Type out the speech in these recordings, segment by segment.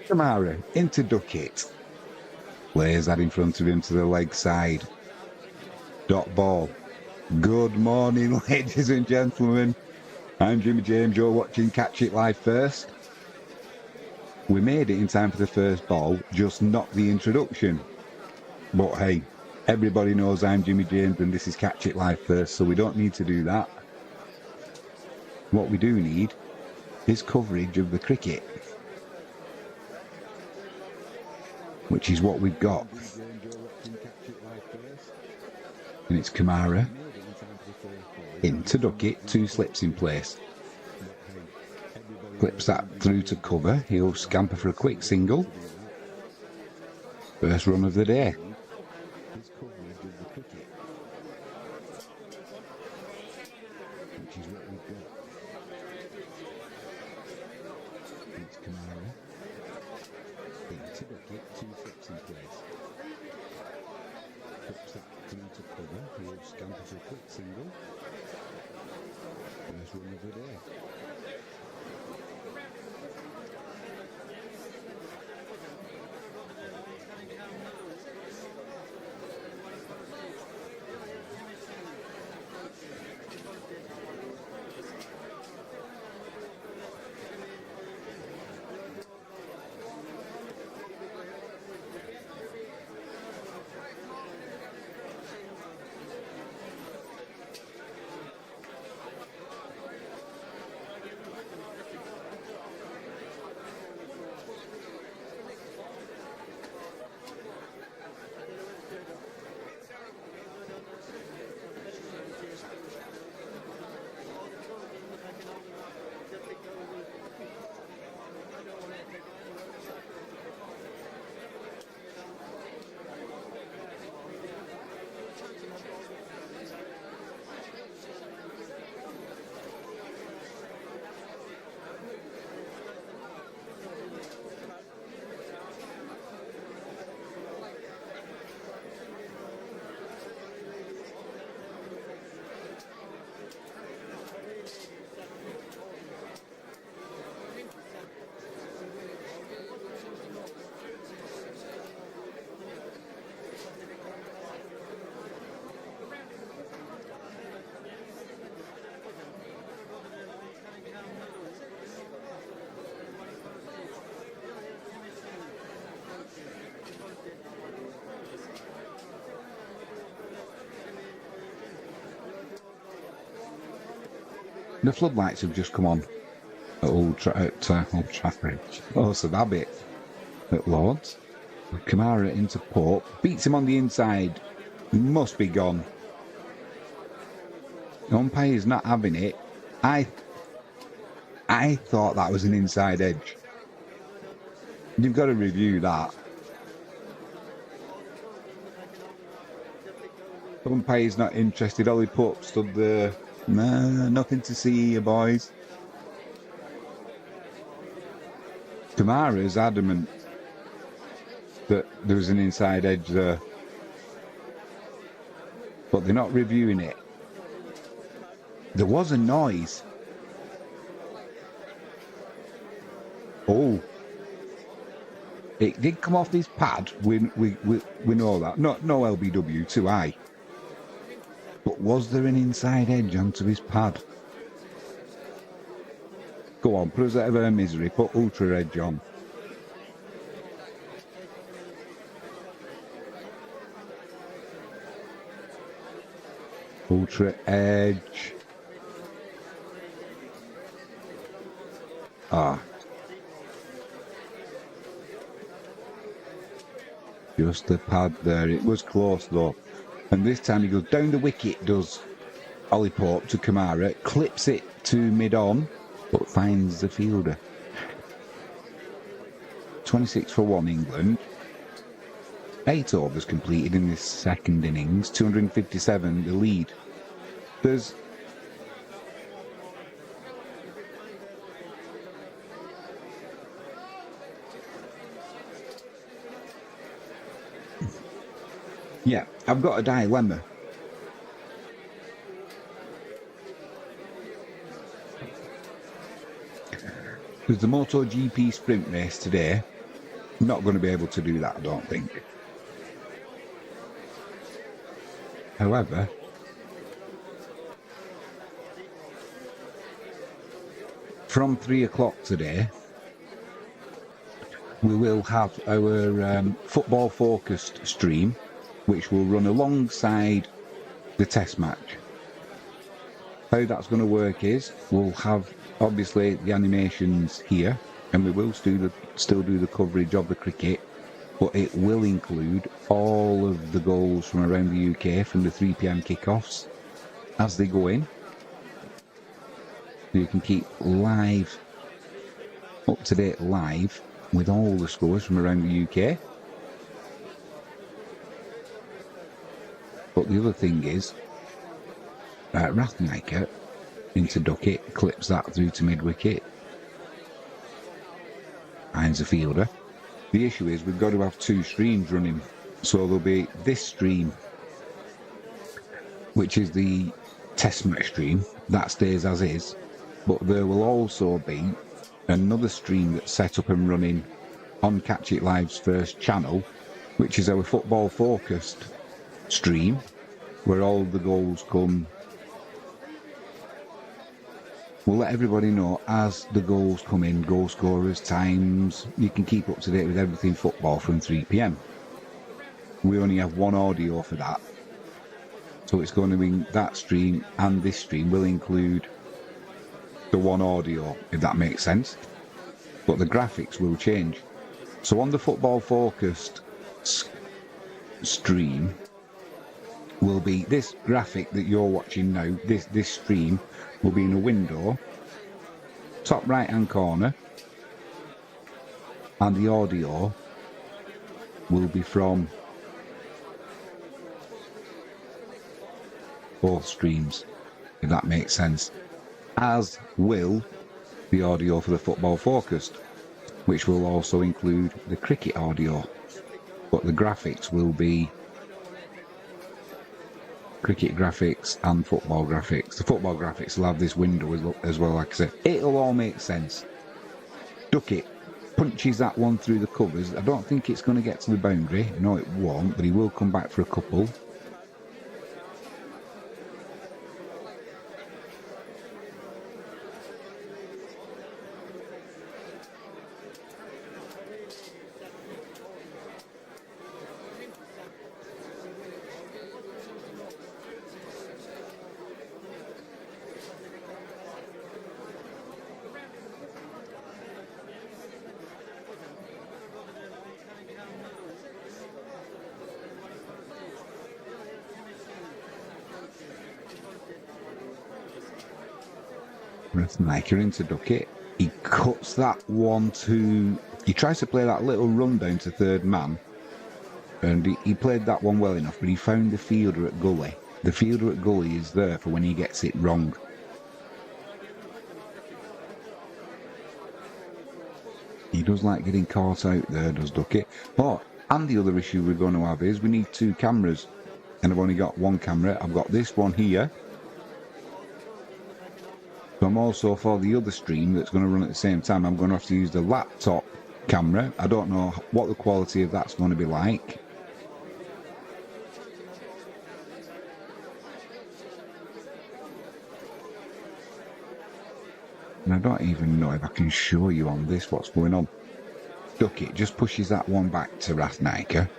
Kamara into Duckett. Plays that in front of him to the leg side. Dot ball. Good morning, ladies and gentlemen. I'm Jimmy James. You're watching Catch It Live First. We made it in time for the first ball, just not the introduction. But hey, everybody knows I'm Jimmy James and this is Catch It Live First, so we don't need to do that. What we do need is coverage of the cricket, which is what we've got. And it's Kamara into Duckett, 2 slips in place. Clips that through to cover. He'll scamper for a quick single. First run of the day. It's Kamara into Duckett, 2 slips in place. Clips that through to cover. He'll scamper for a quick single. First run of the day. The floodlights have just come on at Old Trafford. Oh, so that bit at Lords. Kamara into Pope. Beats him on the inside. Must be gone. The umpire's not having it. I thought that was an inside edge. You've got to review that. The umpire's not interested. Ollie Pope stood there. Nah, nothing to see here, boys. Kamara's adamant that there was an inside edge there. But they're not reviewing it. There was a noise. Oh. It did come off his pad. We know that. No LBW, too high. But was there an inside edge onto his pad? Go on, put us out of our misery. Put Ultra Edge on. Ultra Edge. Ah. Just the pad there. It was close though. And this time he goes down the wicket, does Ollie Pope to Kamara, clips it to mid-on, but finds the fielder. 26 for 1 England. 8 overs completed in this second innings, 257 the lead. There's yeah, I've got a dilemma. There's the MotoGP sprint race today, Not going to be able to do that, I don't think. However, from 3 o'clock today, we will have our football focused stream, which will run alongside the test match. How that's going to work is we'll have obviously the animations here, and we will still do the coverage of the cricket, but it will include all of the goals from around the UK from the 3 p.m. kickoffs as they go in. So you can keep live, up to date live with all the scores from around the UK. But the other thing is, Rathnaker into Duckett clips that through to mid-wicket. Finds a fielder. The issue is we've got to have 2 streams running. So there'll be this stream, which is the test match stream, that stays as is. But there will also be another stream that's set up and running on Catch It Live's first channel, which is our football focused stream, where all the goals come. We'll let everybody know as the goals come in, goal scorers, times. You can keep up to date with everything football from 3 p.m. We only have one audio for that. So it's going to be that stream, and this stream will include the one audio, if that makes sense. But the graphics will change. So on the football focused stream will be this graphic that you're watching now. This stream will be in a window, top right hand corner, and the audio will be from both streams, if that makes sense, as will the audio for the football focused, which will also include the cricket audio, but the graphics will be cricket graphics and football graphics. The football graphics will have this window as well, like I said. It'll all make sense. Duckett punches that one through the covers. I don't think it's going to get to the boundary. No, it won't, but he will come back for a couple. Rathnaker into Duckett. He cuts that one to... He tries to play that little run down to third man, and he played that one well enough, but he found the fielder at gully. The fielder at gully is there for when he gets it wrong. He does like getting caught out there, does Duckett. But, and the other issue we're going to have is we need 2 cameras, and I've only got 1 camera. I've got this one here. So I'm also, for the other stream that's going to run at the same time, I'm going to have to use the laptop camera. I don't know what the quality of that's going to be like. And I don't even know if I can show you on this what's going on. Duckett just pushes that one back to Rathnaker.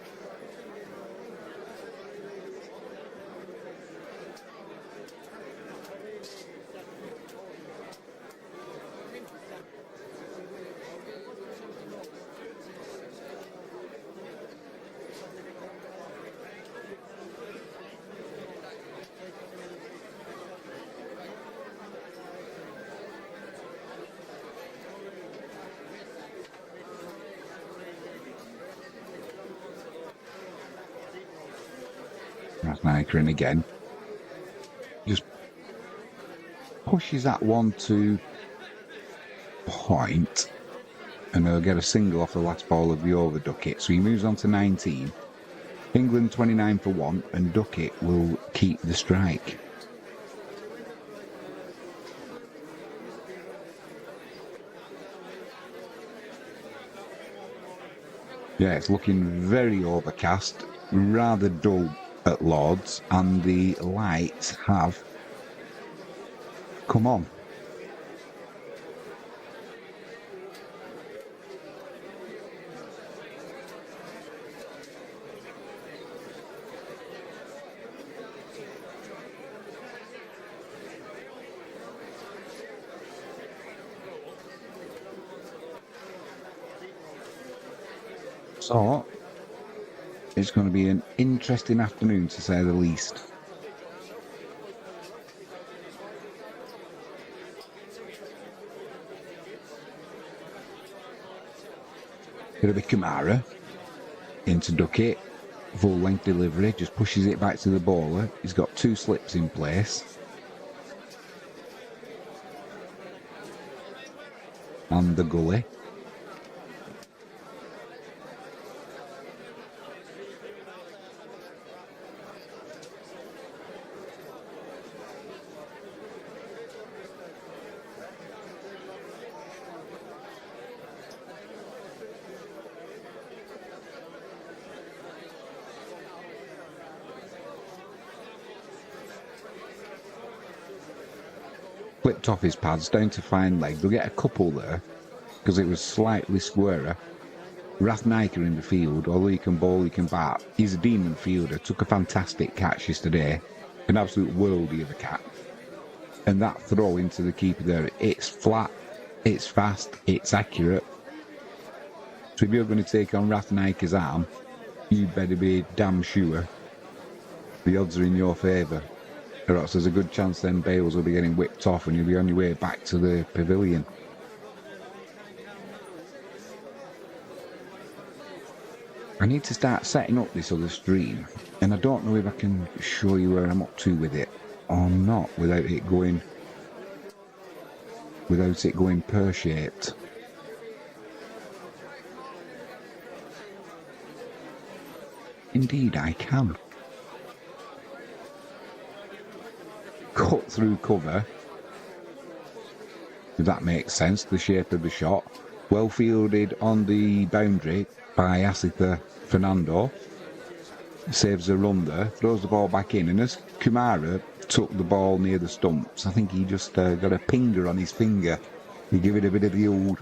Rathnaker in again. Just pushes that one to point, and they'll get a single off the last ball of the over Duckett. So he moves on to 19. England 29 for 1, and Duckett will keep the strike. Yeah, it's looking very overcast, rather dull at Lords, and the lights have come on. So, it's going to be an interesting afternoon, to say the least. It'll be Kamara into Duckett, full length delivery, just pushes it back to the bowler. He's got 2 slips in place. And the gully. Flipped off his pads down to fine leg. They'll get a couple there because it was slightly squarer. Rathniker in the field, although he can bowl, he can bat. He's a demon fielder. Took a fantastic catch yesterday. An absolute worldie of a catch. And that throw into the keeper there, it's flat, it's fast, it's accurate. So if you're going to take on Rathniker's arm, you better be damn sure the odds are in your favour. Or else there's a good chance then Bales will be getting whipped off and you'll be on your way back to the pavilion. I need to start setting up this other stream, and I don't know if I can show you where I'm up to with it or not without it going pear-shaped. Indeed I can. Cut through cover, if that makes sense, the shape of the shot. Well fielded on the boundary by Asitha Fernando. Saves a run there, throws the ball back in, and as Kumara took the ball near the stumps, I think he just got a pinger on his finger. He gave it a bit of the old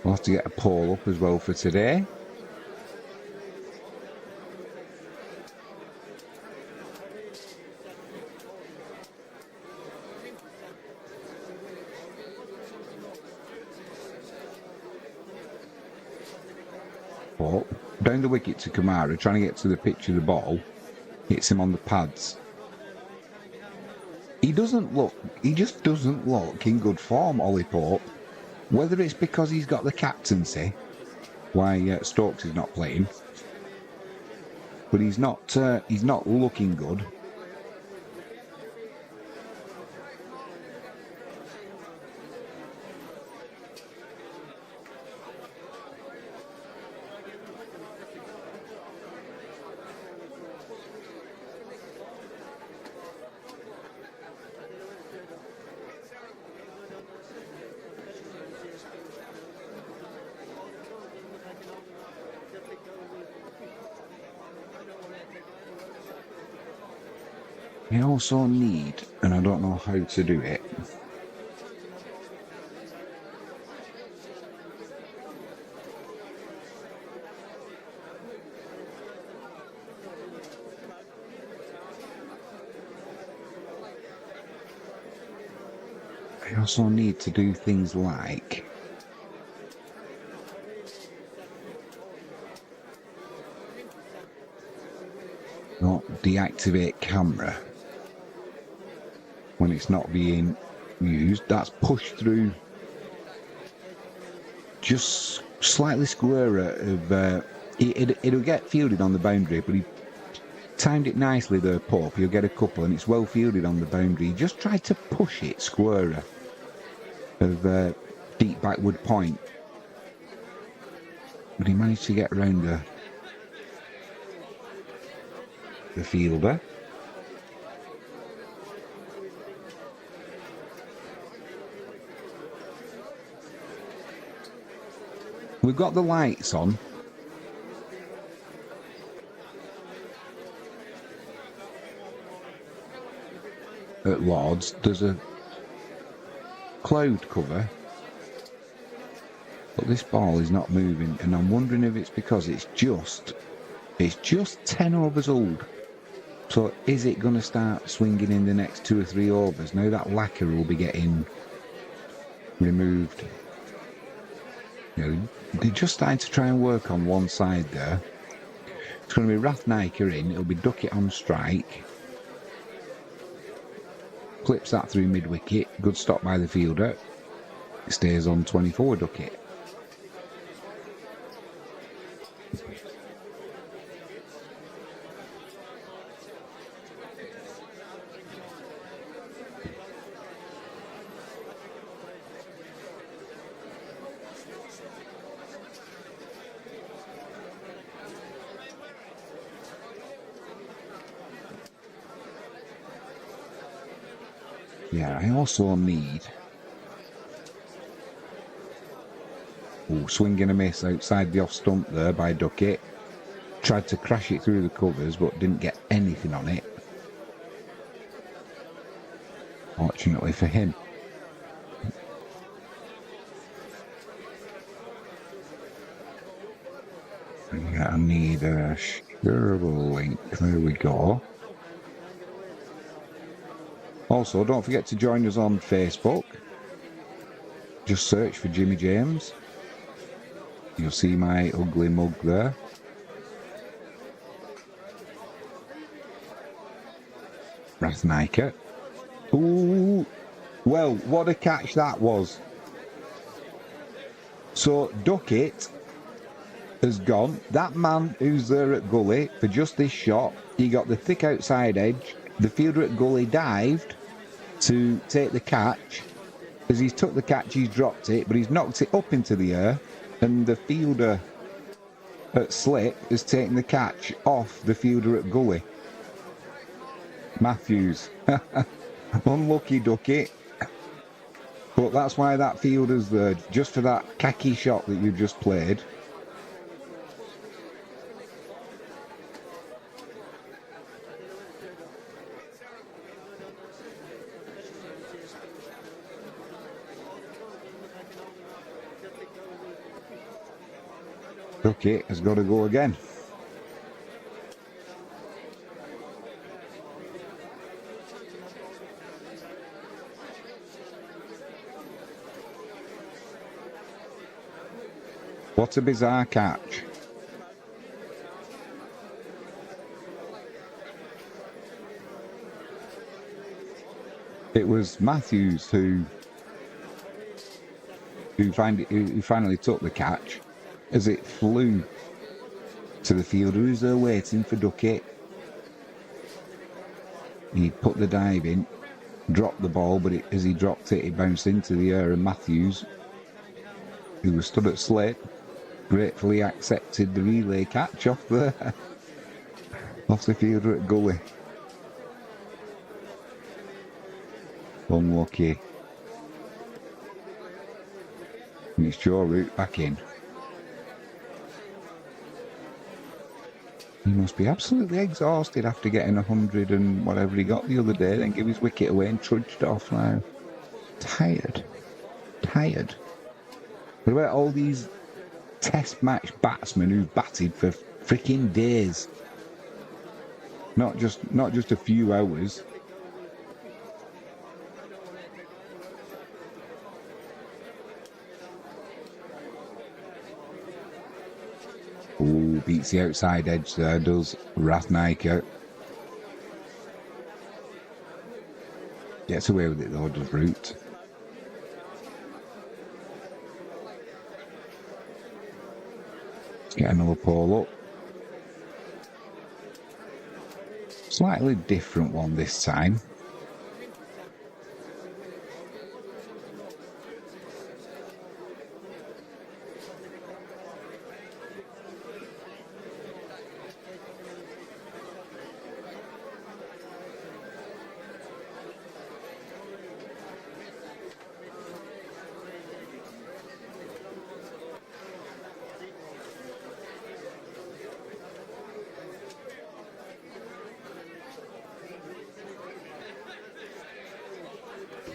We'll have to get a poll up as well for today. But down the wicket to Kamara, trying to get to the pitch of the ball, hits him on the pads. He just doesn't look in good form, Ollie Pope. Whether it's because he's got the captaincy, why Stokes is not playing, but he's not looking good. I also need, and I don't know how to do it, to do things like not deactivate camera when it's not being used. That's pushed through just slightly squarer of it'll get fielded on the boundary, but he timed it nicely there, Pope. He'll get a couple and it's well fielded on the boundary. He just tried to push it squarer of deep backward point, but he managed to get around the fielder. We've got the lights on. At Lords, there's a cloud cover, but this ball is not moving, and I'm wondering if it's because it's just 10 overs old. So is it going to start swinging in the next 2 or 3 overs? Now that lacquer will be getting removed. You know, they're just starting to try and work on one side there. It's going to be Rathniker in. It'll be Duckett on strike. Clips that through mid-wicket. Good stop by the fielder. It stays on 24, Duckett. Yeah, I also need... Oh, swing and a miss outside the off stump there by Duckett. Tried to crash it through the covers, but didn't get anything on it. Fortunately for him. Yeah, I need a shareable link. There we go. Also, don't forget to join us on Facebook. Just search for Jimmy James. You'll see my ugly mug there. Rathniker. Ooh! Well, what a catch that was. So, Duckett has gone. That man who's there at Gully for just this shot, he got the thick outside edge. The fielder at Gully dived to take the catch. As he's took the catch, he's dropped it, but he's knocked it up into the air, and the fielder at slip has taken the catch off the fielder at Gully. Matthews. Unlucky Duckett. But that's why that fielder's there, just for that khaki shot that you've just played. Duckett has got to go again. What a bizarre catch. It was Matthews who finally took the catch as it flew to the fielder who's there waiting for Duckett. He put the dive in, dropped the ball, but as he dropped it, it bounced into the air, and Matthews, who was stood at slip, gratefully accepted the relay catch off the fielder at Gully. Unlucky. And it's Joe Root back in. He must be absolutely exhausted after getting 100 and whatever he got the other day, then give his wicket away and trudged off now. Tired. What about all these test match batsmen who've batted for freaking days? Not just a few hours. Ooh, beats the outside edge there, does Rathniker. Gets away with it though, does Root. Let's get another pole up. Slightly different one this time.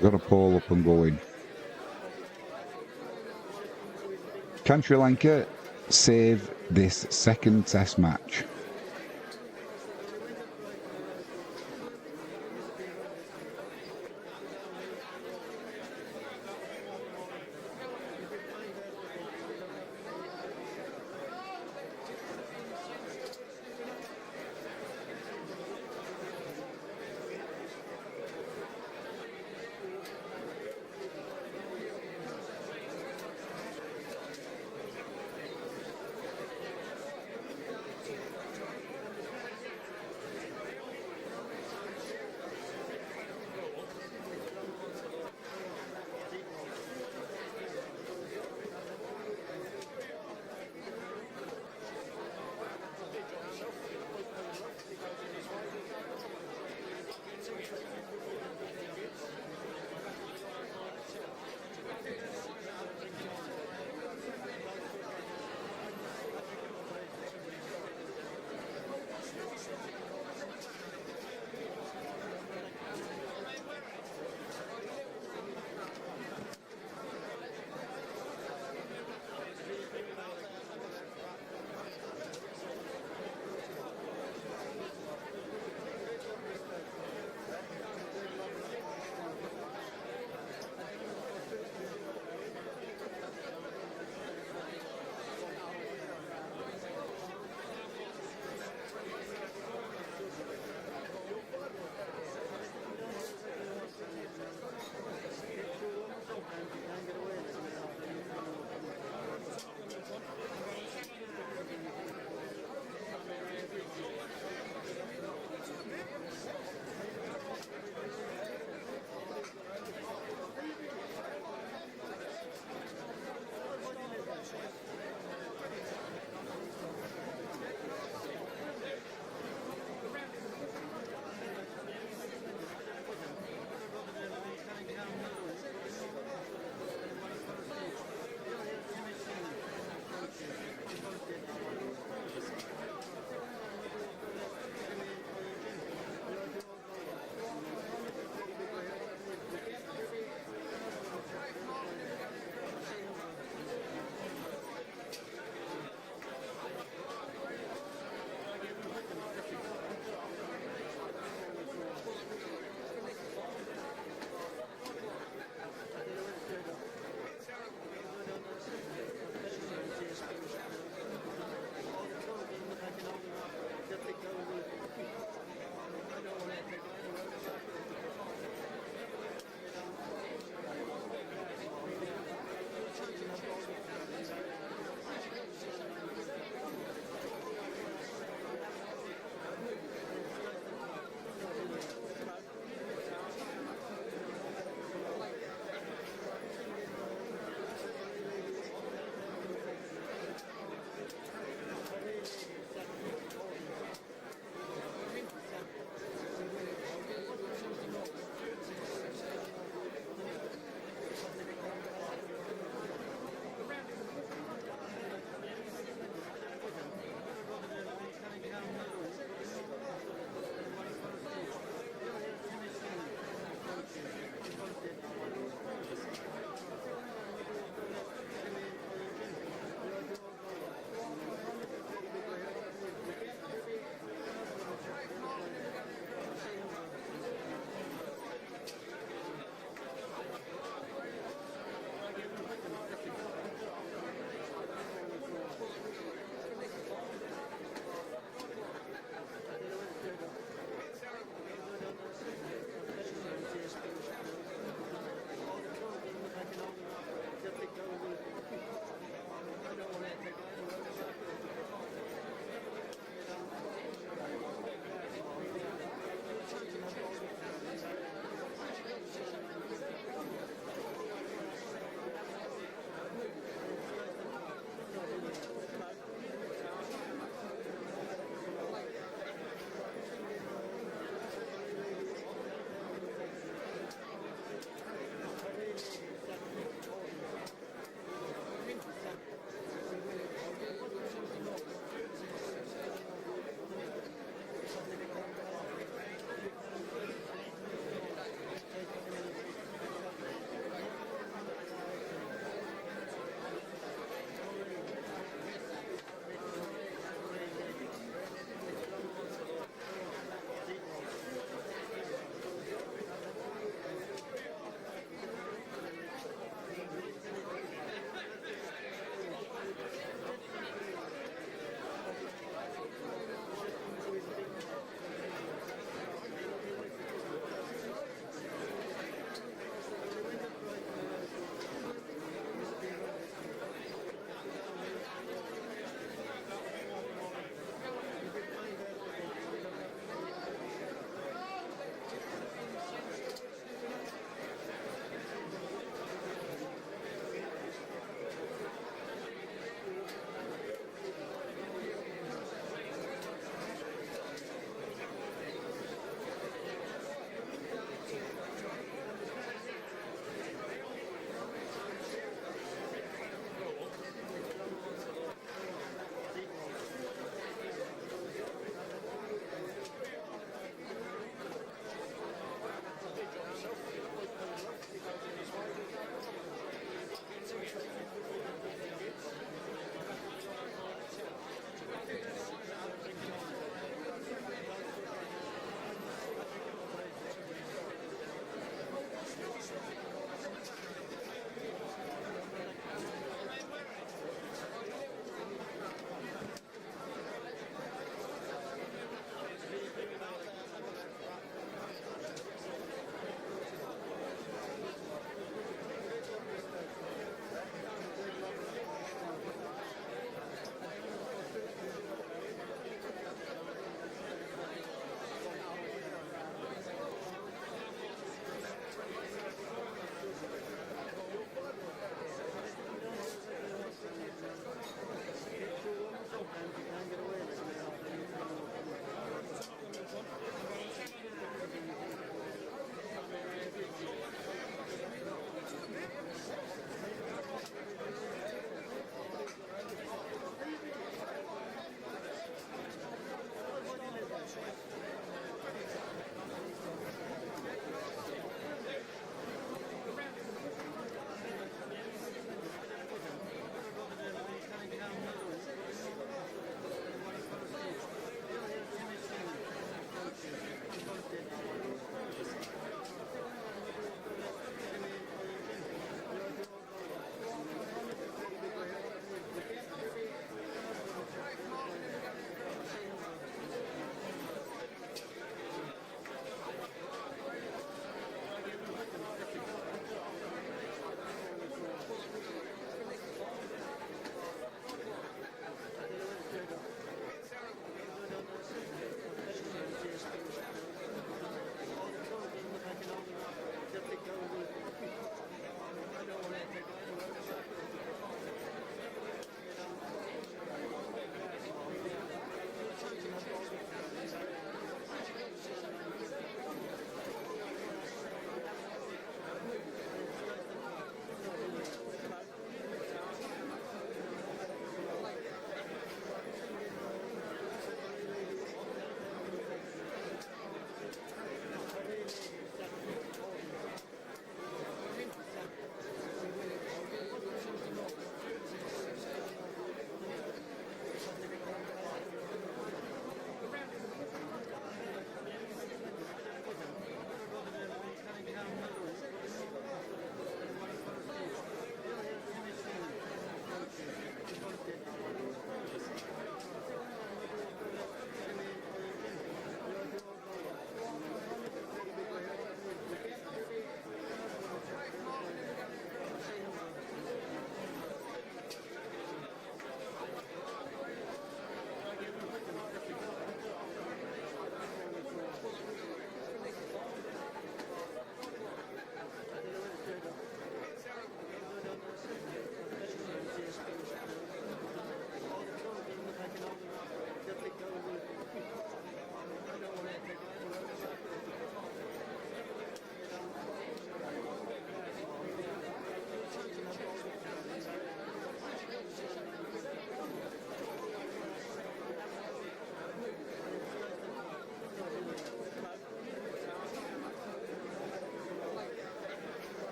Got a pole up and going. Can Sri Lanka save this second test match?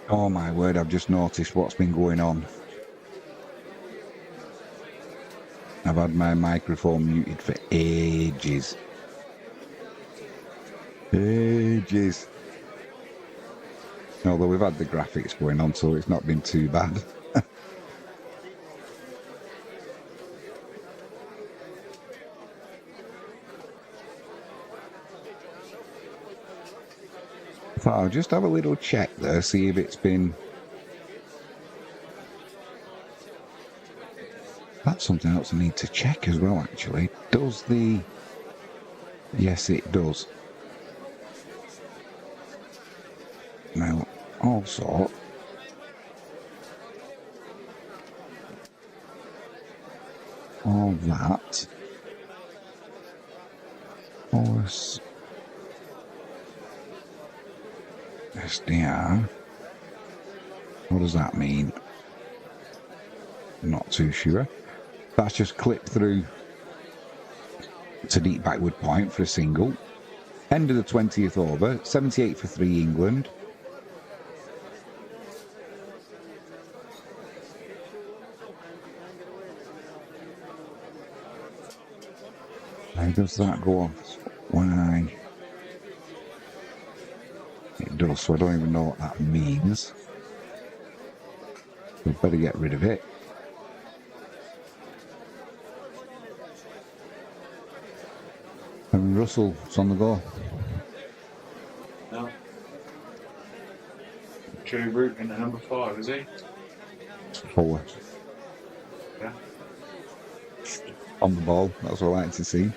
Oh my word, I've just noticed what's been going on. I've had my microphone muted for ages. Ages. Although we've had the graphics going on, so it's not been too bad. I thought I'll just have a little check there, see if it's been... That's something else I need to check as well, actually. Does the... Yes, it does. Now, also... all that... Force... SDR... What does that mean? Not too sure. That's just clipped through to deep backward point for a single. End of the 20th over, 78 for 3 England. How does that go off? Why? It does, so I don't even know what that means. We better get rid of it. And Russell's on the go. No. True route in the number 5, is he? Forward. Yeah. On the ball, that's what I like to see.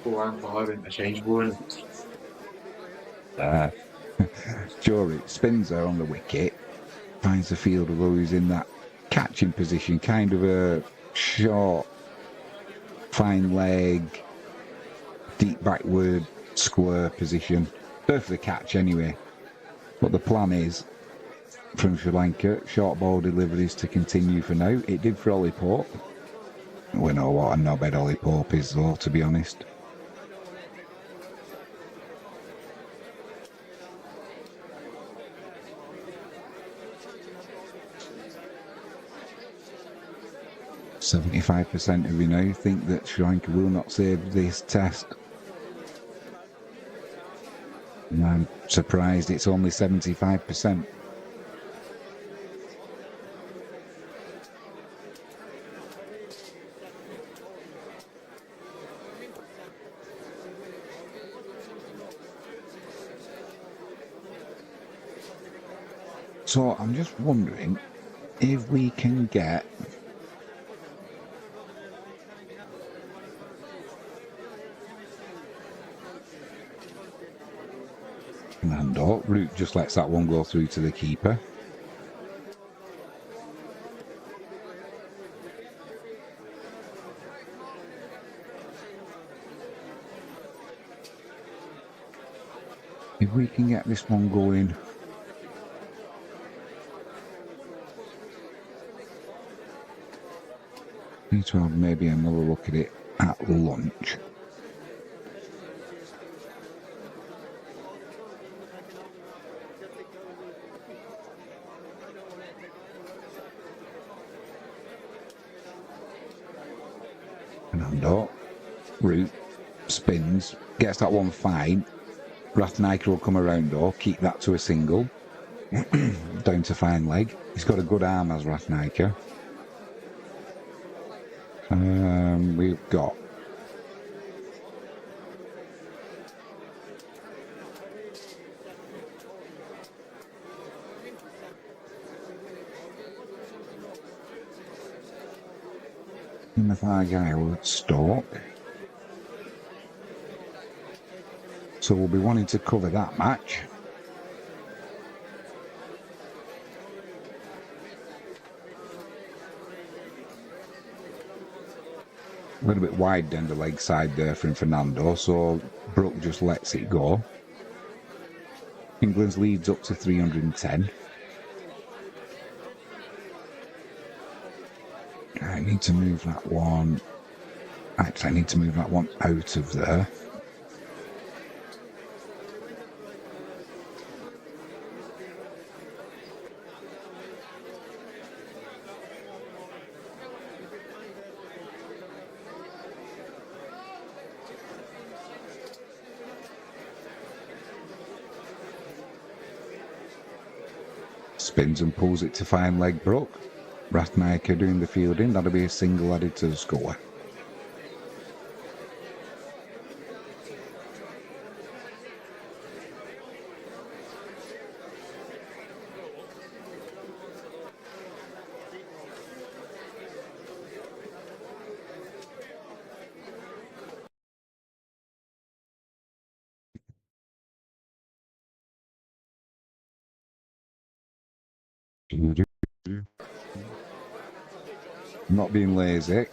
Four and 5 interchangeable, isn't it? Jory spins there on the wicket, finds the fielder who's in that catching position, kind of a short, fine leg, deep backward, square position. Perfect catch anyway. But the plan is, from Sri Lanka, short ball deliveries to continue for now. It did for Ollie Pope. We know what a knobhead Ollie Pope is though, to be honest. "75% of you now think that Sri Lanka will not save this test." And I'm surprised it's only 75%. So I'm just wondering if we can get Fernando. Root just lets that one go through to the keeper. If we can get this one going. Need to have maybe another look at it at lunch. Fernando, Root, spins, gets that one fine. Ratnaker will come around though, keep that to a single. Down to fine leg. He's got a good arm as Ratnaker. We've got Argyle at Stoke. So we'll be wanting to cover that match. A little bit wide down the leg side there from Fernando, so Brook just lets it go. England's leads up to 310. I need to move that one. Actually, I need to move that one out of there. Spins and pulls it to fine leg Brook. Rathmaker doing the fielding. That'll be a single added to the score. Not being lazy.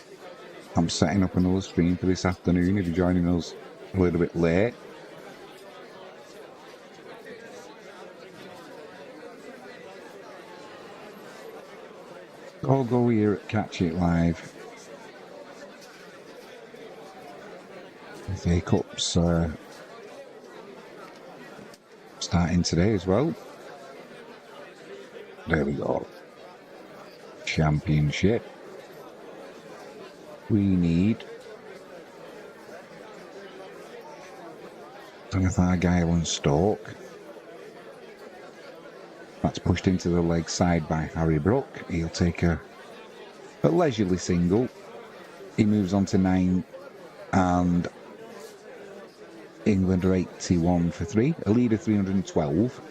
I'm setting up another stream for this afternoon if you're joining us a little bit late. I'll go here at Catch It Live. FA Cup's starting today as well. There we go. Championship. We need Argyle and Stoke. That's pushed into the leg side by Harry Brook. He'll take a leisurely single. He moves on to 9 and England are 81 for 3. A lead of 312.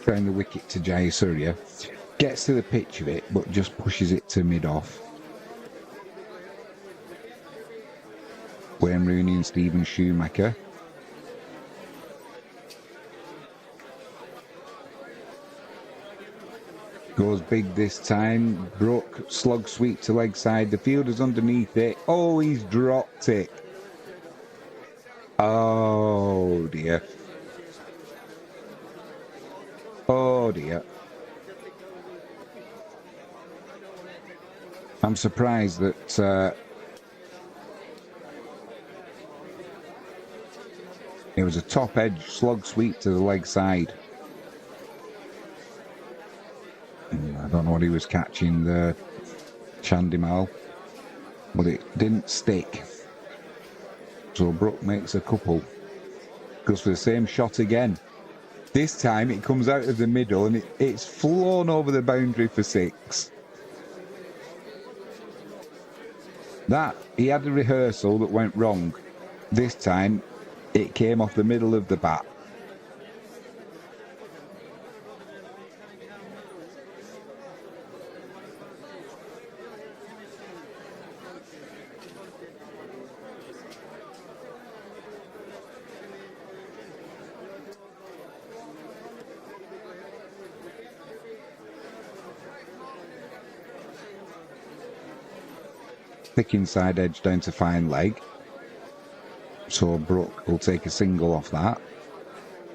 Throwing the wicket to Jayasuriya. Gets to the pitch of it, but just pushes it to mid-off. Wayne Rooney and Stephen Schumacher. Goes big this time. Brook, slug sweep to leg side. The fielder's underneath it. Oh, he's dropped it. Oh, dear. Oh, dear. I'm surprised that it was a top edge slug sweep to the leg side. I don't know what he was catching there, Chandimal, but it didn't stick. So Brook makes a couple. Goes for the same shot again. This time it comes out of the middle and it's flown over the boundary for 6. That, he had a rehearsal that went wrong. This time it came off the middle of the bat. Thick inside edge down to fine leg. So Brook will take a single off that.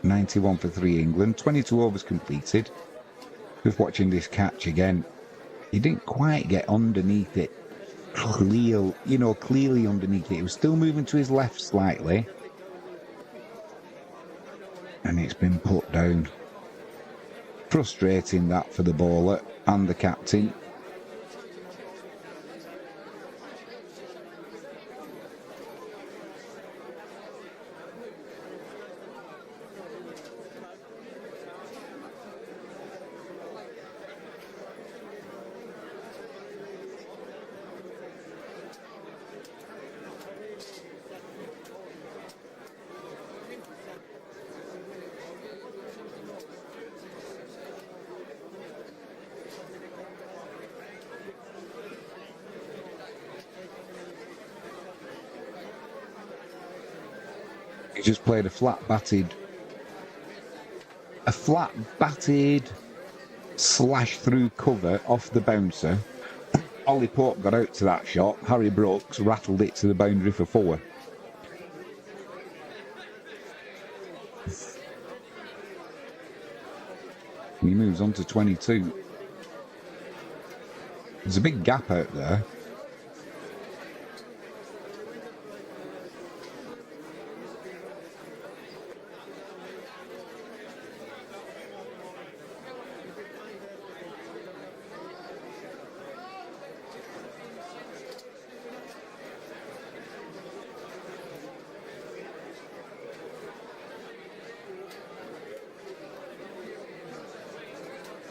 91 for 3 England. 22 overs completed. Just watching this catch again. He didn't quite get underneath it. Clearly underneath it. He was still moving to his left slightly. And it's been put down. Frustrating that for the bowler and the captain. He just played a flat-batted slash through cover off the bouncer. Ollie Pope got out to that shot. Harry Brooks rattled it to the boundary for 4. moves on to 22. There's a big gap out there.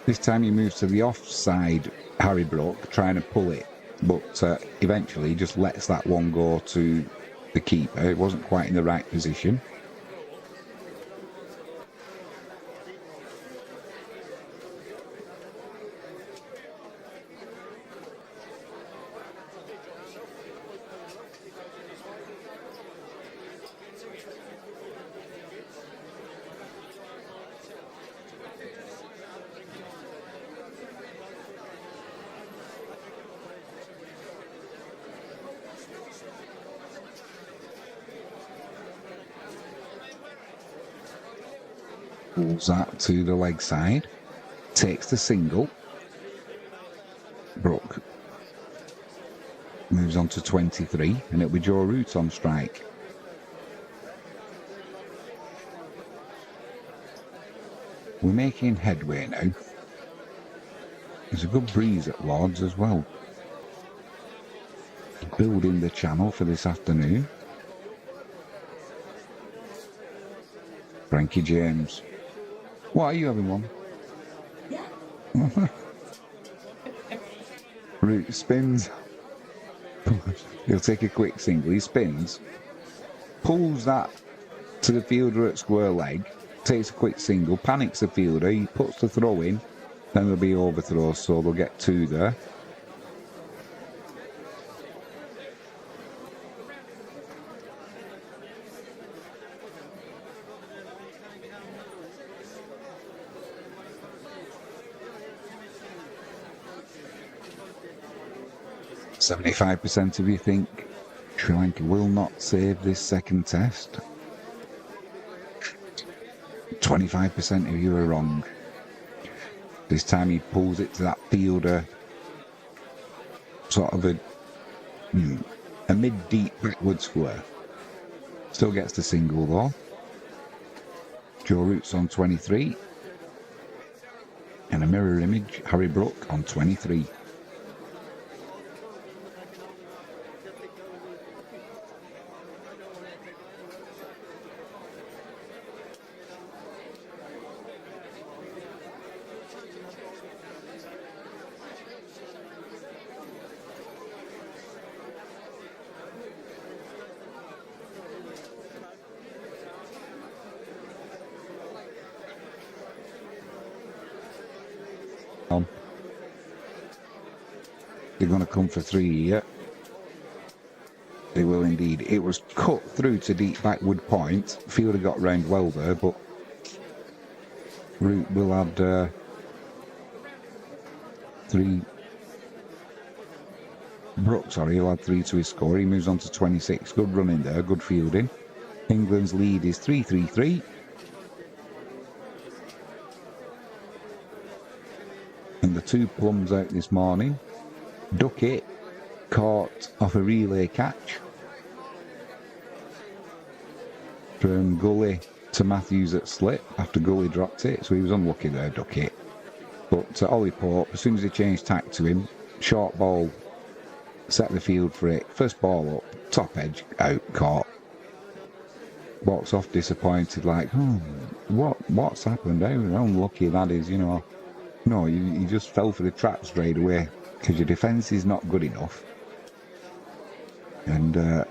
This time he moves to the offside, Harry Brook, trying to pull it, but eventually he just lets that one go to the keeper. It wasn't quite in the right position. Pulls that to the leg side, takes the single. Brook moves on to 23, and it'll be Joe Root on strike. We're making headway now. There's a good breeze at Lords as well. Building the channel for this afternoon. Frankie James. What are you having one? Yeah. Root spins. He'll take a quick single. He spins. Pulls that to the fielder at square leg. Takes a quick single. Panics the fielder. He puts the throw in. Then there'll be overthrows, so they'll get two there. "75% of you think Sri Lanka will not save this second test. 25% of you are wrong." This time he pulls it to that fielder, sort of a mid-deep backward square. Still gets the single though. Joe Root's on 23. And a mirror image, Harry Brook on 23. They're going to come for three here. They will indeed. It was cut through to deep backward point. Fielder got round well there, but Root will add three. Brook, sorry, he'll add three to his score. He moves on to 26. Good running there, good fielding. England's lead is 3-3-3. And the two plums out this morning. Duckett caught off a relay catch from Gully to Matthews at slip after Gully dropped it, so he was unlucky there, Duckett. But Ollie Pope, as soon as he changed tack to him, short ball, set the field for it, first ball up, top edge, out, caught. Walks off disappointed, like, what's happened? How unlucky that is, you know. No, you just fell for the trap straight away. Because your defence is not good enough. And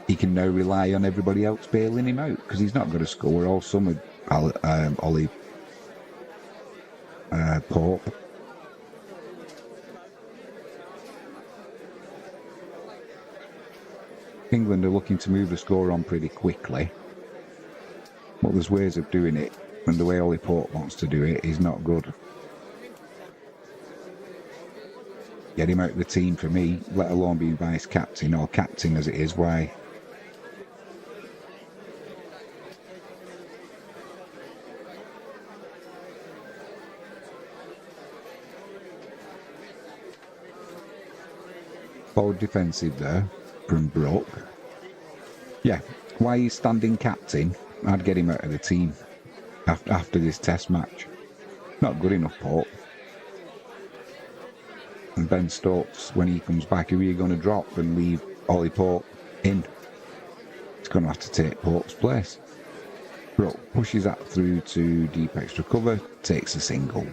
he can now rely on everybody else bailing him out, because he's not going to score all summer, Ollie Pope. England are looking to move the score on pretty quickly. But there's ways of doing it, and the way Ollie Pope wants to do it is not good. Get him out of the team for me, let alone be vice captain or captain as it is. Why? Forward defensive there from Brook. Yeah, why he's standing captain, I'd get him out of the team after this test match. Not good enough, Pope. And Ben Stokes, when he comes back, are you going to drop and leave Ollie Pope in? He's going to have to take Pope's place. Brook pushes that through to deep extra cover, takes a single.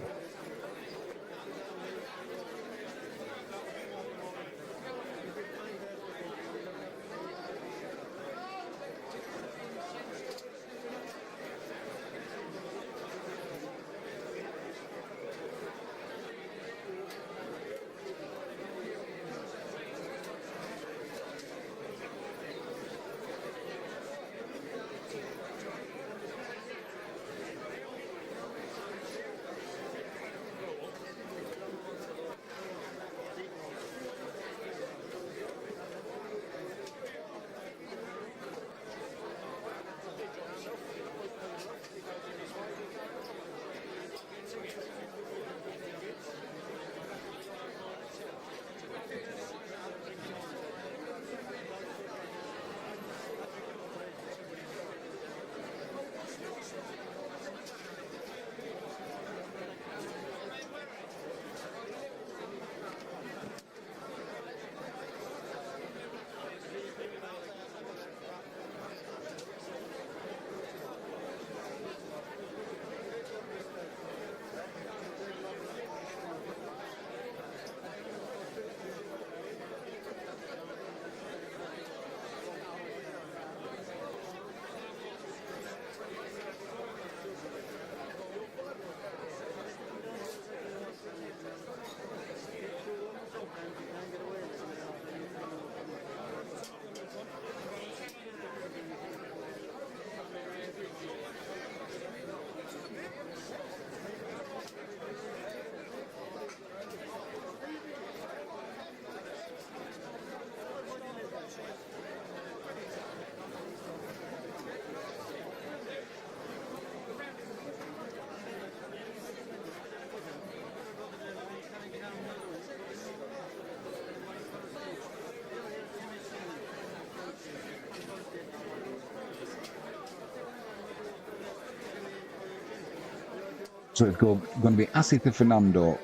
So it's going to be Asita Fernando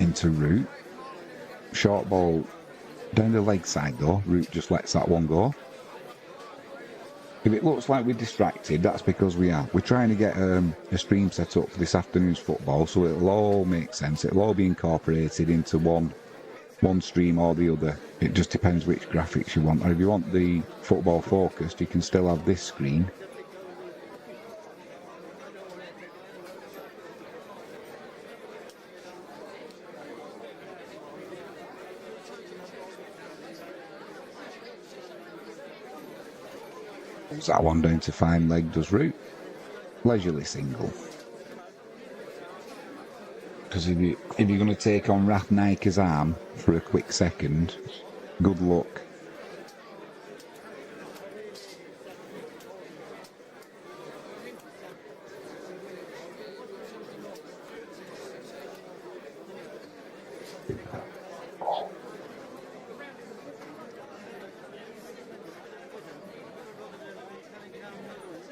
into Root. Short ball down the leg side though. Root just lets that one go. If it looks like we're distracted, that's because we are. We're trying to get a stream set up for this afternoon's football, so it'll all make sense. It'll all be incorporated into one stream or the other. It just depends which graphics you want. Or if you want the football focused, you can still have this screen. That one down to fine leg does Root. Leisurely single. Because if you're going to take on Raf Nike's arm for a quick second, good luck.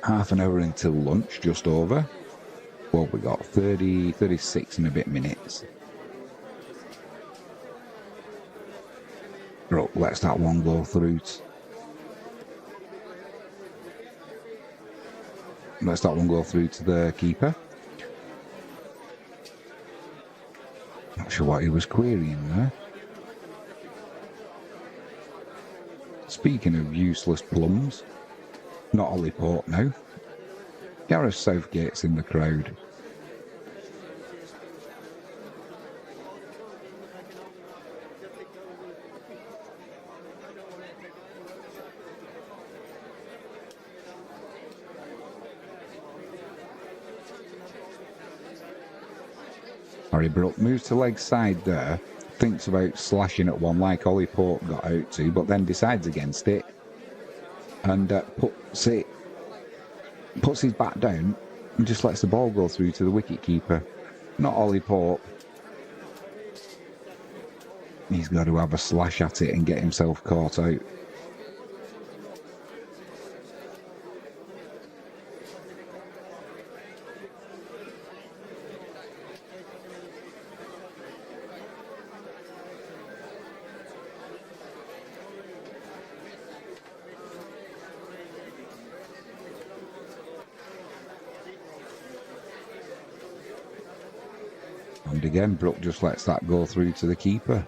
Half an hour until lunch, just over. Well, we got 36 and a bit minutes. Right, let's that one go through. Let's that one go through to the keeper. Not sure what he was querying there. Speaking of useless plums, not Ollie Pope now. Gareth Southgate's in the crowd. Harry Brook moves to leg side there, thinks about slashing at one like Ollie Pope got out to, but then decides against it and puts his back down and just lets the ball go through to the wicket keeper. Not Ollie Pope. He's got to have a slash at it and get himself caught out. And again, Brook just lets that go through to the keeper.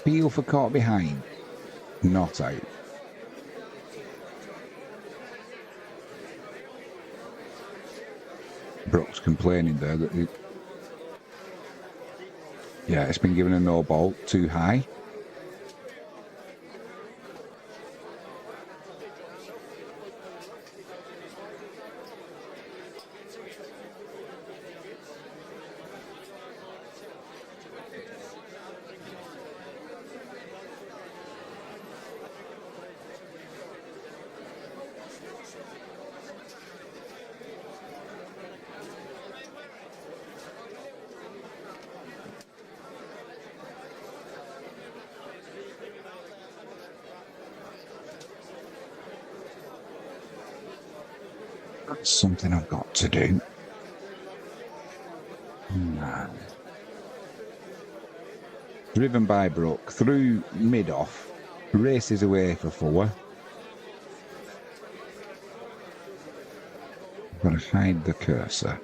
Peel for caught behind. Not out. Brook's complaining there that it's been given a no ball, too high. That's something I've got to do. No. Driven by Brook, through mid-off, races away for four. Got to hide the cursor.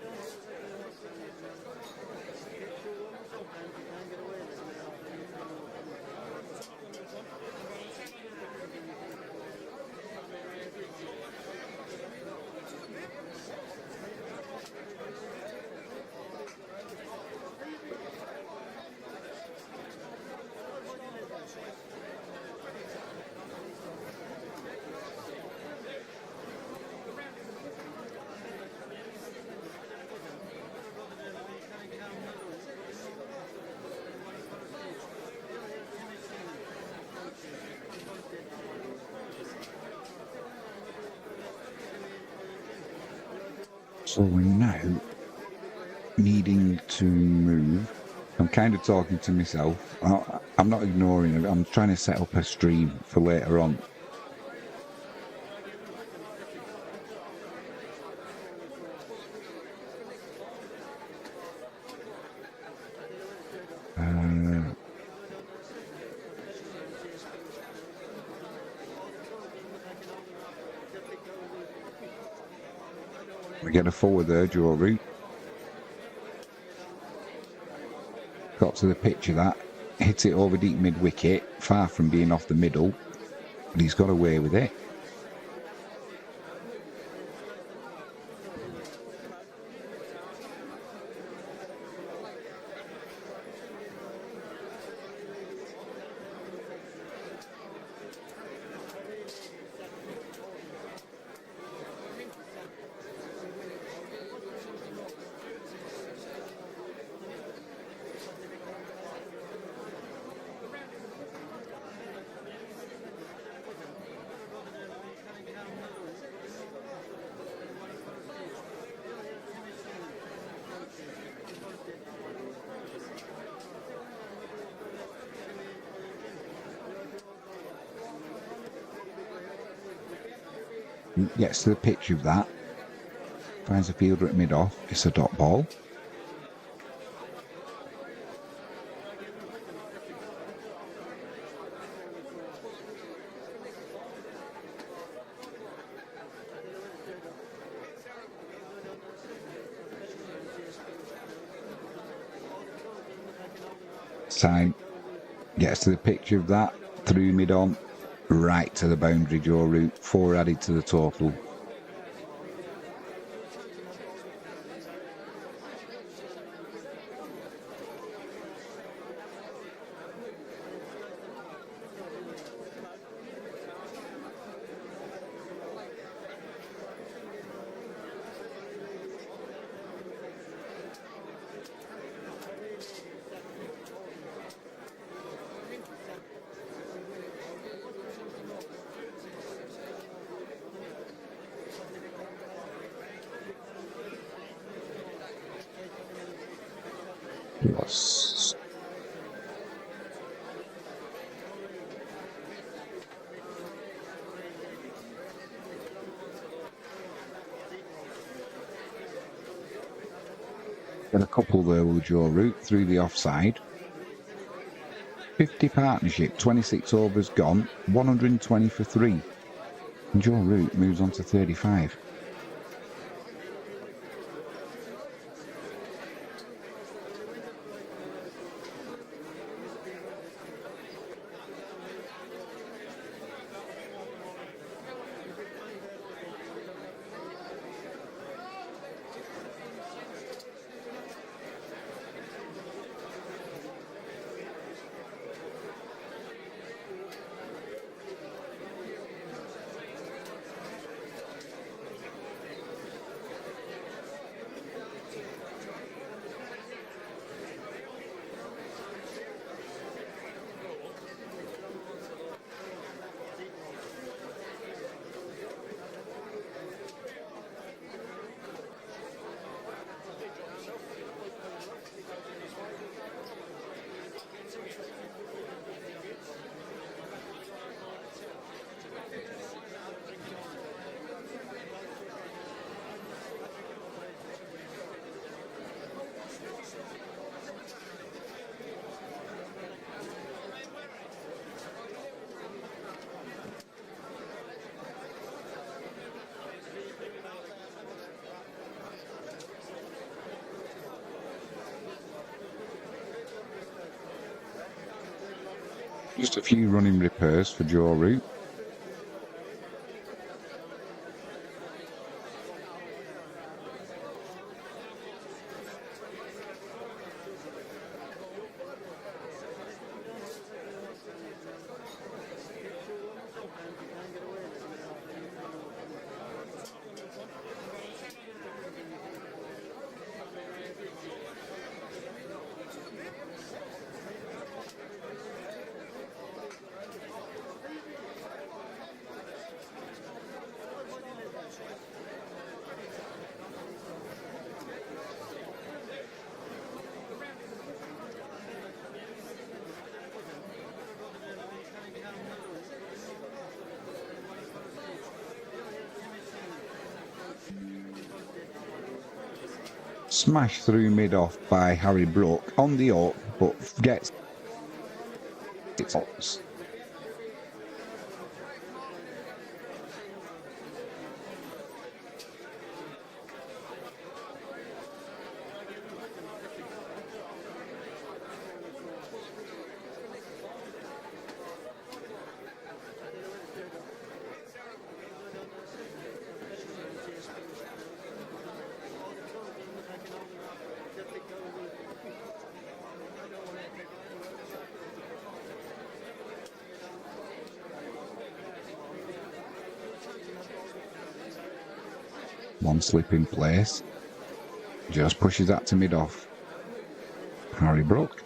So we're now needing to move. I'm kind of talking to myself. I'm not ignoring it. I'm trying to set up a stream for later on. We get a forward there, draw route. Got to the pitch of that. Hit it over deep mid-wicket, far from being off the middle. But he's got away with it. Gets to the pitch of that. Finds a fielder at mid-off. It's a dot ball. Time. Gets to the pitch of that. Through mid-on. Right to the boundary draw route. 4 added to the total. Yes. Got a couple there with Joe Root through the offside. 50 partnership, 26 overs gone, 120 for 3. And Joe Root moves on to 35. Just a few running repairs for Joe Root. Smashed through mid-off by Harry Brook on the up, but gets it. One slip in place. Just pushes that to mid-off. Harry Brook.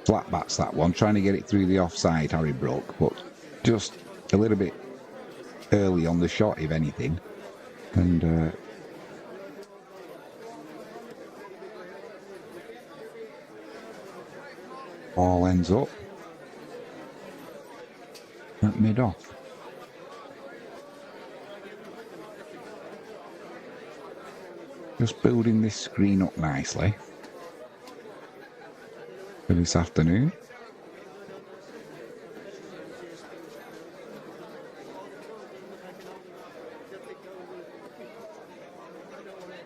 Flat bats that one, trying to get it through the offside, Harry Brook, but just a little bit early on the shot, if anything. And ball ends up at mid-off. Just building this screen up nicely for this afternoon.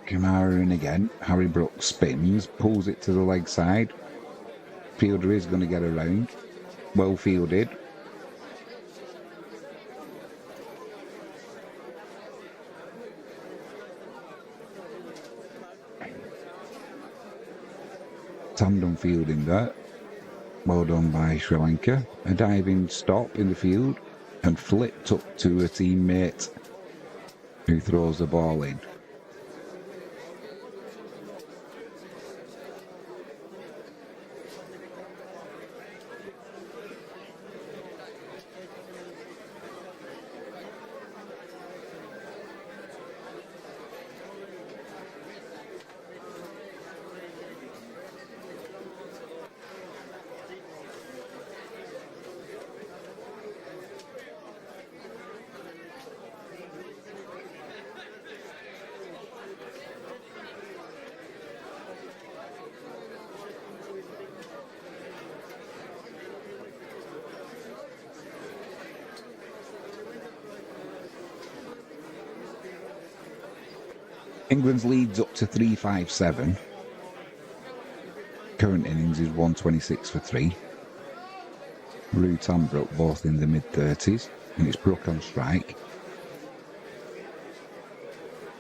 Kamara in again. Harry Brook spins, pulls it to the leg side. Fielder is going to get around. Well fielded. Tandem fielding there. Well done by Sri Lanka. A diving stop in the field and flipped up to a teammate who throws the ball in. England's lead's up to 357. Current innings is 126 for 3. Root and Brook both in the mid-30s, and it's Brook on strike.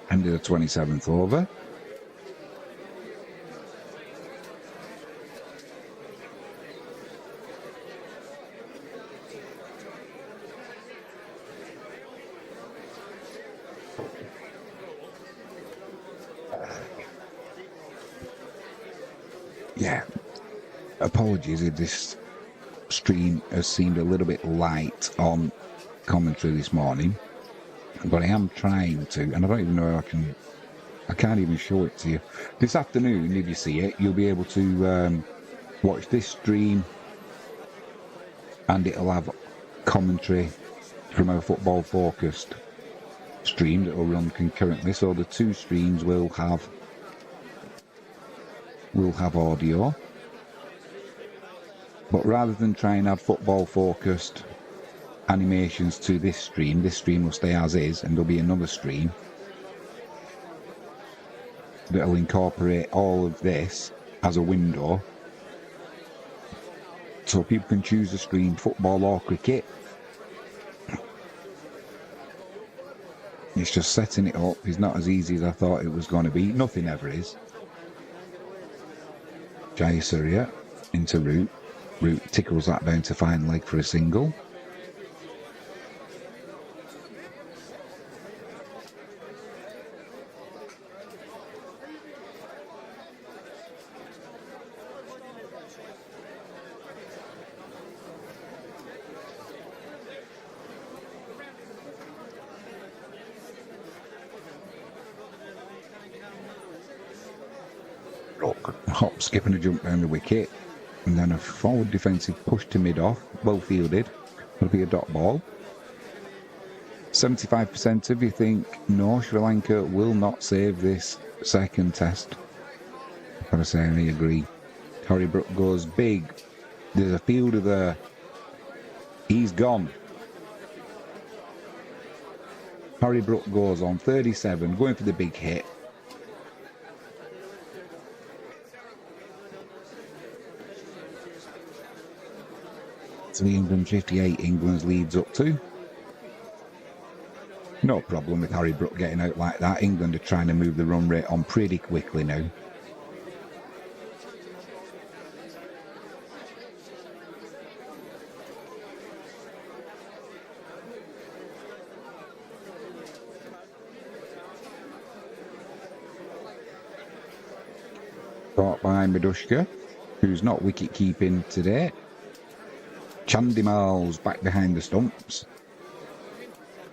End of the 27th over. Yeah, apologies if this stream has seemed a little bit light on commentary this morning, but I am trying to, and I don't even know how I can't even show it to you. This afternoon, if you see it, you'll be able to watch this stream, and it'll have commentary from our football focused stream that will run concurrently, so the two streams will have audio. But rather than try and add football focused animations to this stream will stay as is, and there'll be another stream that'll incorporate all of this as a window, so people can choose to stream football or cricket. It's just setting it up is not as easy as I thought it was going to be. Nothing ever is. Jayasuriya into Root. Root tickles that down to fine leg for a single. Hop, skip and a jump down the wicket, and then a forward defensive push to mid-off, well fielded. It'll be a dot ball. 75% of you think no, Sri Lanka will not save this second test. I've got to say, I agree. Harry Brook goes big. There's a fielder there. He's gone. Harry Brook goes on 37, going for the big hit. 358 England's leads up to. No problem with Harry Brook getting out like that. England are trying to move the run rate on pretty quickly now. Caught by Madushka, who's not wicket keeping today. Chandimal's back behind the stumps,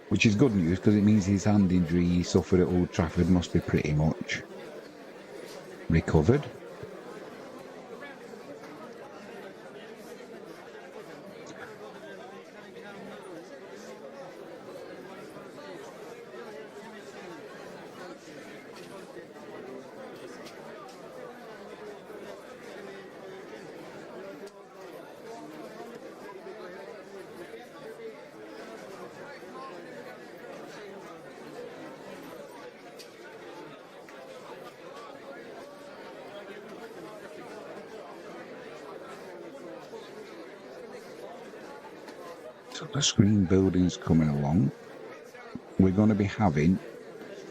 which is good news because it means his hand injury he suffered at Old Trafford must be pretty much recovered. So the screen building's coming along. We're going to be having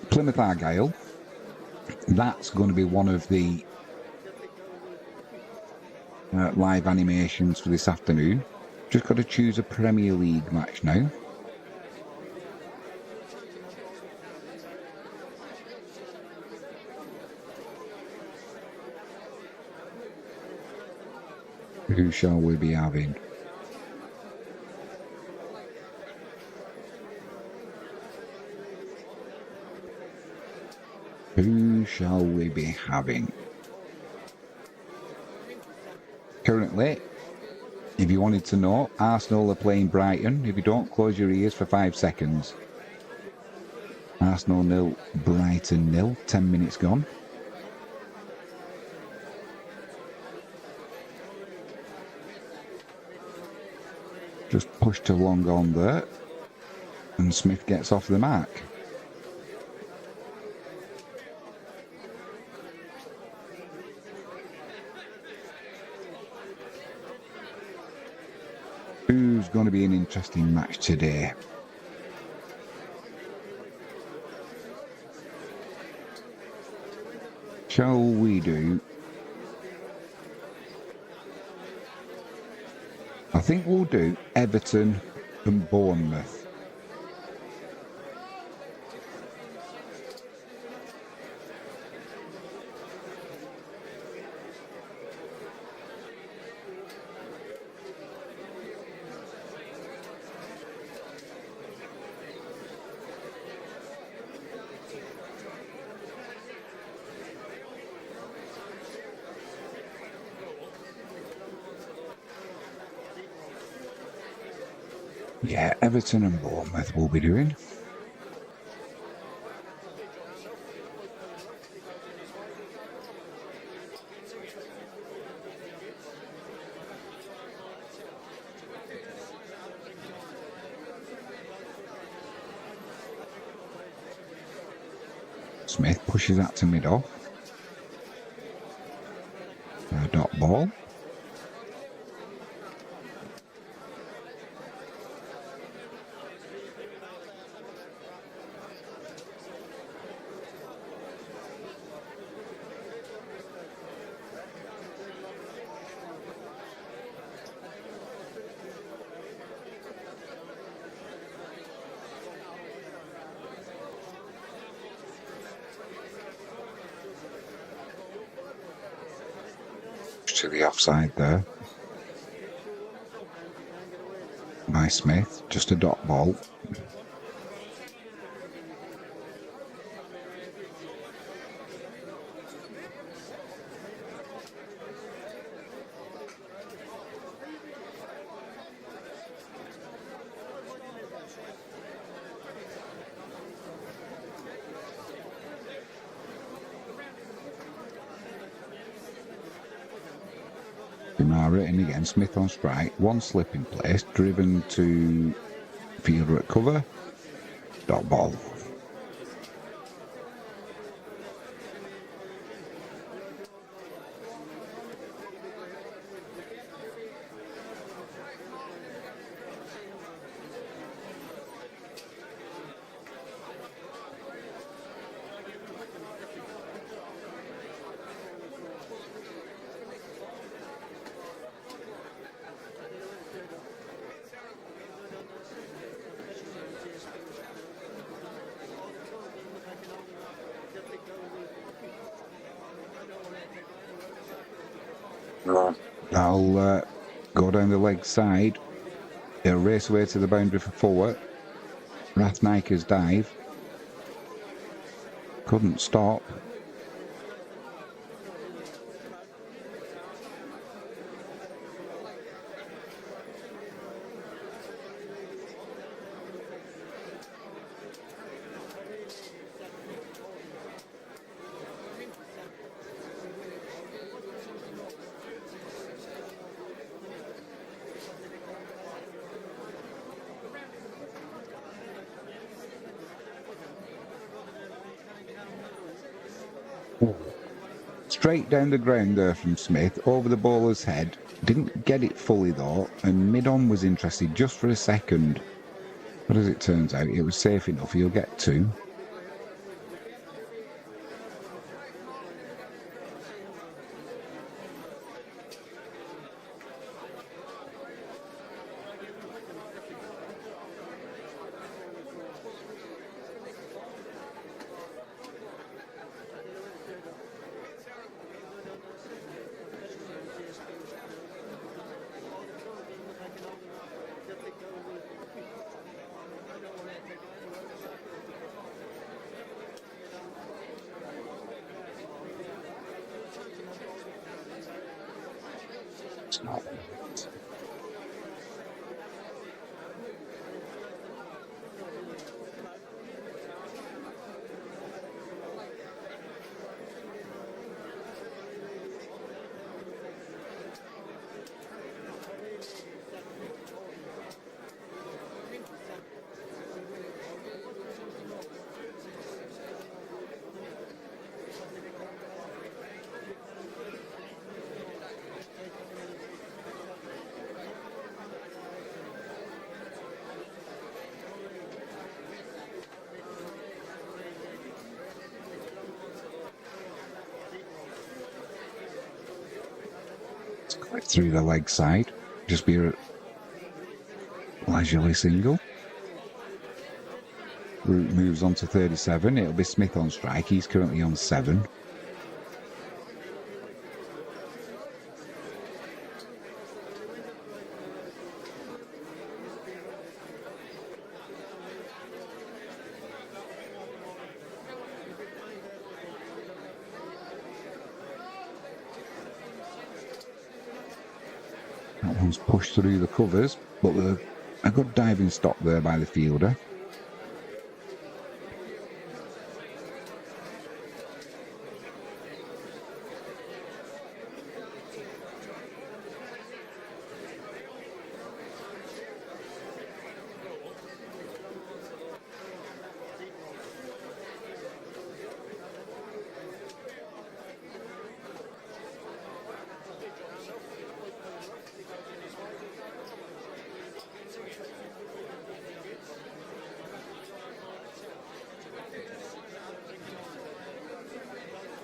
Plymouth Argyle. That's going to be one of the live animations for this afternoon. Just got to choose a Premier League match now. Who shall we be having? Who shall we be having? Currently, if you wanted to know, Arsenal are playing Brighton. If you don't, close your ears for 5 seconds. Arsenal 0, Brighton 0, 10 minutes gone. Just pushed along on there. And Smith gets off the mark. Who's going to be an interesting match today? Shall we do? I think we'll do Everton and Bournemouth. Yeah, Everton and Bournemouth we'll be doing. Smith pushes that to mid-off. Dot ball. To the offside there by Smith, just a dot ball. Written again, Smith on strike, one slip in place, driven to fielder at cover, dot ball. That'll go down the leg side. They'll race away to the boundary for forward. Rathnika's dive. Couldn't stop. Straight down the ground there from Smith, over the bowler's head. Didn't get it fully though, and mid-on was interested just for a second. But as it turns out, it was safe enough, he'll get two. Through the leg side, just be a leisurely single. Root moves on to 37. It'll be Smith on strike. He's currently on 7. That one's pushed through the covers, but with a good diving stop there by the fielder.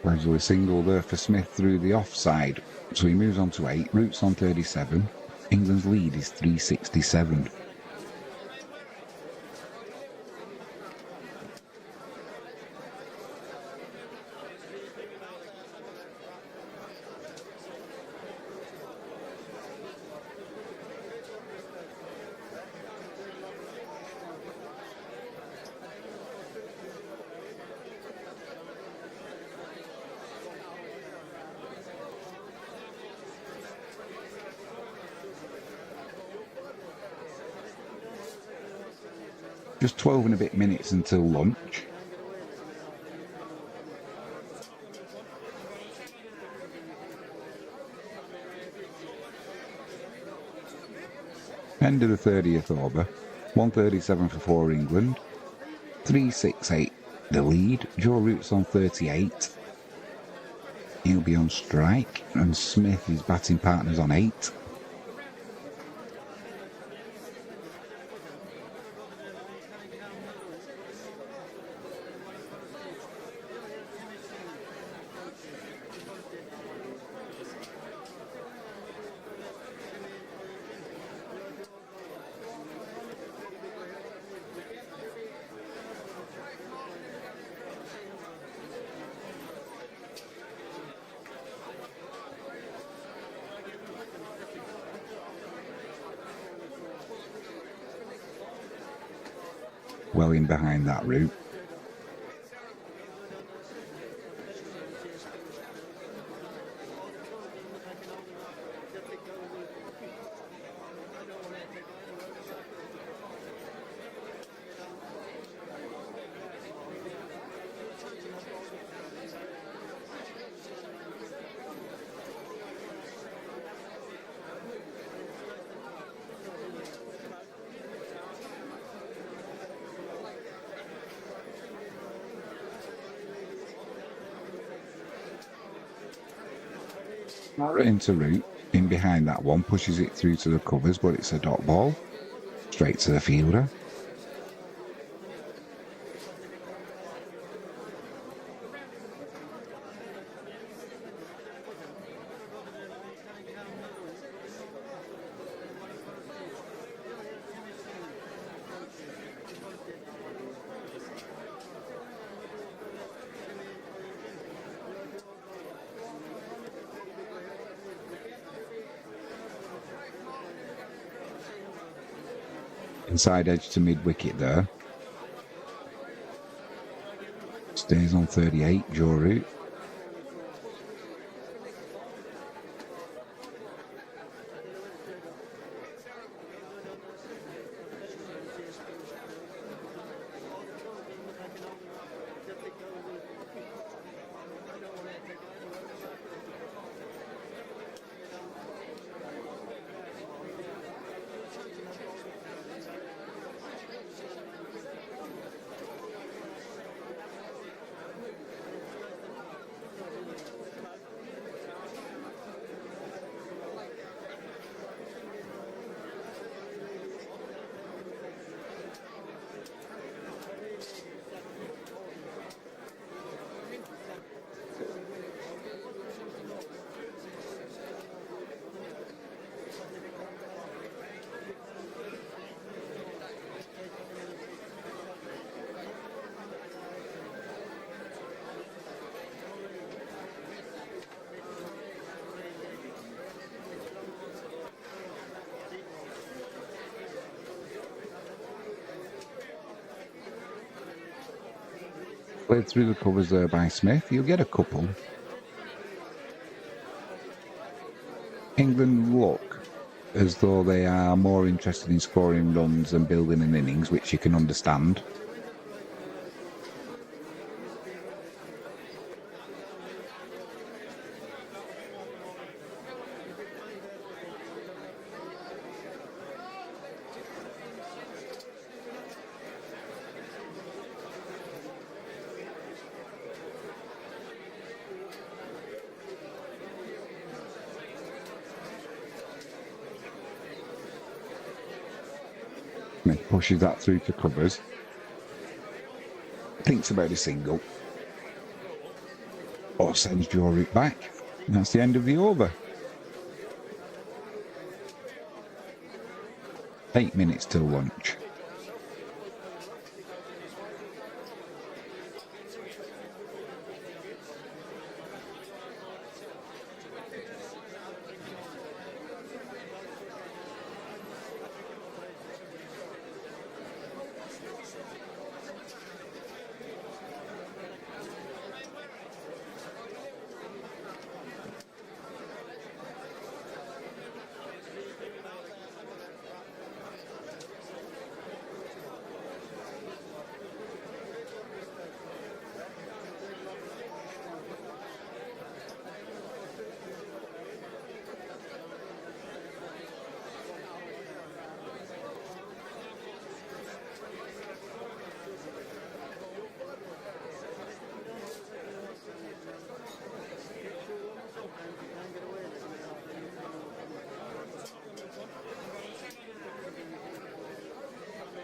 Leisurely single there for Smith through the offside. So he moves on to 8, Roots on 37. England's lead is 367. Just 12 and a bit minutes until lunch. End of the 30th over. 137 for England. 368 the lead. Joe Root's on 38. He'll be on strike. And Smith, his batting partner's on 8. Well in behind that Root. Into Root, in behind that one, pushes it through to the covers, but it's a dot ball. Straight to the fielder. Inside edge to mid-wicket there. Stays on 38, Joe Root. 1 2 Played through the covers there by Smith. You'll get a couple. England look as though they are more interested in scoring runs than building an innings, which you can understand. Smith pushes that through to covers. Thinks about a single. Or sends Jory back. And that's the end of the over. 8 minutes till lunch.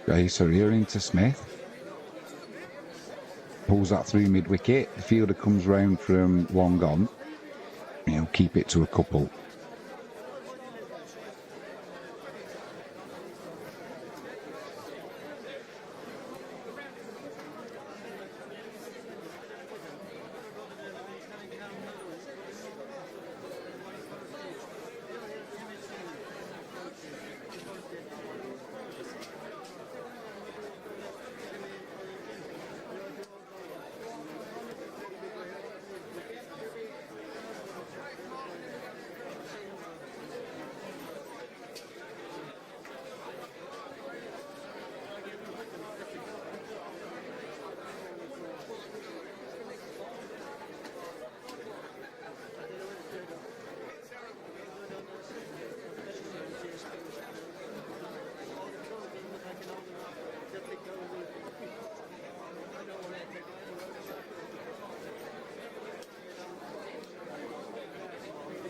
Racer into Smith. Pulls that through mid-wicket. The fielder comes round from long on. He'll keep it to a couple.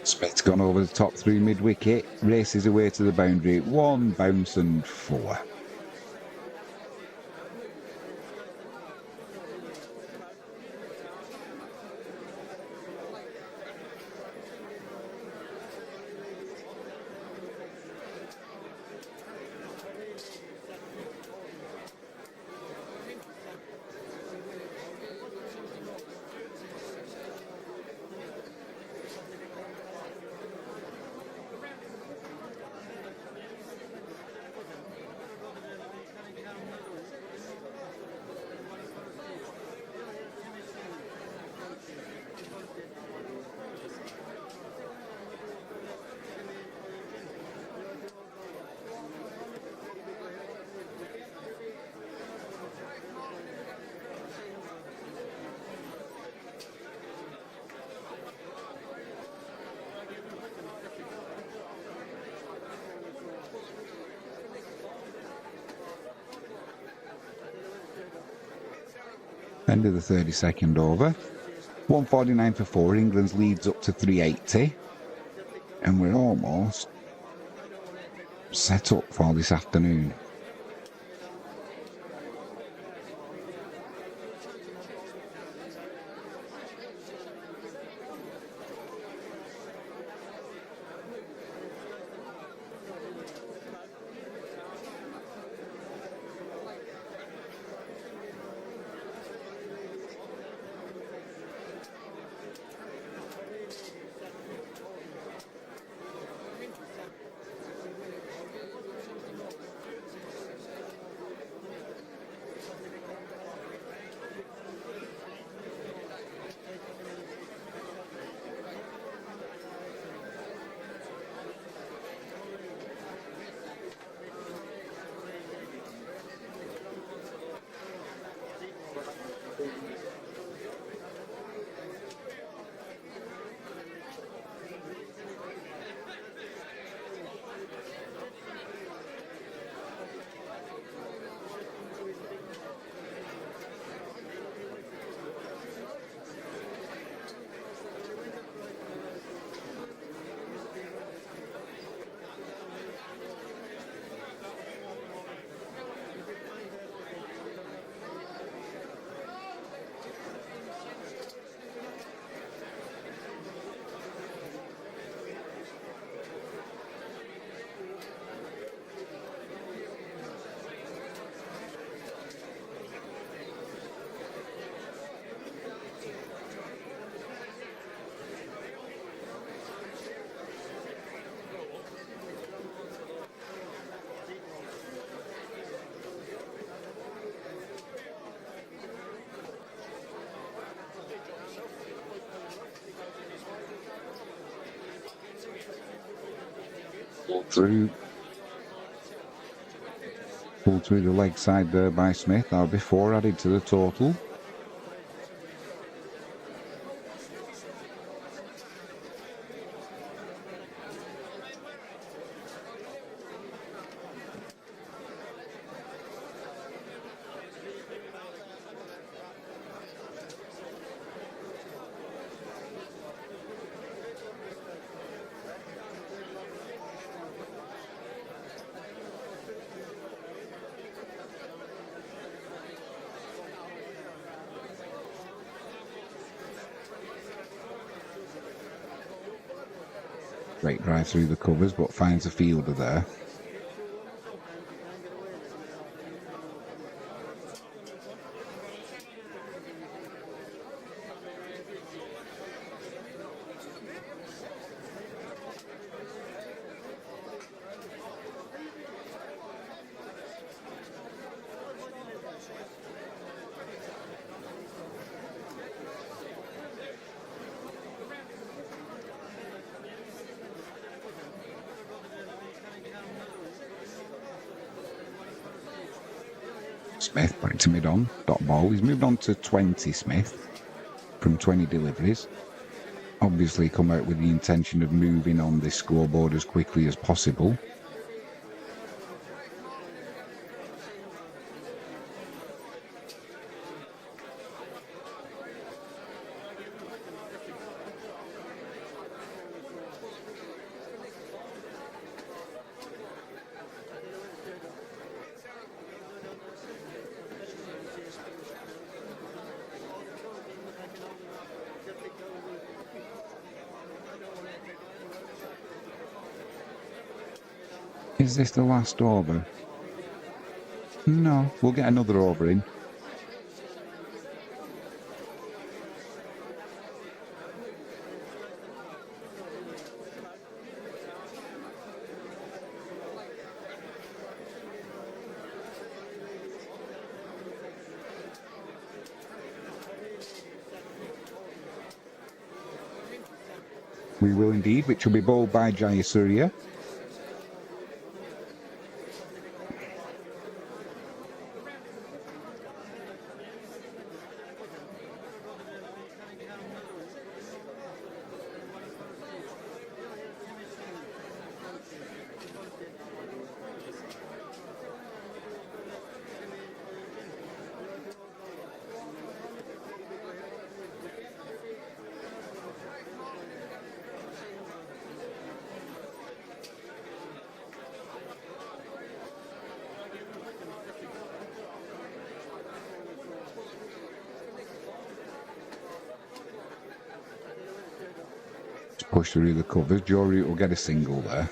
Smith's gone over the top through mid-wicket, races away to the boundary, 1 bounce and 4. End of the 32nd over. 149 for 4. England's leads up to 380. And we're almost set up for this afternoon. Pulled through the leg side there by Smith. That would be 4 added to the total. Great drive through the covers, but finds a fielder there. Smith back to mid-on, dot ball. He's moved on to 20, Smith, from 20 deliveries. Obviously come out with the intention of moving on this scoreboard as quickly as possible. Is this the last over? No, we'll get another over in. We will indeed, which will be bowled by Jayasuriya. Push through the covers. Joe Root will get a single there.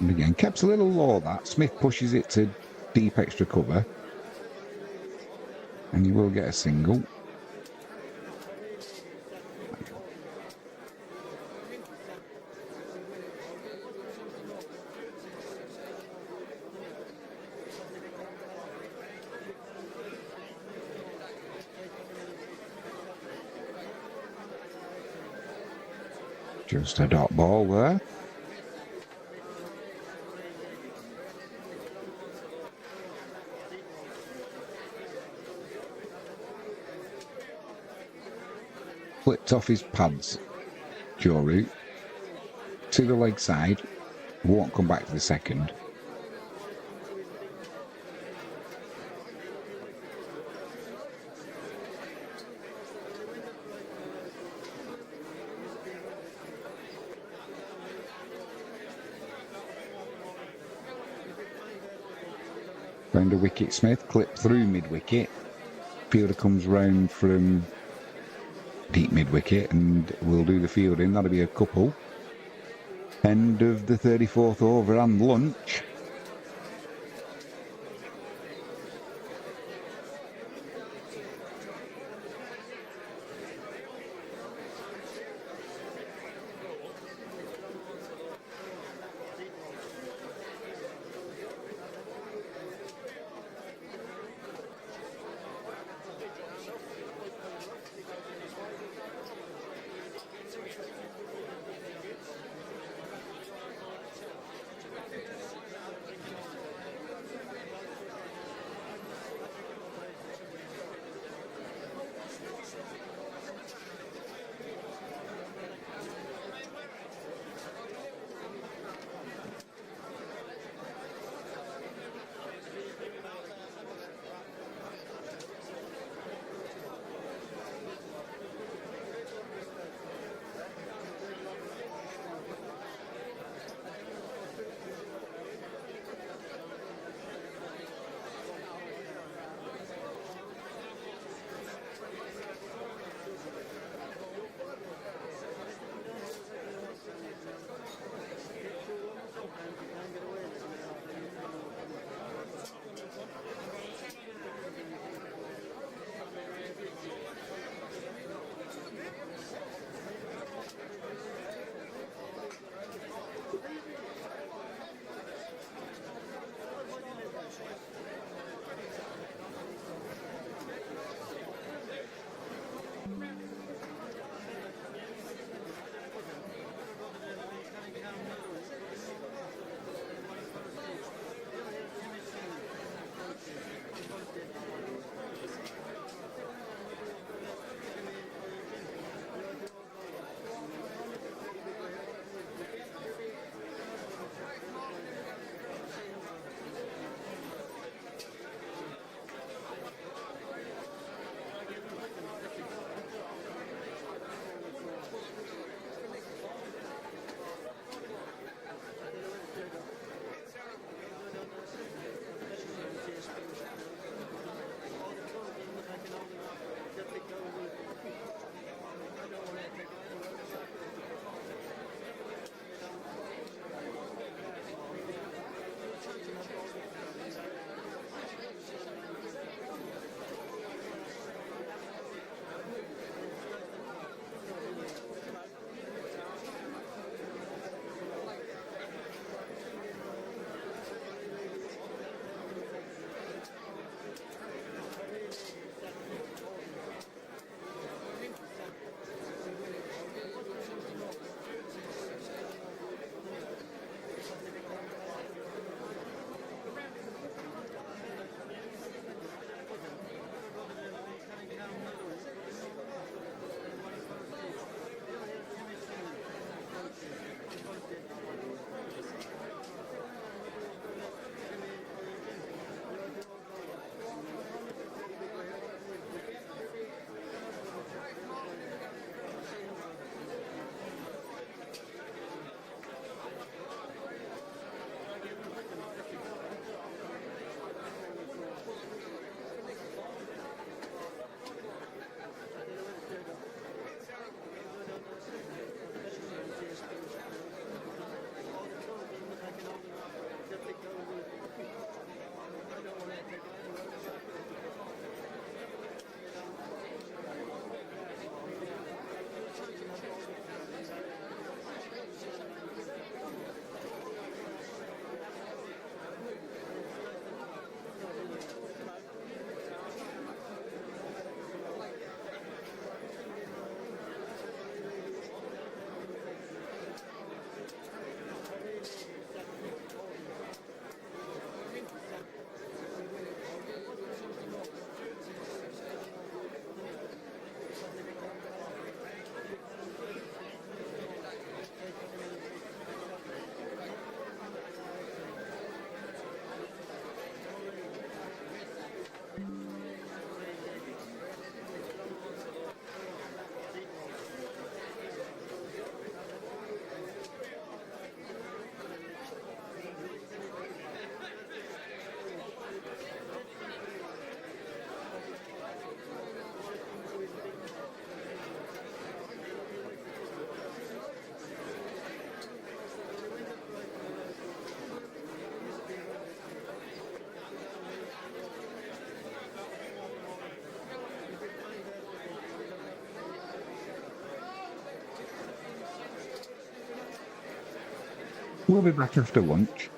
And again, kept a little low that. Smith pushes it to deep extra cover. And you will get a single. Just a dot ball there. Flipped off his pads, Joe Root, to the leg side, won't come back to the second. Round a wicket, Smith, clipped through mid-wicket. Fielder comes round from deep mid-wicket and we'll do the fielding. That'll be a couple. End of the 34th over and lunch. We'll be back after lunch.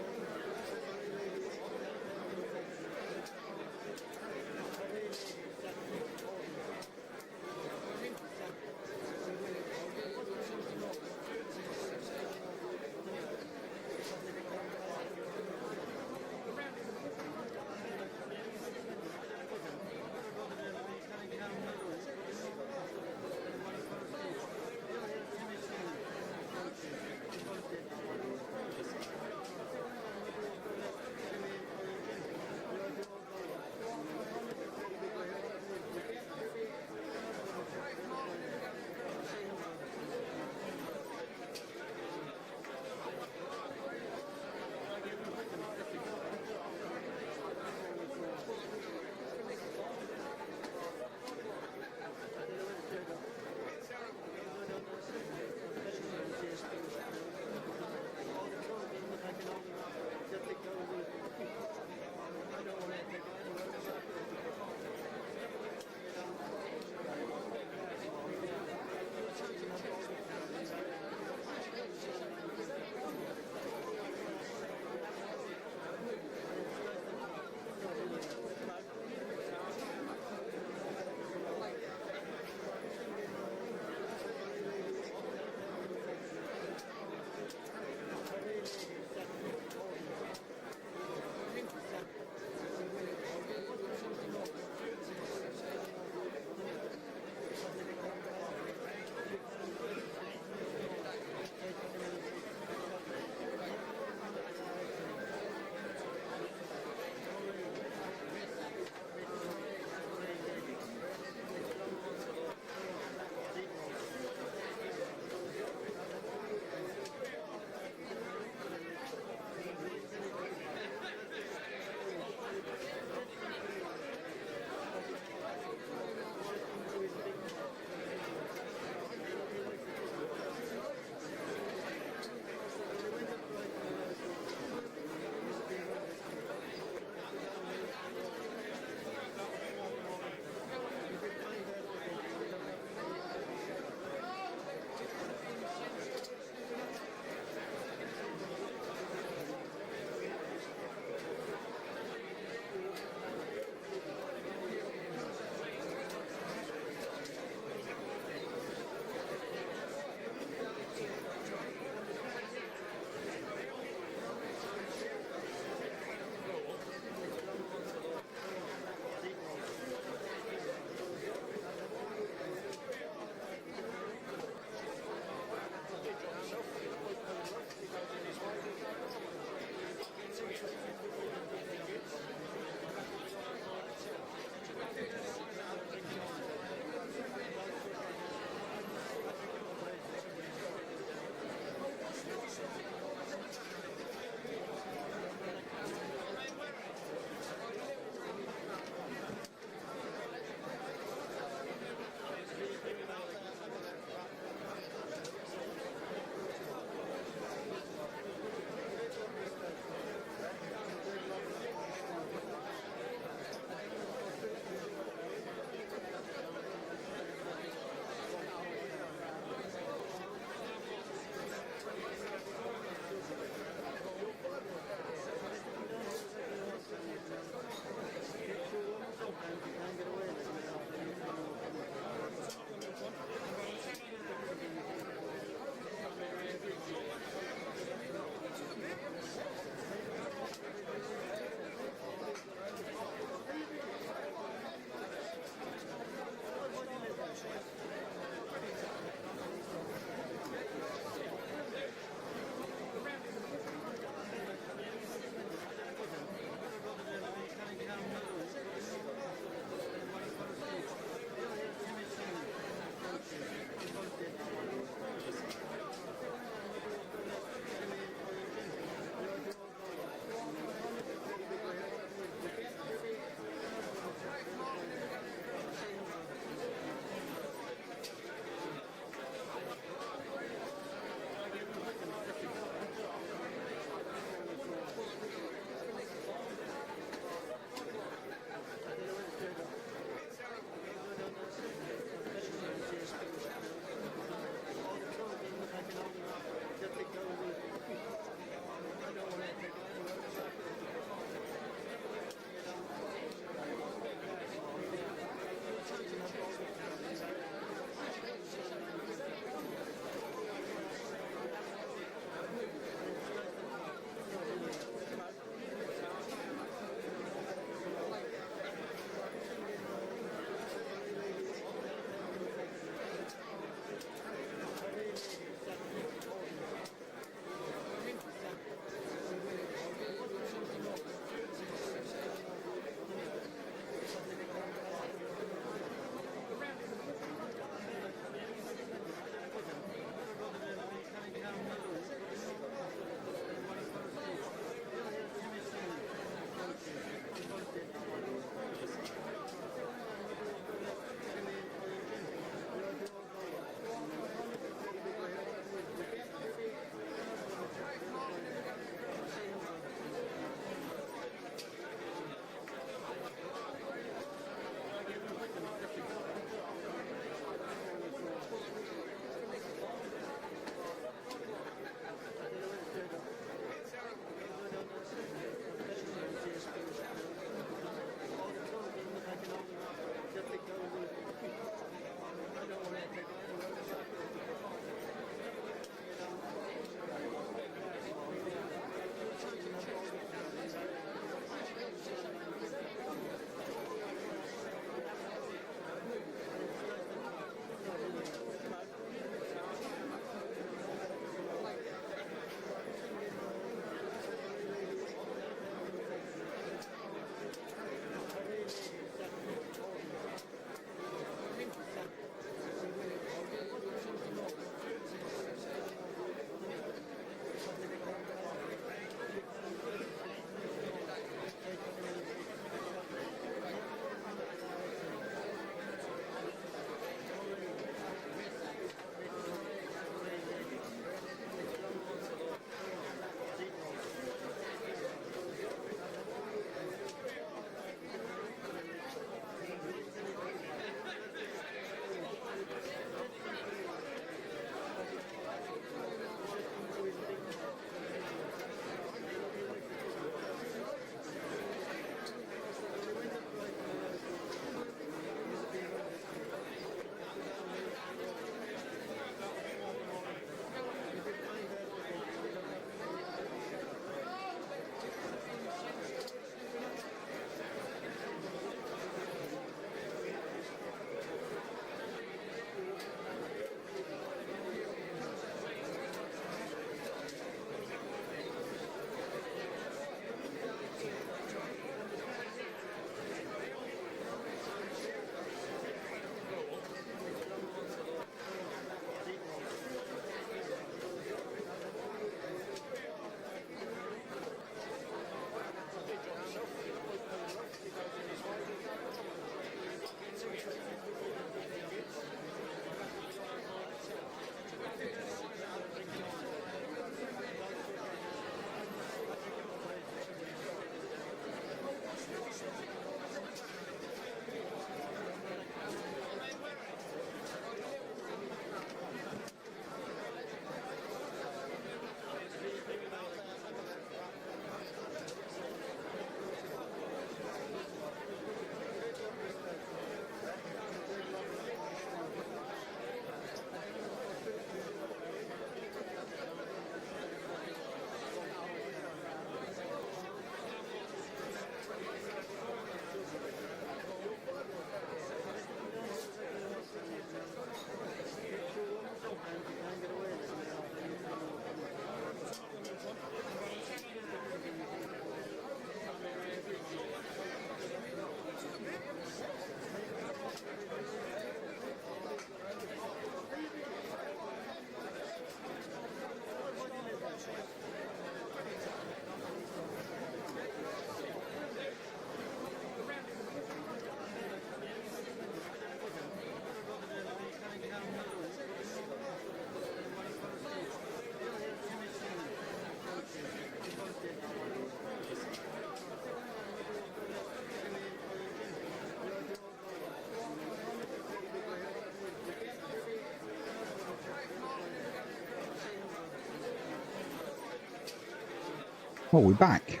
Well, we're back.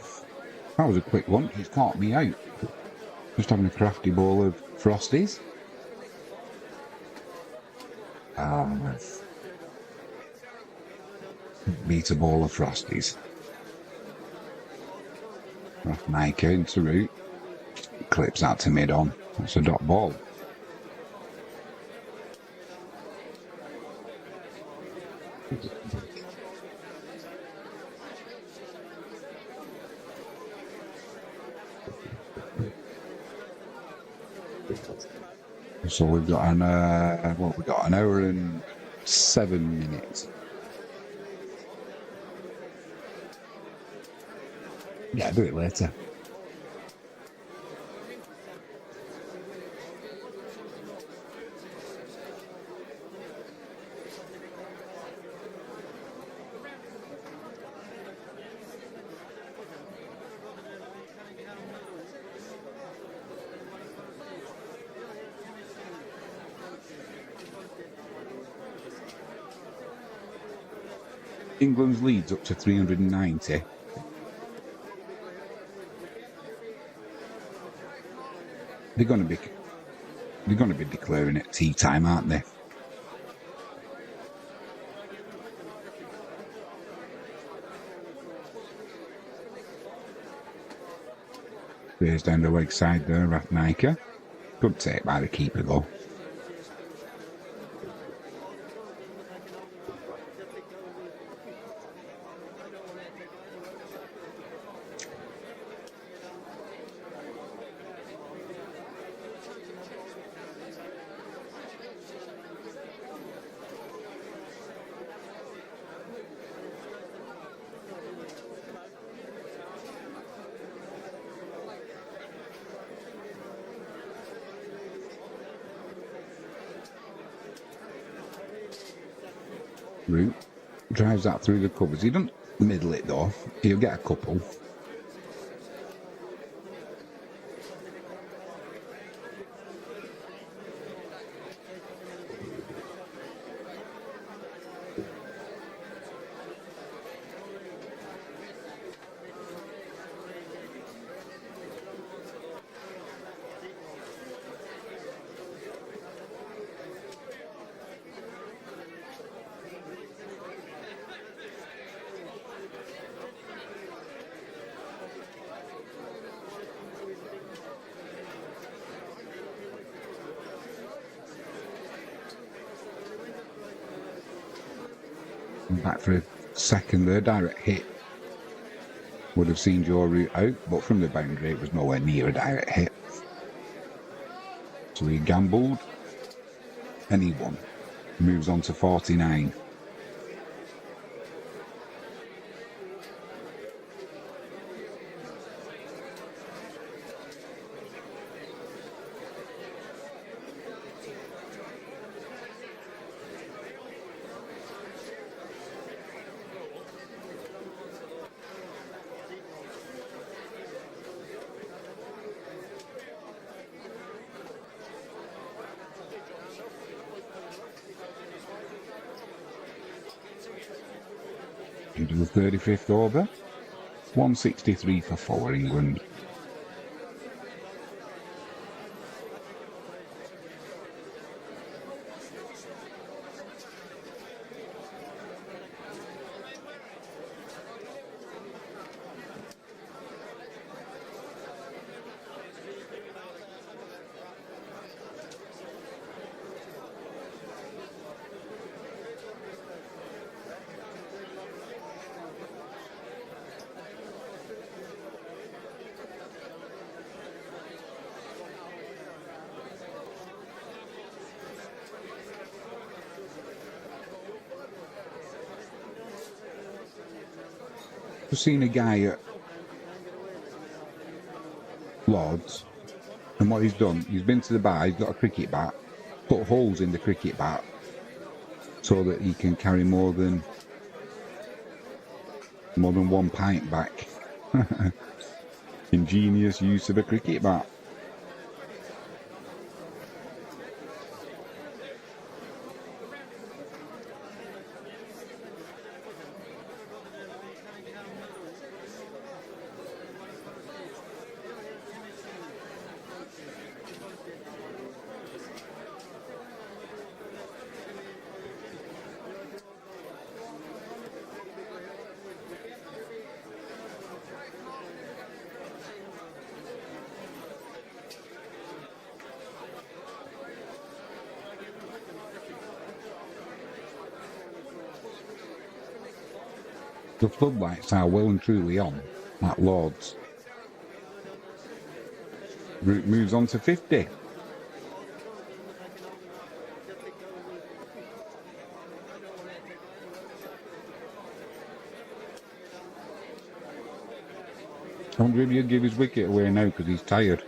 That was a quick one. It's caught me out. Just having a crafty bowl of Frosties. Beat a bowl of Frosties. Nike into route. Clips that to mid on. That's a dot ball. So we've got an we got an hour and 7 minutes. Yeah, do it later. England's lead's up to 390. They're going to be declaring it tea time, aren't they? Plays down the leg side there, Ratnaika. Good take by the keeper though. Root drives that through the covers. He doesn't middle it though. He'll get a couple. Back for a second there, direct hit. Would have seen Joe Root out, but from the boundary it was nowhere near a direct hit. So he gambled and he won. Moves on to 49. Into the 35th over. 163 for England. I've seen a guy at Lords, and what he's done, he's been to the bar, he's got a cricket bat, put holes in the cricket bat so that he can carry more than 1 pint back. Ingenious use of a cricket bat. The floodlights are well and truly on at Lord's. Root moves on to 50. I wonder if he'd give his wicket away now because he's tired.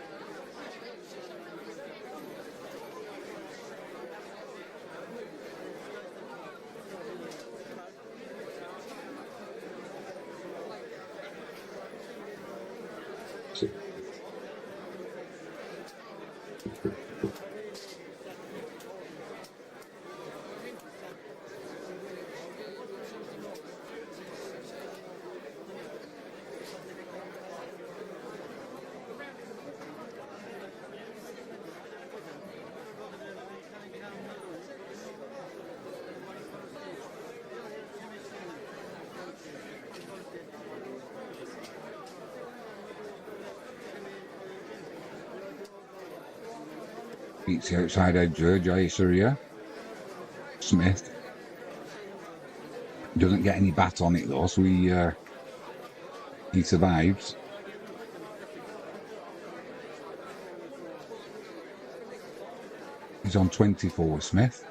Beats the outside edger, Jayasuriya. Smith. Doesn't get any bat on it though, so he survives. He's on 24, Smith.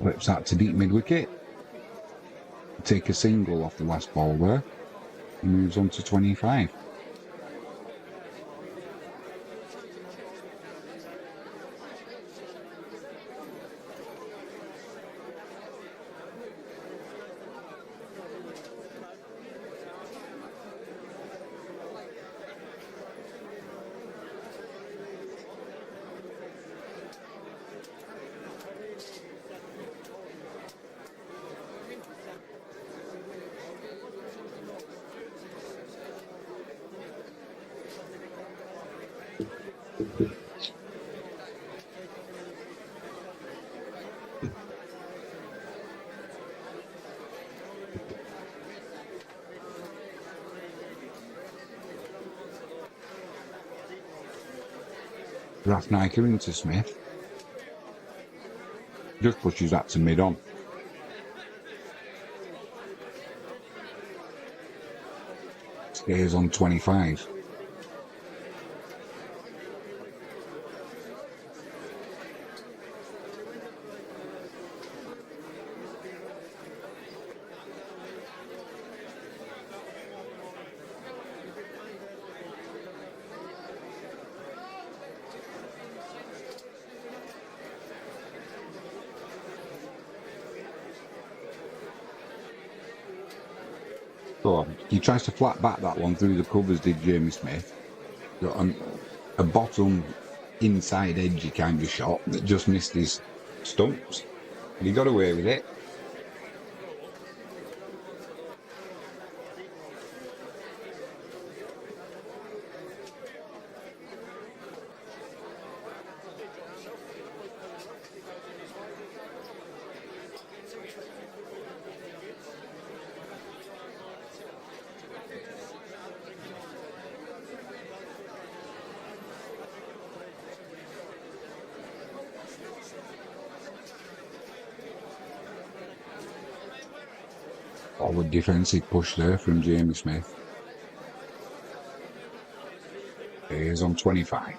Flips that to deep mid-wicket. Take a single off the last ball there. He moves on to 25. Rathnaiker into Smith. Just pushes that to mid-on. Stays on 25. So he tries to flat back that one through the covers, did Jamie Smith. Got a bottom inside edgy kind of shot that just missed his stumps. And he got away with it. Forward defensive push there from Jamie Smith. He's on 25.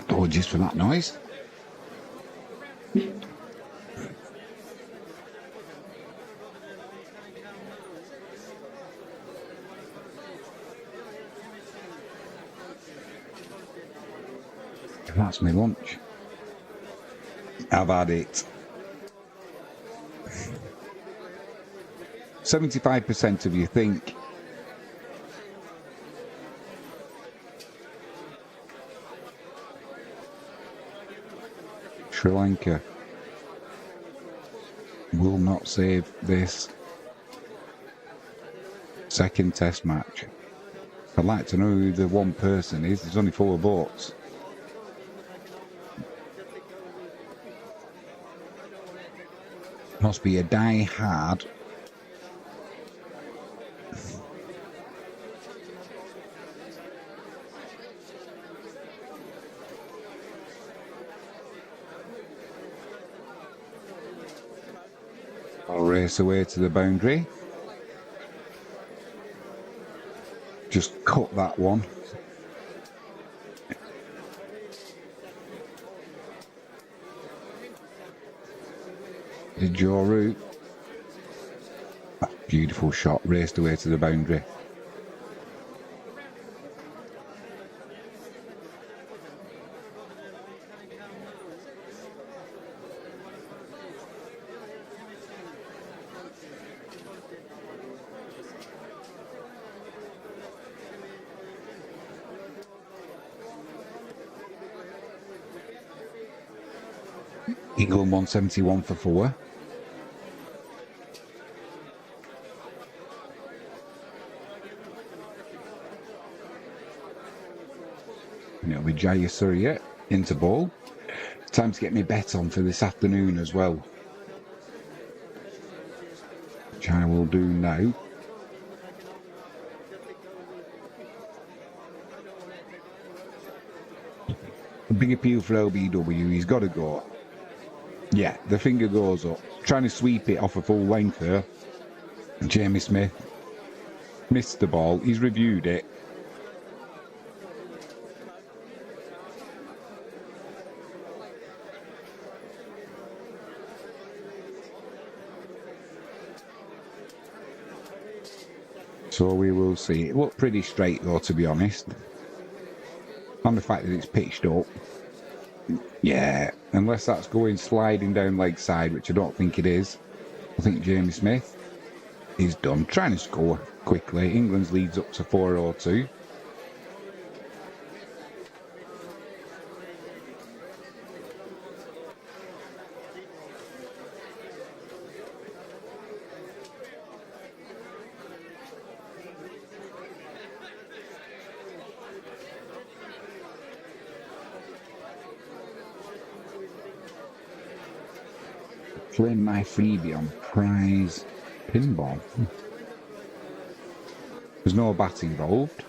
Apologies for that noise. That's my lunch. I've had it. 75% of you think Sri Lanka will not save this second test match. I'd like to know who the one person is. There's only 4 votes. Must be a die-hard I'll race away to the boundary. Just cut that one. Did your route. Beautiful shot, raced away to the boundary. England 171 for 4. And it'll be Jaya Surya into ball. Time to get me bet on for this afternoon as well, which I will do now. A big appeal for LBW, he's got to go. Yeah, the finger goes up. Trying to sweep it off a full length there. Jamie Smith missed the ball. He's reviewed it. So we will see. It looked pretty straight though, to be honest. And the fact that it's pitched up. Yeah, unless that's going sliding down leg side, which I don't think it is. I think Jamie Smith is done. Trying to score quickly. England's leads up to 4-2. Claim my freebie on prize pinball. There's no bat involved.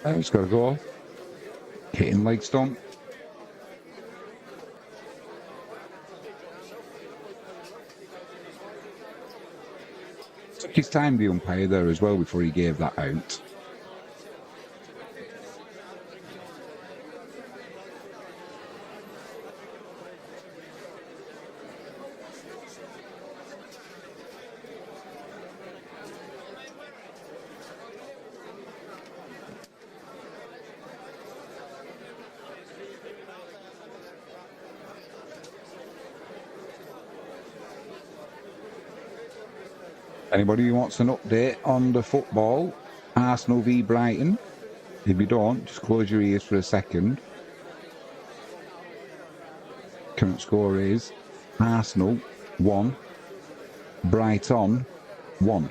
It's got to go. Hitting leg stomp. Took his time, the umpire, there as well before he gave that out. Anybody who wants an update on the football, Arsenal v Brighton? If you don't, just close your ears for a second. Current score is Arsenal 1, Brighton 1.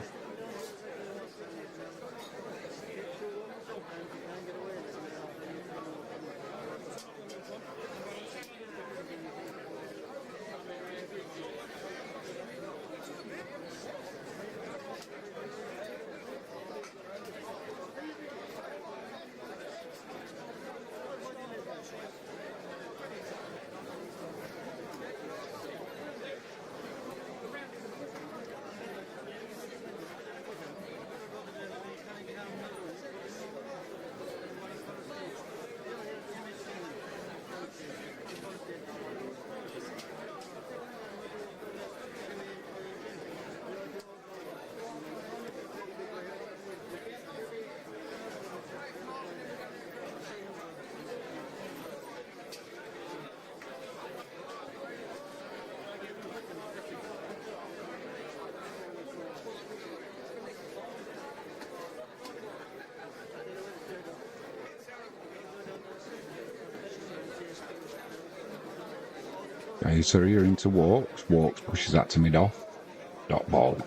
Jayasuriya into Walks. Walks pushes that to mid-off. Dot ball.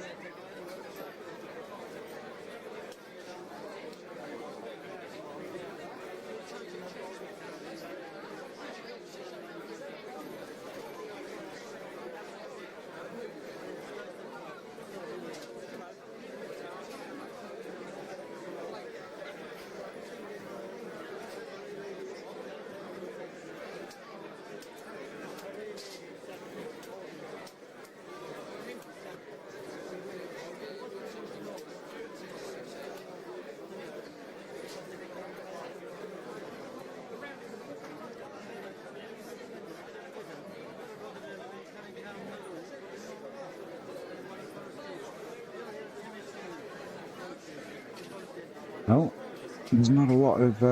Well, there's not a lot of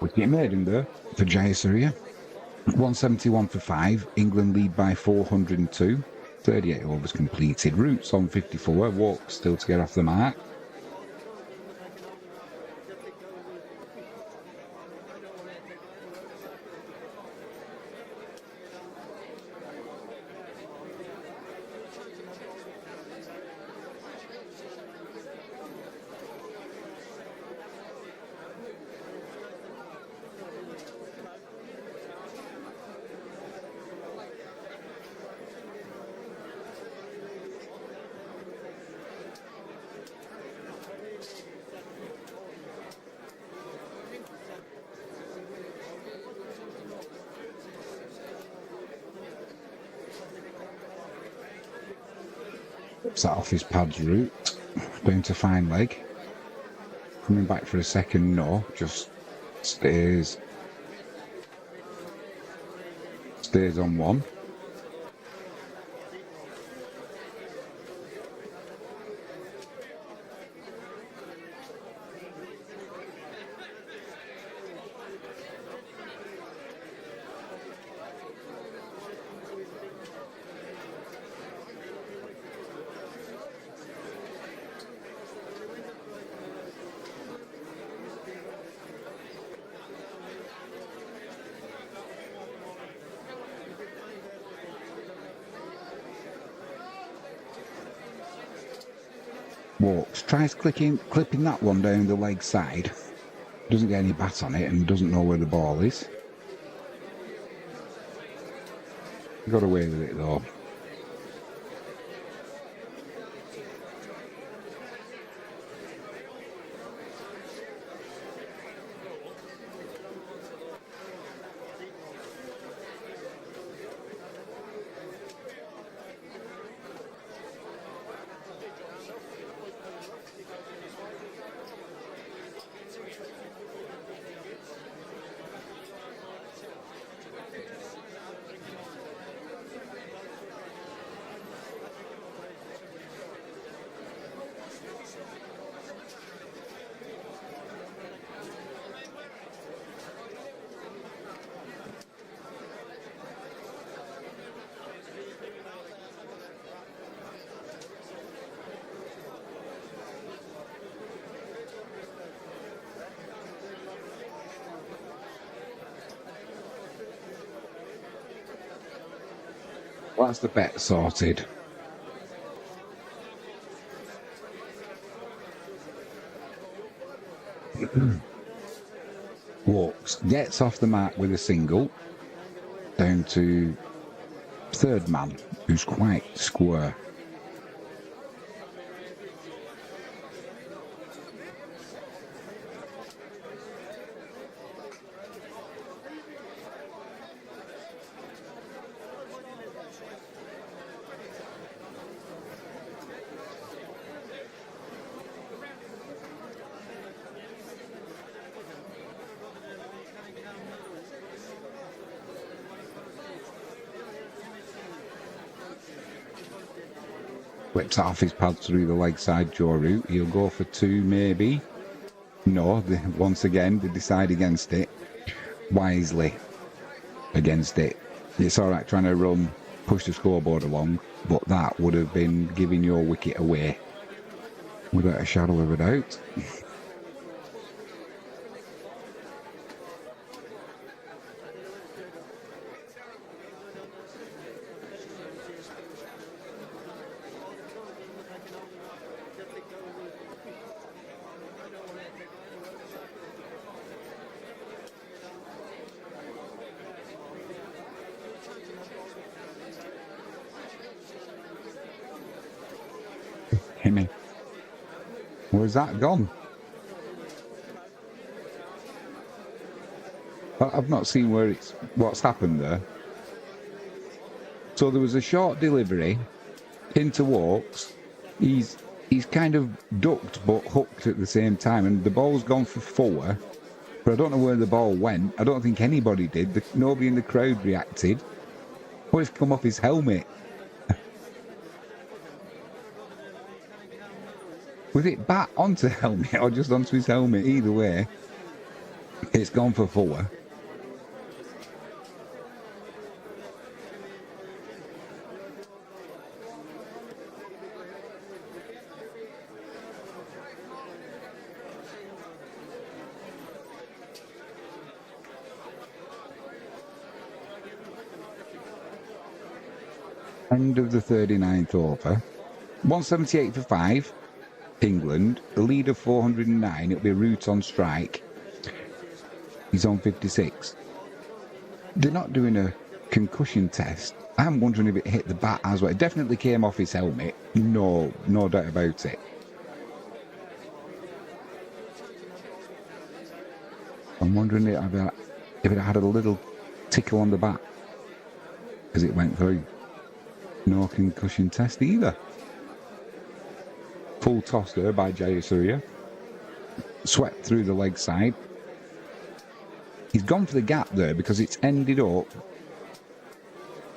wicket made him there for Jayasuriya. 171 for 5. England lead by 402. 38 overs completed. Roots on 54. Walks still to get off the mark. That off his pad's route, down to fine leg. Coming back for a second, no, just stays on one. Walks, tries clipping that one down the leg side, doesn't get any bat on it and doesn't know where the ball is. Got away with it though. Well, that's the bet sorted. Walks, gets off the mark with a single, down to third man, who's quite square. Whips off his pad through the leg side jaw route. He'll go for two, maybe. No, once again, they decide against it wisely. against it. It's all right trying to run, push the scoreboard along, but that would have been giving your wicket away without a shadow of a doubt. Himmy. Where's that gone? I've not seen what's happened there. So there was a short delivery into walks. He's kind of ducked but hooked at the same time, and the ball's gone for 4. But I don't know where the ball went. I don't think anybody did. Nobody in the crowd reacted. Well, it's come off his helmet. Was it bat onto the helmet or just onto his helmet? Either way, it's gone for 4. End of the 39th over. 178 for 5. England. A lead of 409. It'll be Root on strike. He's on 56. They're not doing a concussion test. I'm wondering if it hit the bat as well. It definitely came off his helmet. No doubt about it. I'm wondering if it had a little tickle on the bat as it went through. No concussion test either. Full toss there by Jayasuriya. Swept through the leg side. He's gone for the gap there because it's ended up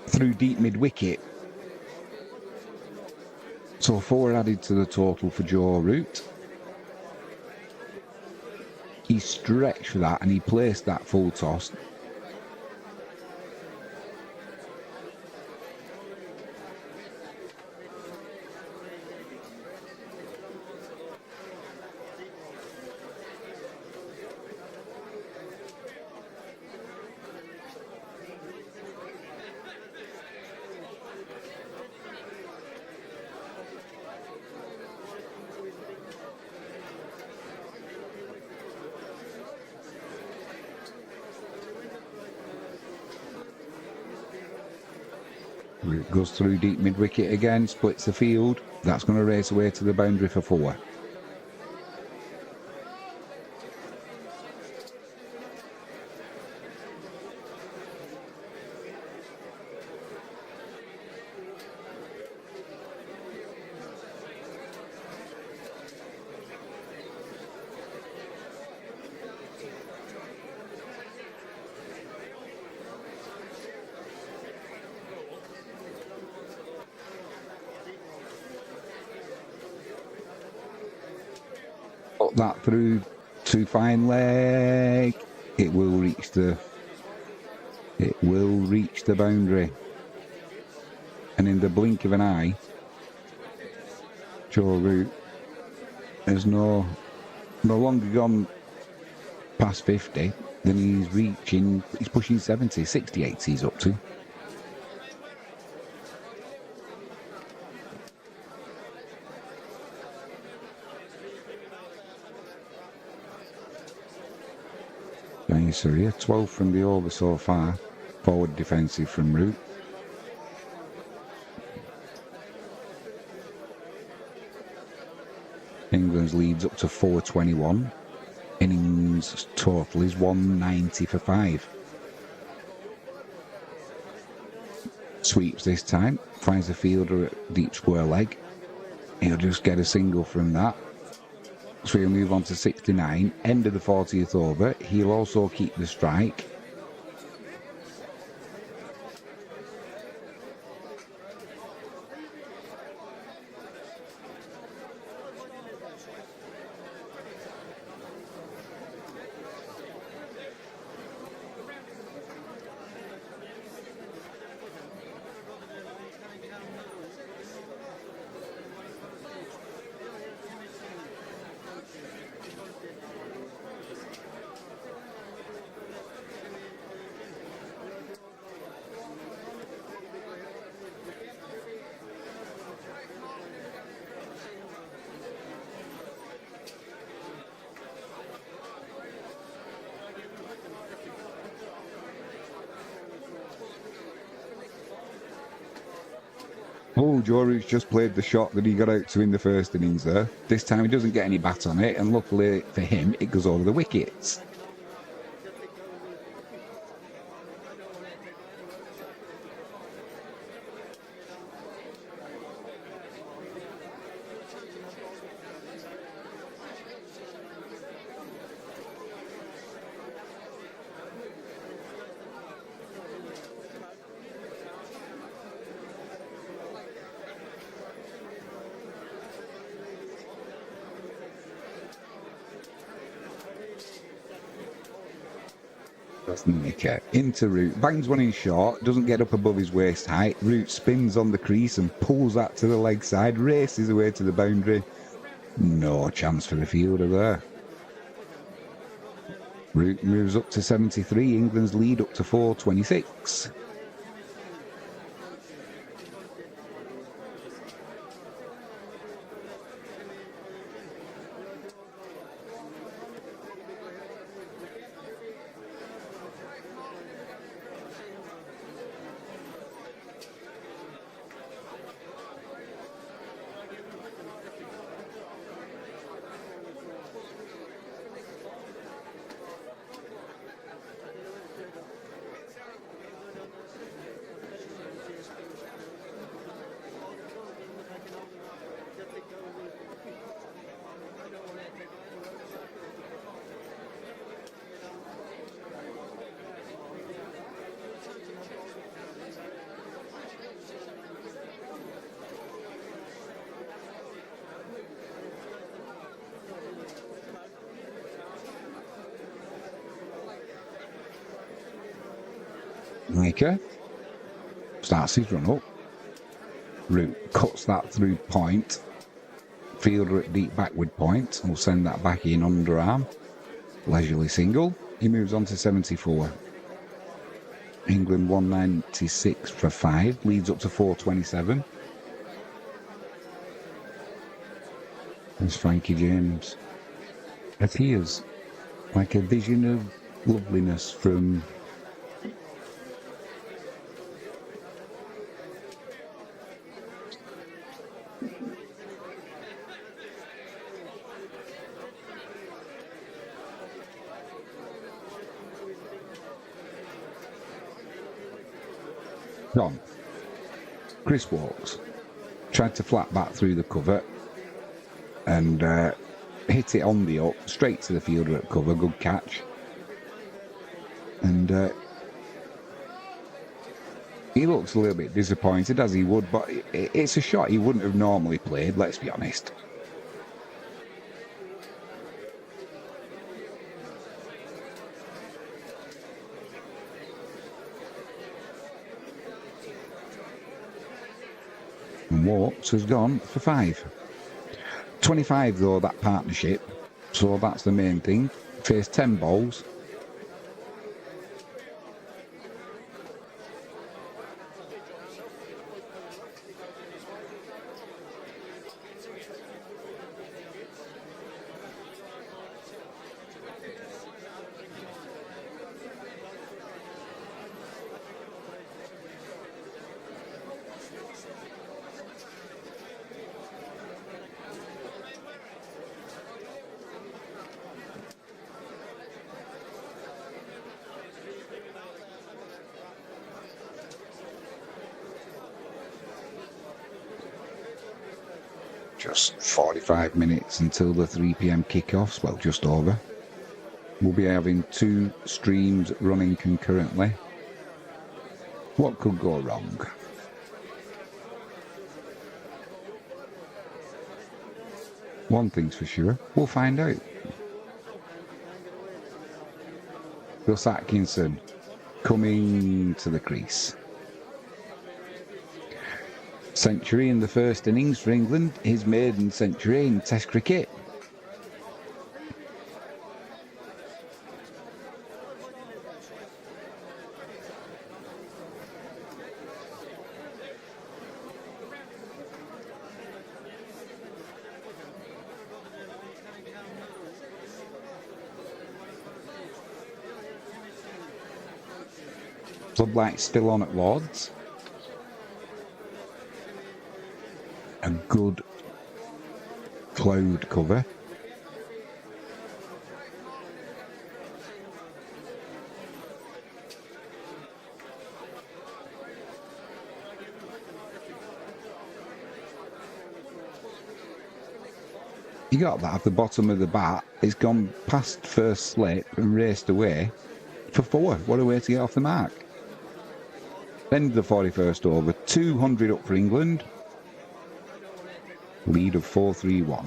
through deep mid-wicket. So 4 added to the total for Joe Root. He stretched for that and he placed that full toss. It goes through deep mid-wicket again, splits the field. That's going to race away to the boundary for 4. Put that through to fine leg. It will reach the boundary. And in the blink of an eye, Joe Root has no longer gone past 50 than he's pushing 70, 68 he's up to. Surya, 12 from the over so far. Forward defensive from Root. England's leads up to 421. Innings total is 190 for 5. Sweeps this time. Finds the fielder at deep square leg. He'll just get a single from that. So he'll move on to 69, end of the 40th over. He'll also keep the strike. Oh, Joe Root's just played the shot that he got out to in the first innings there. This time he doesn't get any bat on it, and luckily for him, it goes over the wickets. That's Nicker. Into Root. Bangs one in short. Doesn't get up above his waist height. Root spins on the crease and pulls that to the leg side. Races away to the boundary. No chance for the fielder there. Root moves up to 73. England's lead up to 426. Nicker starts his run up. Root cuts that through point. Fielder at deep backward point will send that back in underarm. Leisurely single. He moves on to 74. England 196 for 5. Leads up to 427. There's Frankie James. Appears like a vision of loveliness from Gone. Chris walks. Tried to flat back through the cover and hit it on the up, straight to the fielder at cover. Good catch. And he looks a little bit disappointed, as he would, but it's a shot he wouldn't have normally played, let's be honest. And Walks has gone for 5. 25 though, that partnership, so that's the main thing. Faced 10 balls. Just 45 minutes until the 3 p.m. kickoffs, well, just over. We'll be having 2 streams running concurrently. What could go wrong? One thing's for sure, we'll find out. Gus Atkinson coming to the crease. Century in the first innings for England, his maiden century in Test cricket. Floodlights still on at Lord's. a good cloud cover. You got that at the bottom of the bat. It's gone past first slip and raced away for 4. What a way to get off the mark. End of the 41st over. 200 up for England. Lead of 4-3-1.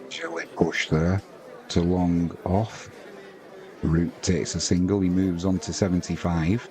Chilling push there to long off. Root takes a single. He moves on to 75.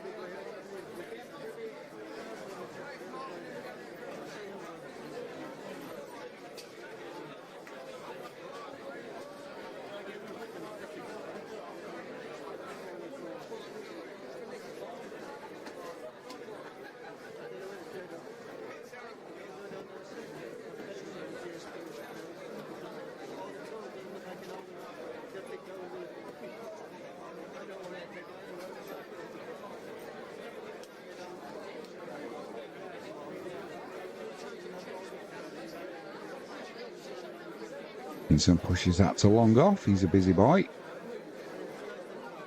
Vincent pushes that to long off. He's a busy boy.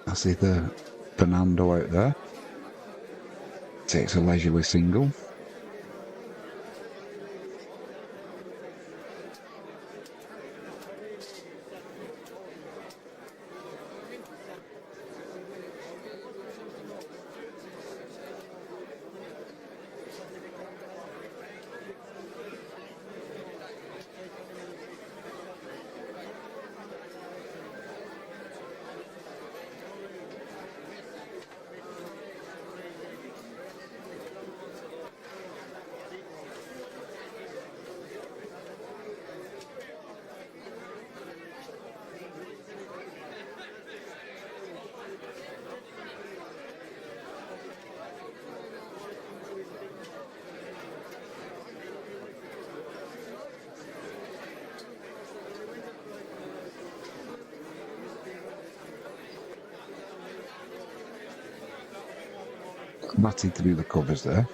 I see the Fernando out there. Takes a leisurely single. Batting to do the covers there.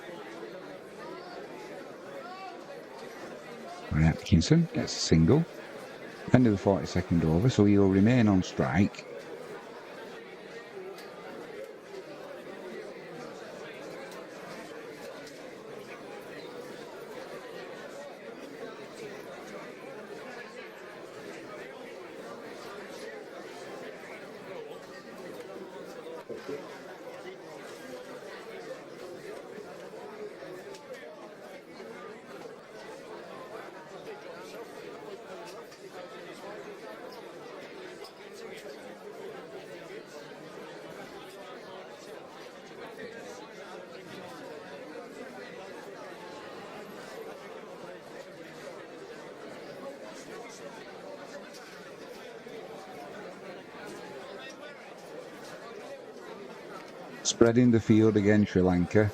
Atkinson gets a single. End of the 42nd over, so he'll remain on strike. Spreading the field again, Sri Lanka.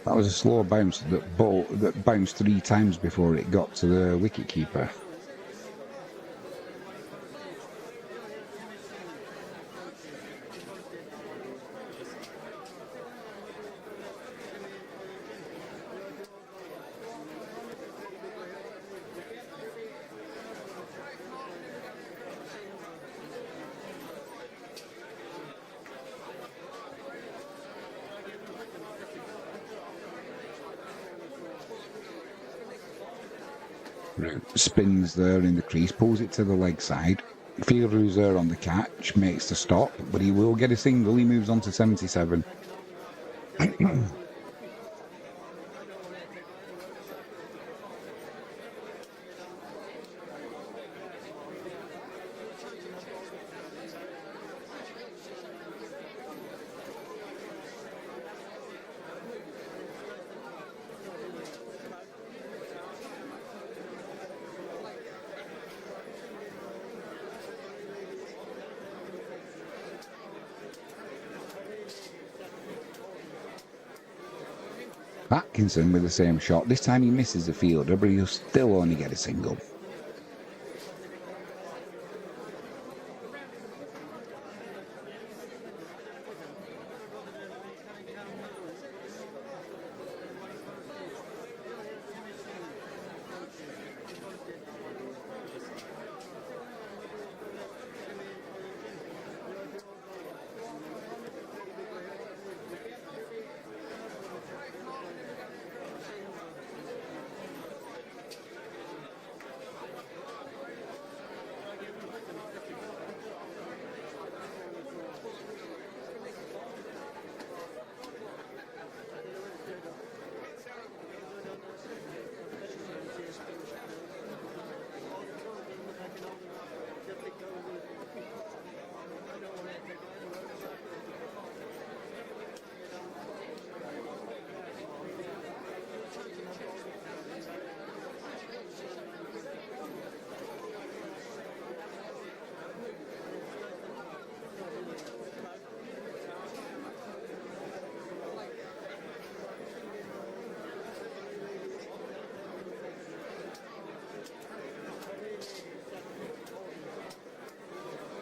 That was a slow bounce that bounced 3 times before it got to the wicketkeeper. Spins there in the crease, pulls it to the leg side. Fielder who's there on the catch makes the stop, but he will get a single. He moves on to 77. Atkinson with the same shot. This time he misses the fielder, but he'll still only get a single.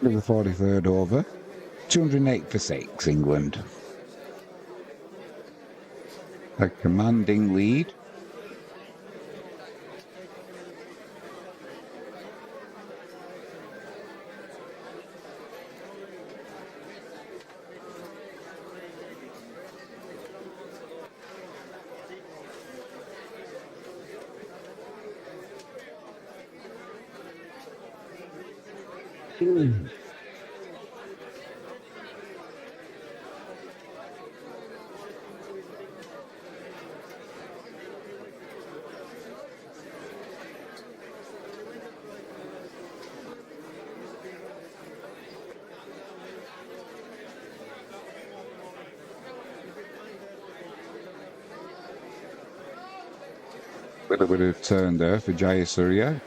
With the 43rd over, 208 for 6, England. A commanding lead. Little bit of turn there for Jayasuriya.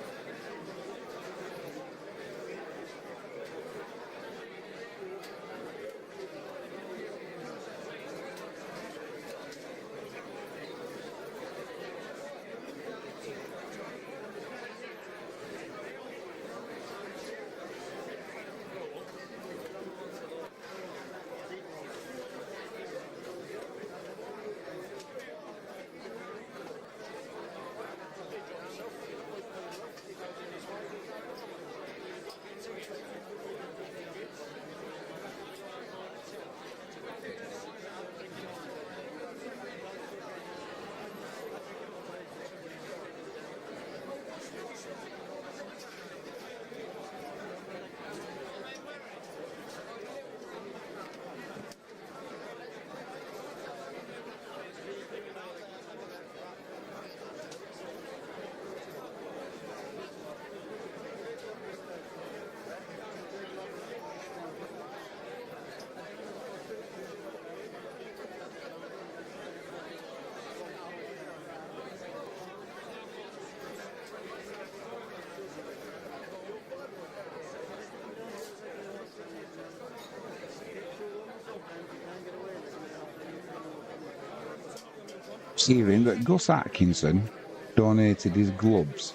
hearing that Gus Atkinson donated his gloves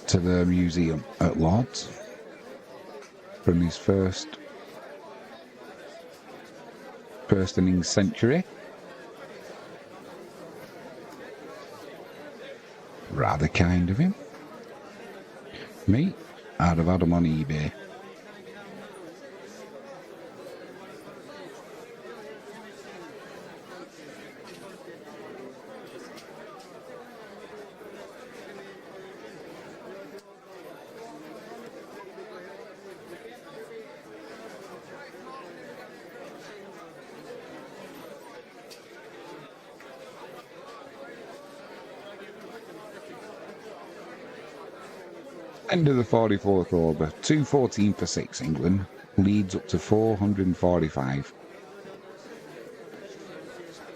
to the museum at Lord's from his first innings century. Rather kind of him. Me, I'd have had them on eBay. End of the 44th over. 214 for 6 England. Leads up to 445.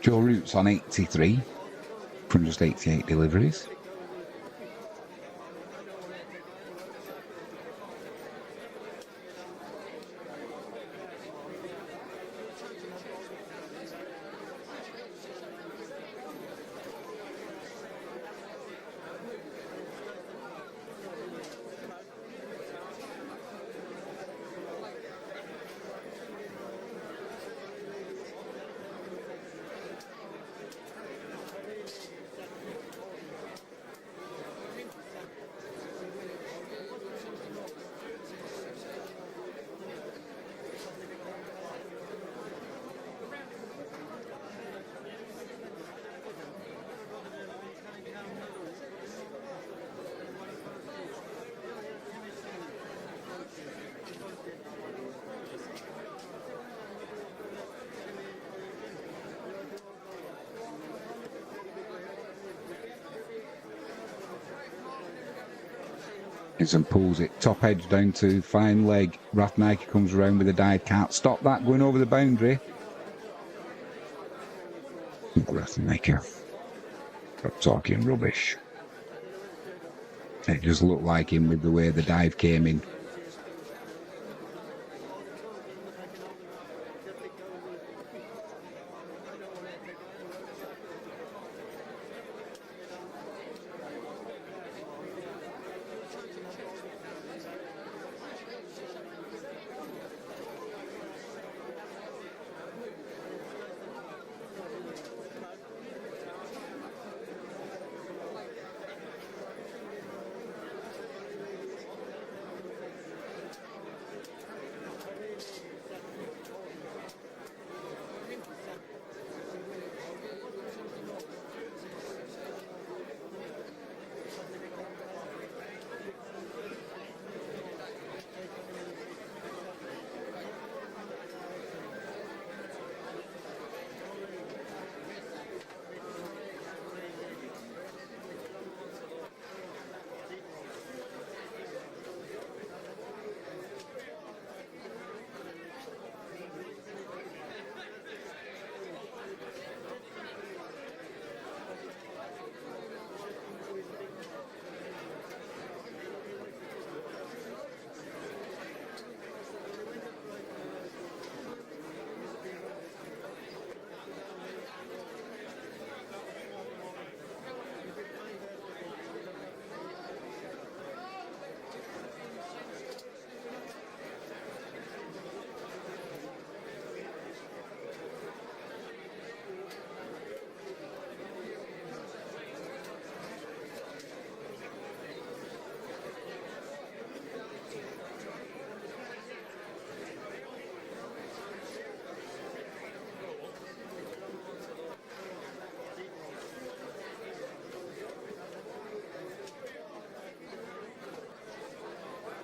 Joe Root's on 83 from just 88 deliveries. And pulls it top edge down to fine leg. Rathmaker comes around with a dive, can't stop that going over the boundary. Rathmaker, stop talking rubbish. It just looked like him with the way the dive came in.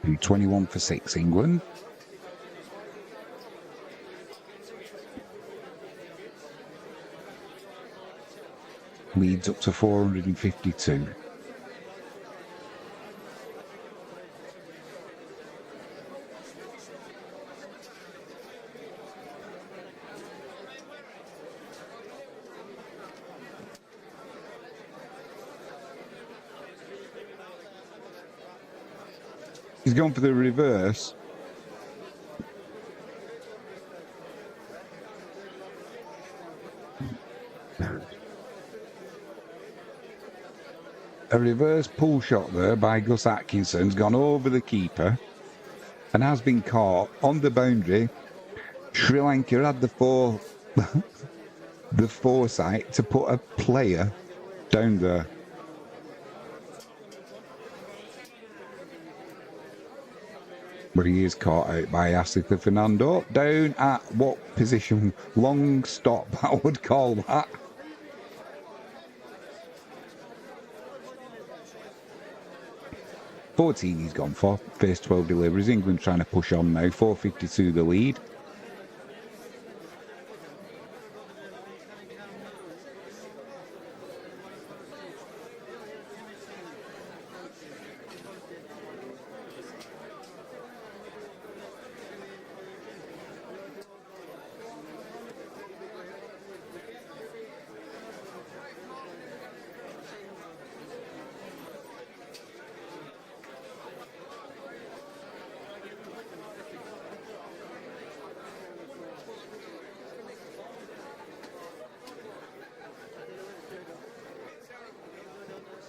And 21 for 6 England. Leads up to 452. He's gone for the reverse. A reverse pull shot there by Gus Atkinson's gone over the keeper and has been caught on the boundary. Sri Lanka had the foresight to put a player down there. But he is caught out by Asika Fernando. Down at what position? Long stop, I would call that. $14 he's gone for. First 12 deliveries. England trying to push on now. 4.52 the lead.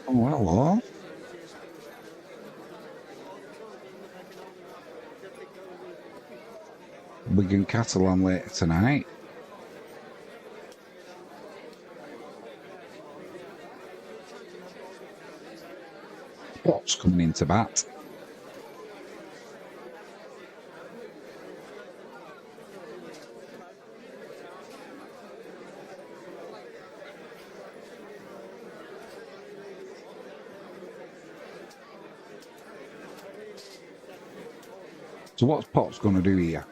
Oh, hello. Wigan Catalan later tonight. What's coming into bat? So what's Potts going to do here?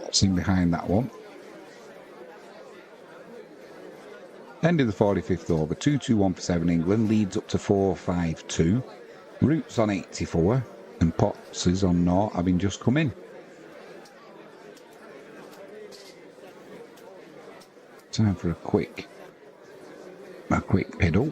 What's in behind that one? End of the 45th over. 2-2-1 for 7 England. Leads up to 4-5-2. Roots on 84 and Potts is on 0, having just come in. Time for a quick pedal.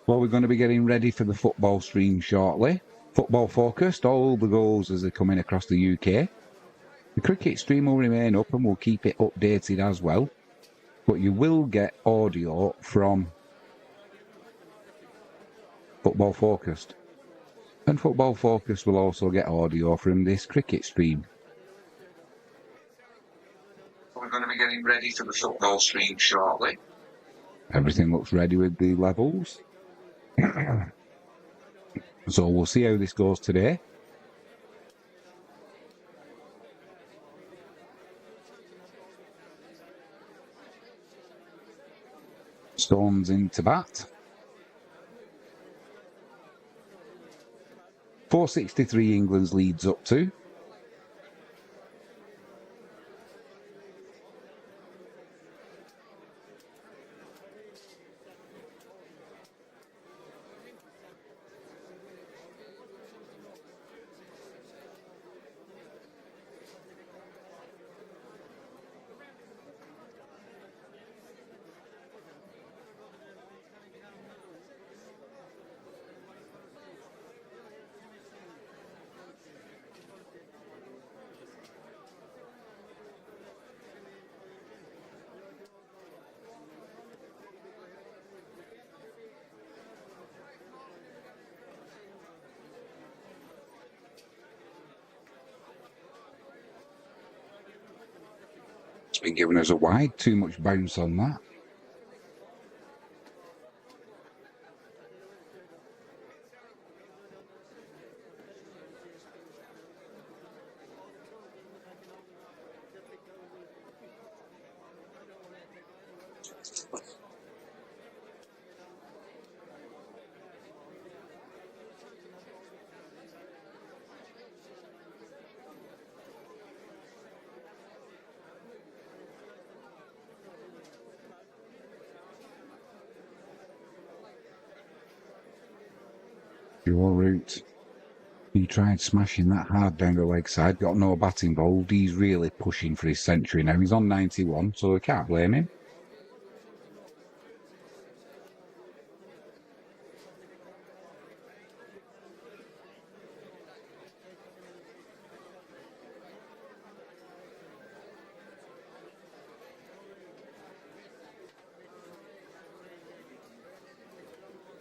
Well, we're going to be getting ready for the football stream shortly. Football focused, all the goals as they're coming across the UK. The cricket stream will remain up and we'll keep it updated as well. But you will get audio from Football Focused. And Football Focused will also get audio from this cricket stream. We're going to be getting ready for the football stream shortly. Everything looks ready with the levels. So we'll see how this goes today. Stones into bat. 463 England's leads up to. It's been giving us a wide, too much bounce on that. Your route. He tried smashing that hard down the leg side, got no bat involved. He's really pushing for his century now. He's on 91, so I can't blame him.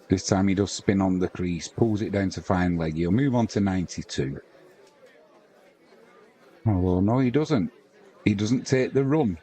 This time he does spin on the crease, pulls it down to fine leg. He'll move on to 92. Oh, well, no, he doesn't. He doesn't take the run.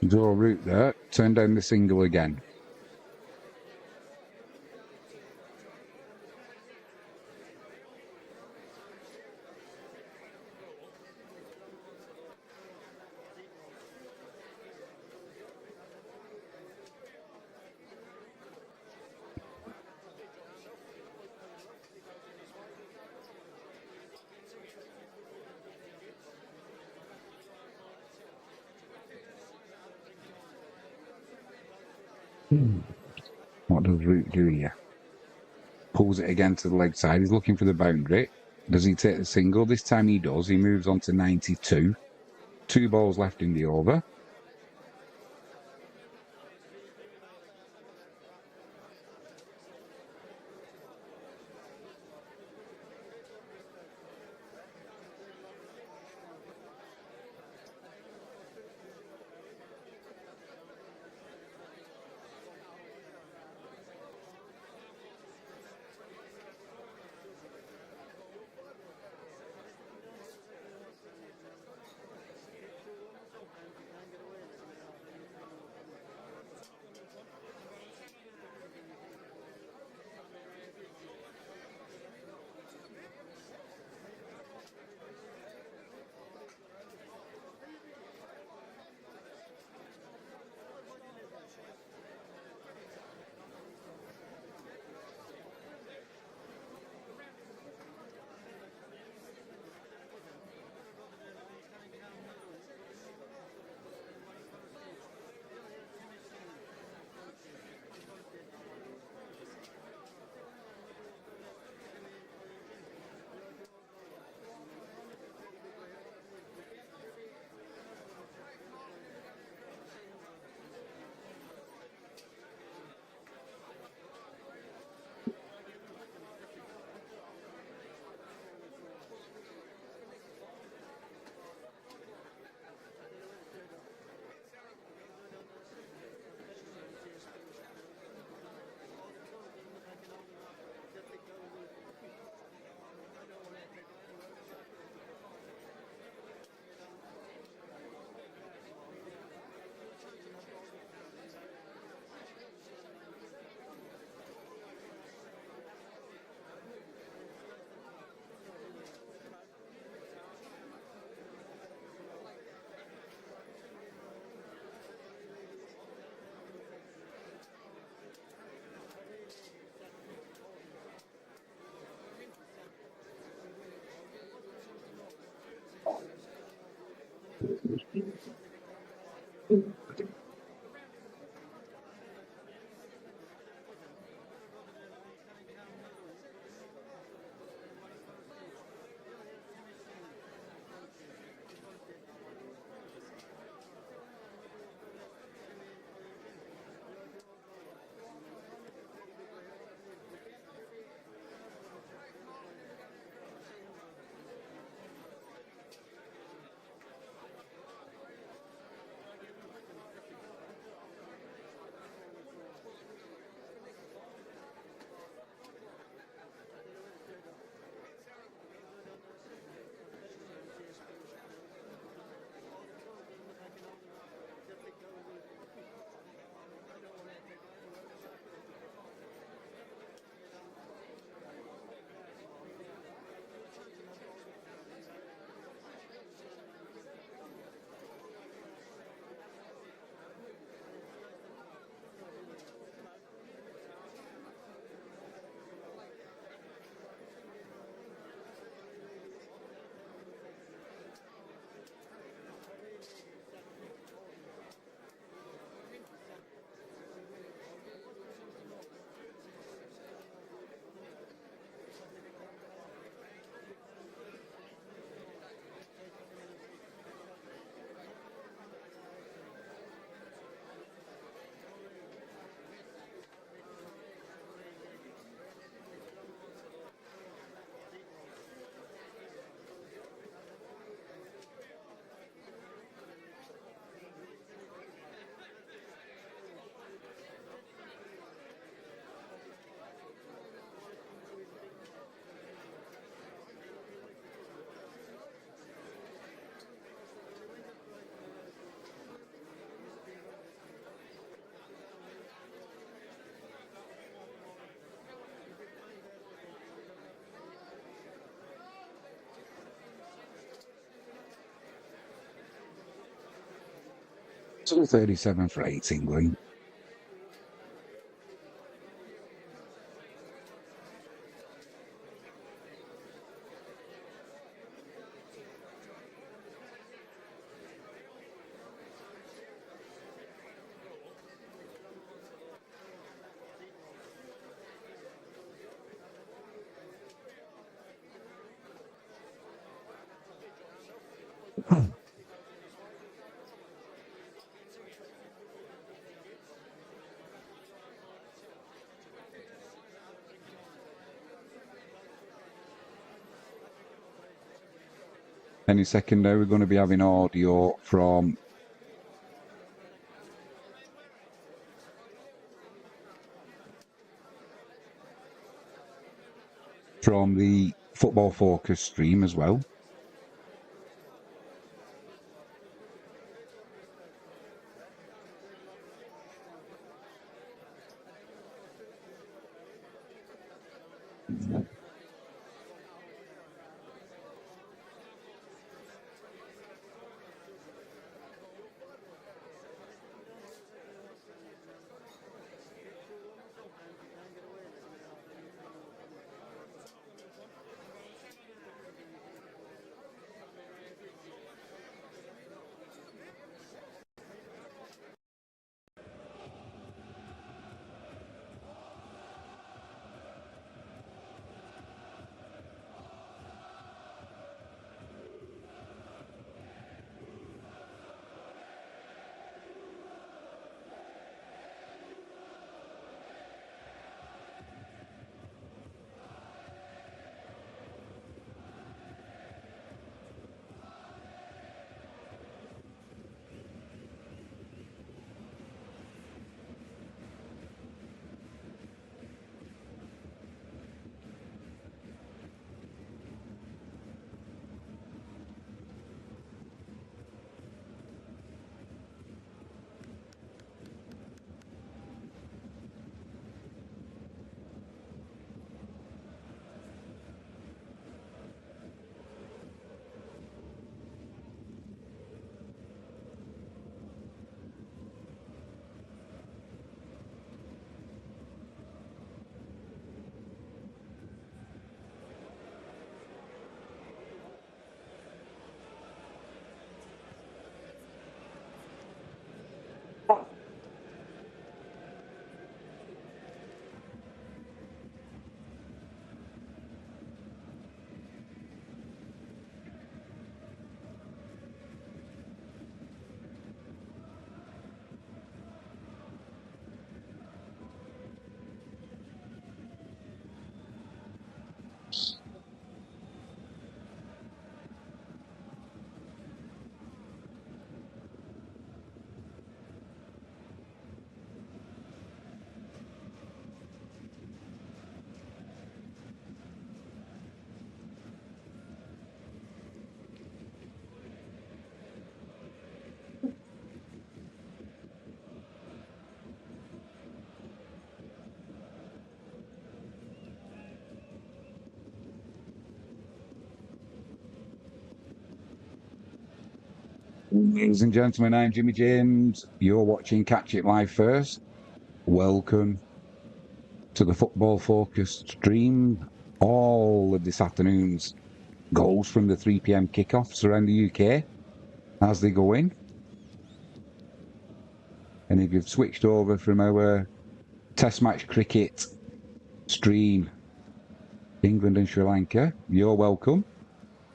Draw route there, turn down the single again. What does Root do here? Pulls it again to the leg side. He's looking for the boundary. Does he take the single? This time he does. He moves on to 92. 2 balls left in the over. 237 for England. Any second now, we're going to be having audio from the Football Focus stream as well. Ladies and gentlemen, I'm Jimmy James. You're watching Catch It Live First. Welcome to the football focused stream. All of this afternoon's goals from the 3 p.m. kickoffs around the UK as they go in. And if you've switched over from our Test match cricket stream, England and Sri Lanka, you're welcome.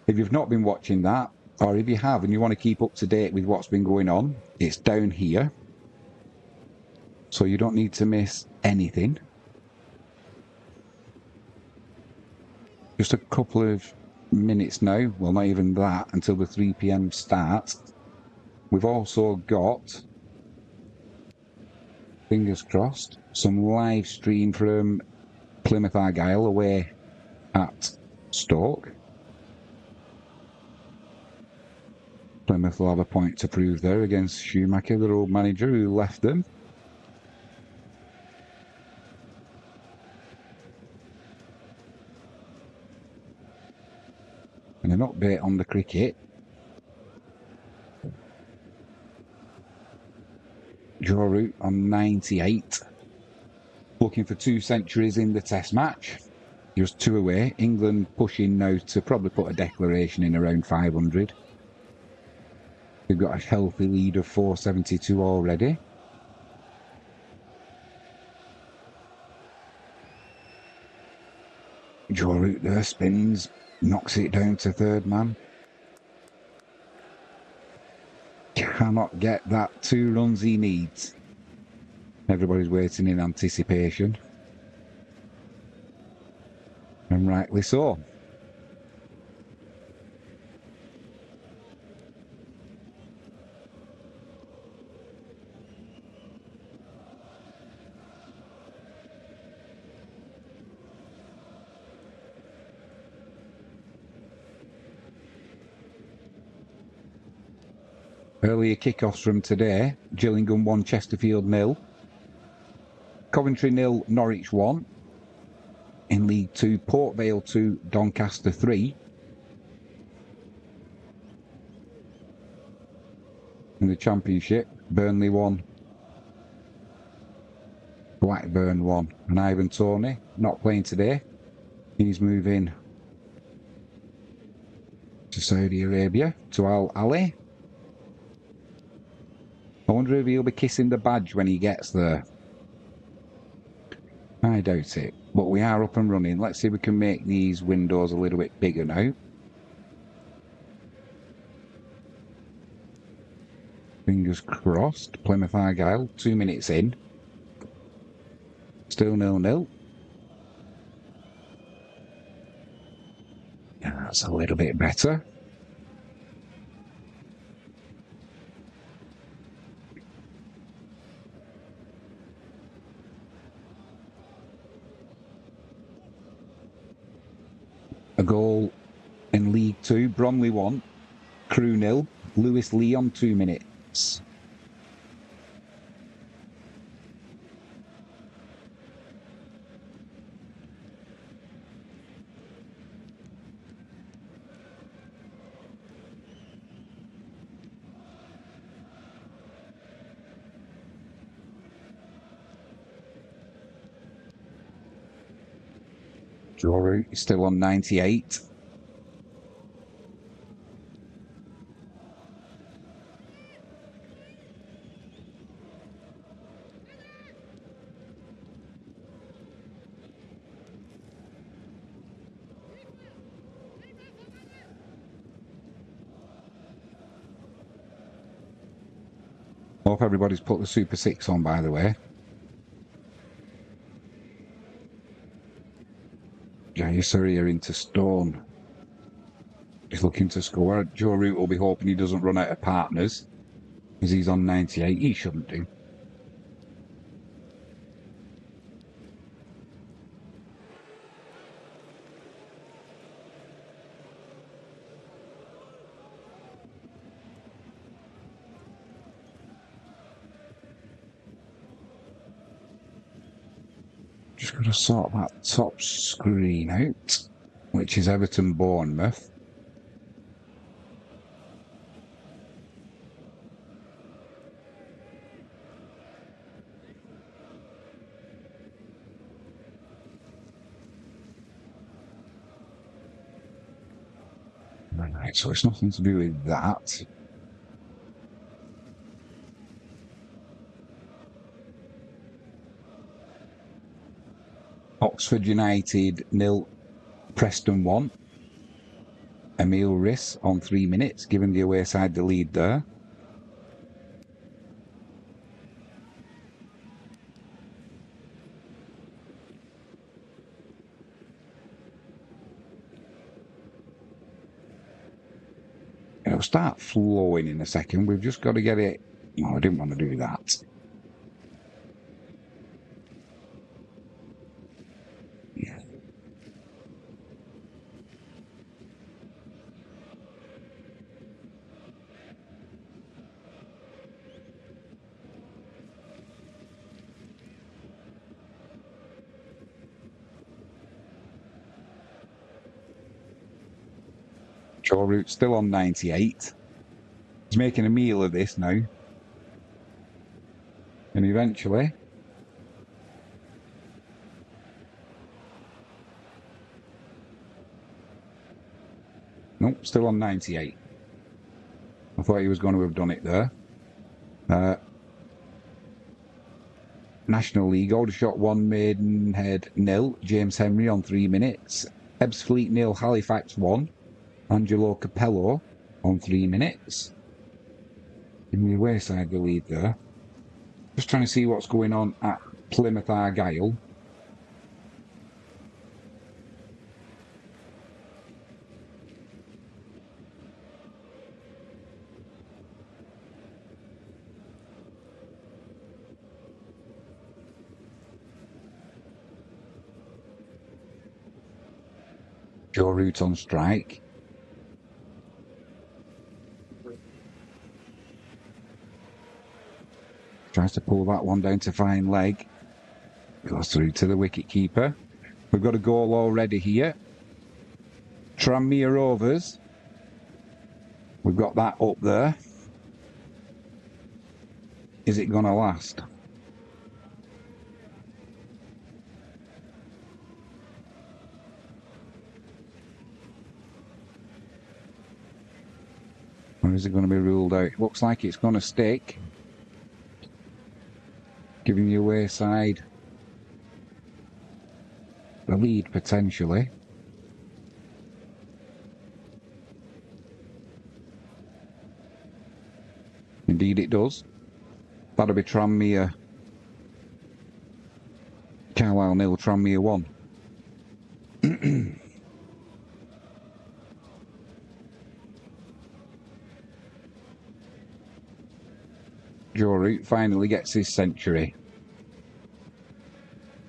If you've not been watching that, or if you have and you want to keep up to date with what's been going on, it's down here. So you don't need to miss anything. Just a couple of minutes now, well not even that, until the 3 p.m. start. We've also got, fingers crossed, some live stream from Plymouth Argyle away at Stoke. Plymouth will have a point to prove there against Schumacher, their old manager who left them. And an update on the cricket. Joe Root on 98. Looking for 2 centuries in the Test match. Just 2 away. England pushing now to probably put a declaration in around 500. We've got a healthy lead of 472 already. Joe Root there spins, knocks it down to third man. Cannot get that 2 runs he needs. Everybody's waiting in anticipation. And rightly so. Earlier kickoffs from today. Gillingham 1, Chesterfield 0. Coventry 0, Norwich 1. In League 2, Port Vale 2, Doncaster 3. In the Championship, Burnley 1, Blackburn 1. And Ivan Toney, not playing today. He's moving to Saudi Arabia, to Al Ahly. I wonder if he'll be kissing the badge when he gets there. I doubt it, but we are up and running. Let's see if we can make these windows a little bit bigger now. Fingers crossed. Plymouth Argyle, 2 minutes in. Still 0-0. Yeah, that's a little bit better. A goal in League 2, Bromley 1, Crewe 0, Lewis Leon 2 minutes. Joe Root is still on 98. Hope everybody's put the Super 6 on, by the way. Jaya Surya into Stone. He's looking to score. Joe Root will be hoping he doesn't run out of partners, because he's on 98. He shouldn't do. Just got to sort that top screen out, which is Everton Bournemouth. Right, so it's nothing to do with that. Oxford United 0, Preston 1. Emil Riss on 3 minutes, giving the away side the lead there. It'll start flowing in a second. We've just got to get it. No, I didn't want to do that. Yeah. Joe Root's still on 98. He's making a meal of this now. And eventually, nope, still on 98. I thought he was going to have done it there. National League, Aldershot 1, Maidenhead 0, James Henry on 3 minutes. Ebbsfleet 0, Halifax 1, Angelo Capello on 3 minutes. In the away side, the lead there. Just trying to see what's going on at Plymouth Argyle. Joe Root on strike. Tries to pull that one down to fine leg. Goes through to the wicket keeper. We've got a goal already here. Tranmere Rovers. We've got that up there. Is it going to last? Or is it going to be ruled out? Looks like it's going to stick. Giving the away side the lead potentially. Indeed it does. That'll be Tranmere. Carlisle 0, Tranmere 1. Joe Root finally gets his century.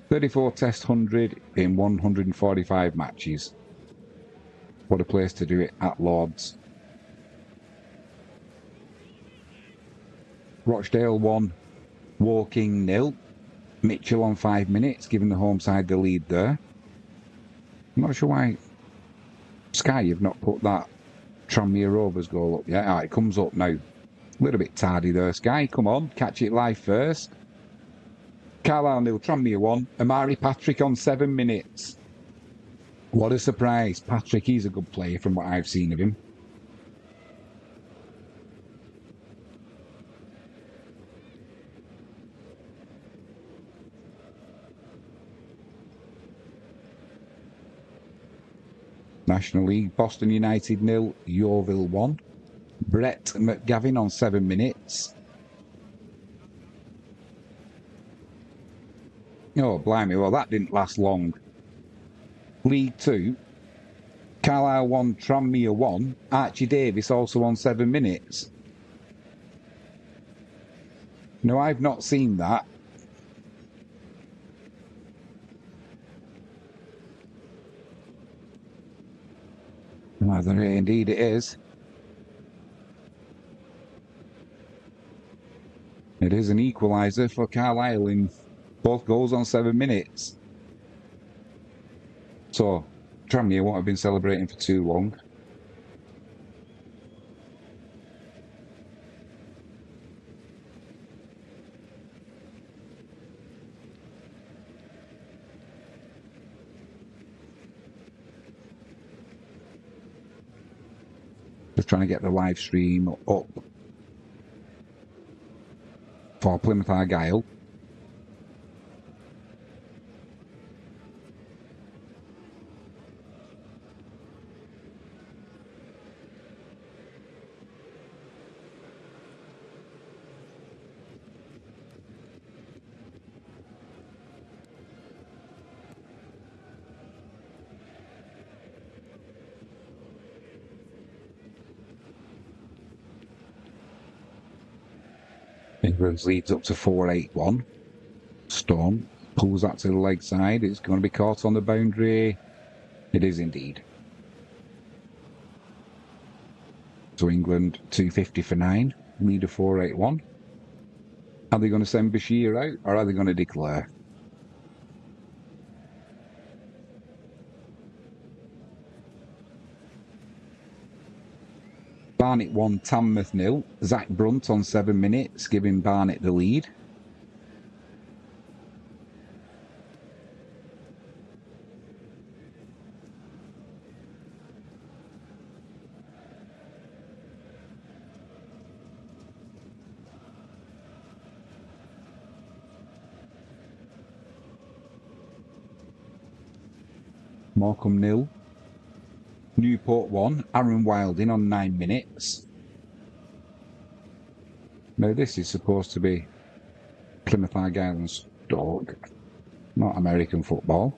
34 test 100 in 145 matches. What a place to do it at Lord's. Rochdale 1, Woking 0. Mitchell on 5 minutes, giving the home side the lead there. I'm not sure why Sky have not put that Tranmere Rovers goal up yet. It comes up now. A little bit tardy there, Sky. Come on, catch it live first. Carlisle 0, Tranmere 1. Amari Patrick on 7 minutes. What a surprise. Patrick, he's a good player from what I've seen of him. National League, Boston United 0, Yeovil 1. Brett McGavin on 7 minutes. Oh, blimey, well, that didn't last long. League 2, Carlisle 1, Tranmere 1. Archie Davis also on 7 minutes. No, I've not seen that. Indeed it is. It is an equaliser for Carlisle in both goals on 7 minutes. So, Tranmere won't have been celebrating for too long. Just trying to get the live stream up for Plymouth Argyle. England leads up to 4-8-1. Storm pulls that to the leg side. It's going to be caught on the boundary. It is indeed. So England 250 for 9. Leader 4-8-1. Are they going to send Bashir out or are they going to declare? Barnet 1, Tamworth 0. Zach Brunt on 7 minutes, giving Barnet the lead. Morecambe 0. Newport 1. Aaron Wilding on 9 minutes. Now this is supposed to be Plymouth Argyle and Stoke, not American football.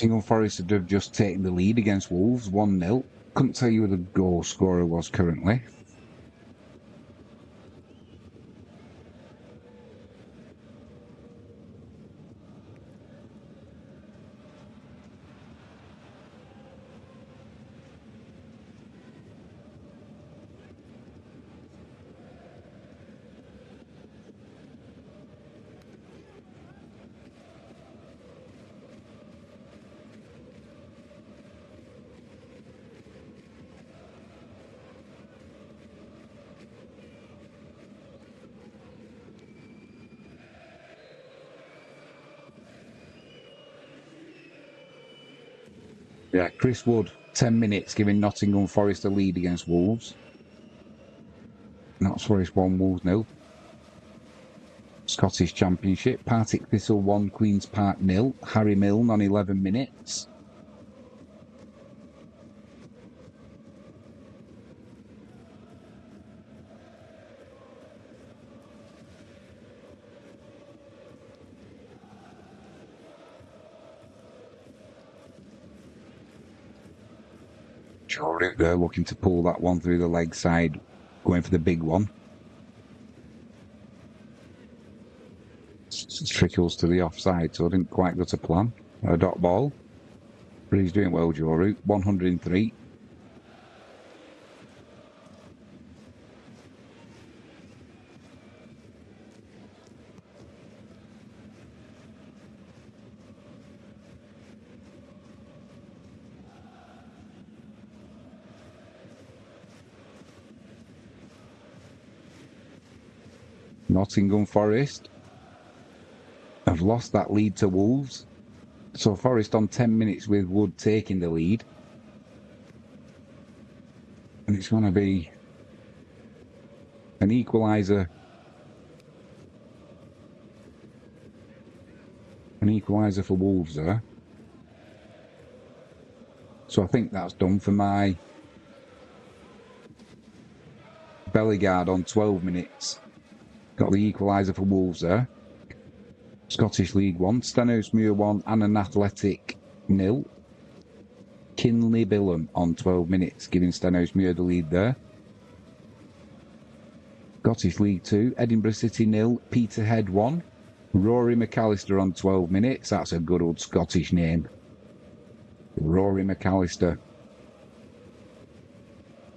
Nottingham Forest have just taken the lead against Wolves, 1-0. Couldn't tell you who the goal scorer was currently. Yeah, Chris Wood, 10 minutes, giving Nottingham Forest a lead against Wolves. Notts Forest 1, Wolves 0. Scottish Championship, Partick Thistle 1, Queen's Park 0. Harry Milne on 11 minutes. Jordan there looking to pull that one through the leg side, going for the big one. Trickles to the offside, so I didn't quite go to plan. A dot ball. But he's doing well, Joru. 103. Nottingham Forest have lost that lead to Wolves. So Forest on 10 minutes with Wood taking the lead. And it's going to be an equaliser. An equaliser for Wolves there. So I think that's done for my Bellegarde on 12 minutes. Got the equaliser for Wolves there. Scottish League 1, Stenhousemuir 1, and an Athletic 0. Kinley Billen on 12 minutes, giving Stenhousemuir the lead there. Scottish League 2, Edinburgh City 0, Peterhead 1. Rory McAllister on 12 minutes. That's a good old Scottish name. Rory McAllister.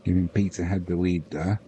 Giving Peterhead the lead there.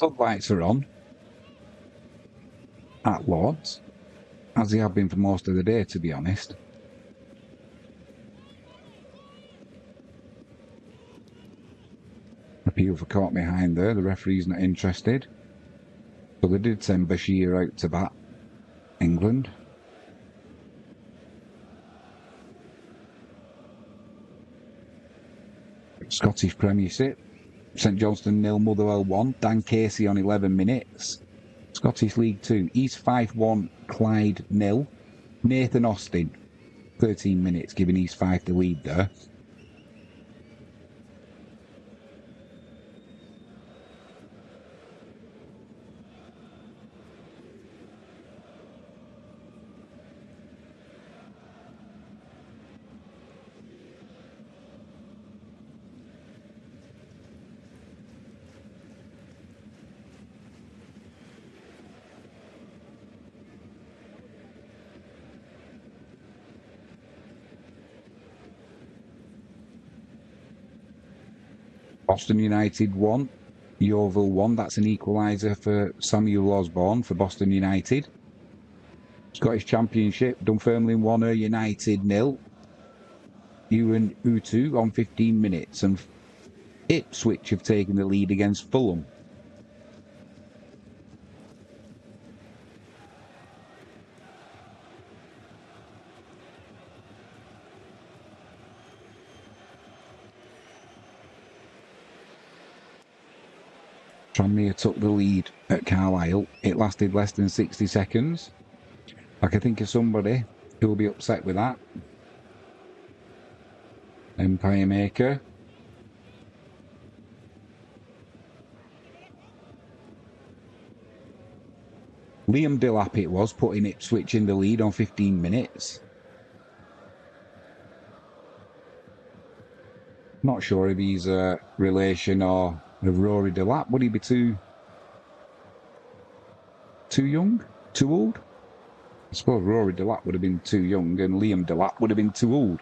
Floodlights are on at Lords, as they have been for most of the day, to be honest. Appeal for caught behind there. The referee's not interested. So they did send Bashir out to bat, England. Scottish Premiership. St Johnstone 0, Motherwell 1. Dan Casey on 11 minutes. Scottish League 2. East Fife 1, Clyde 0. Nathan Austin, 13 minutes, giving East Fife the lead there. Boston United 1, Yeovil 1. That's an equaliser for Samuel Osborne for Boston United. Scottish Championship, Dunfermline 1, United 0. Ewan Utu on 15 minutes. And Ipswich have taken the lead against Fulham. Tranmere took the lead at Carlisle. It lasted less than 60 seconds. I can think of somebody who will be upset with that. Empire Maker. Liam Dillap it was, putting Ipswich in the lead on 15 minutes. Not sure if he's a relation or of Rory Dillap. Would he be too young? Too old? I suppose Rory Dillap would have been too young and Liam Dillap would have been too old.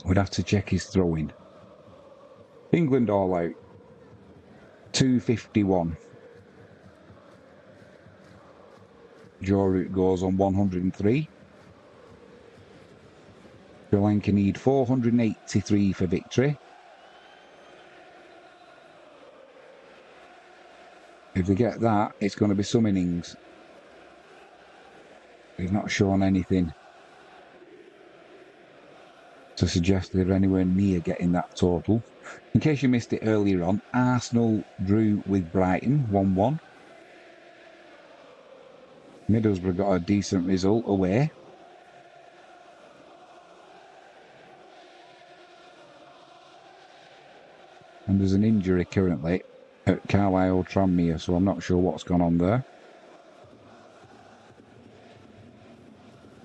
We'd have to check his throwing. England all out. 251. Joe Root goes on 103. Sri Lanka need 483 for victory. If we get that, it's going to be some innings. He's not shown anything to suggest they're anywhere near getting that total. In case you missed it earlier on, Arsenal drew with Brighton 1-1. Middlesbrough got a decent result away. And there's an injury currently at Carlisle Tranmere, so I'm not sure what's gone on there.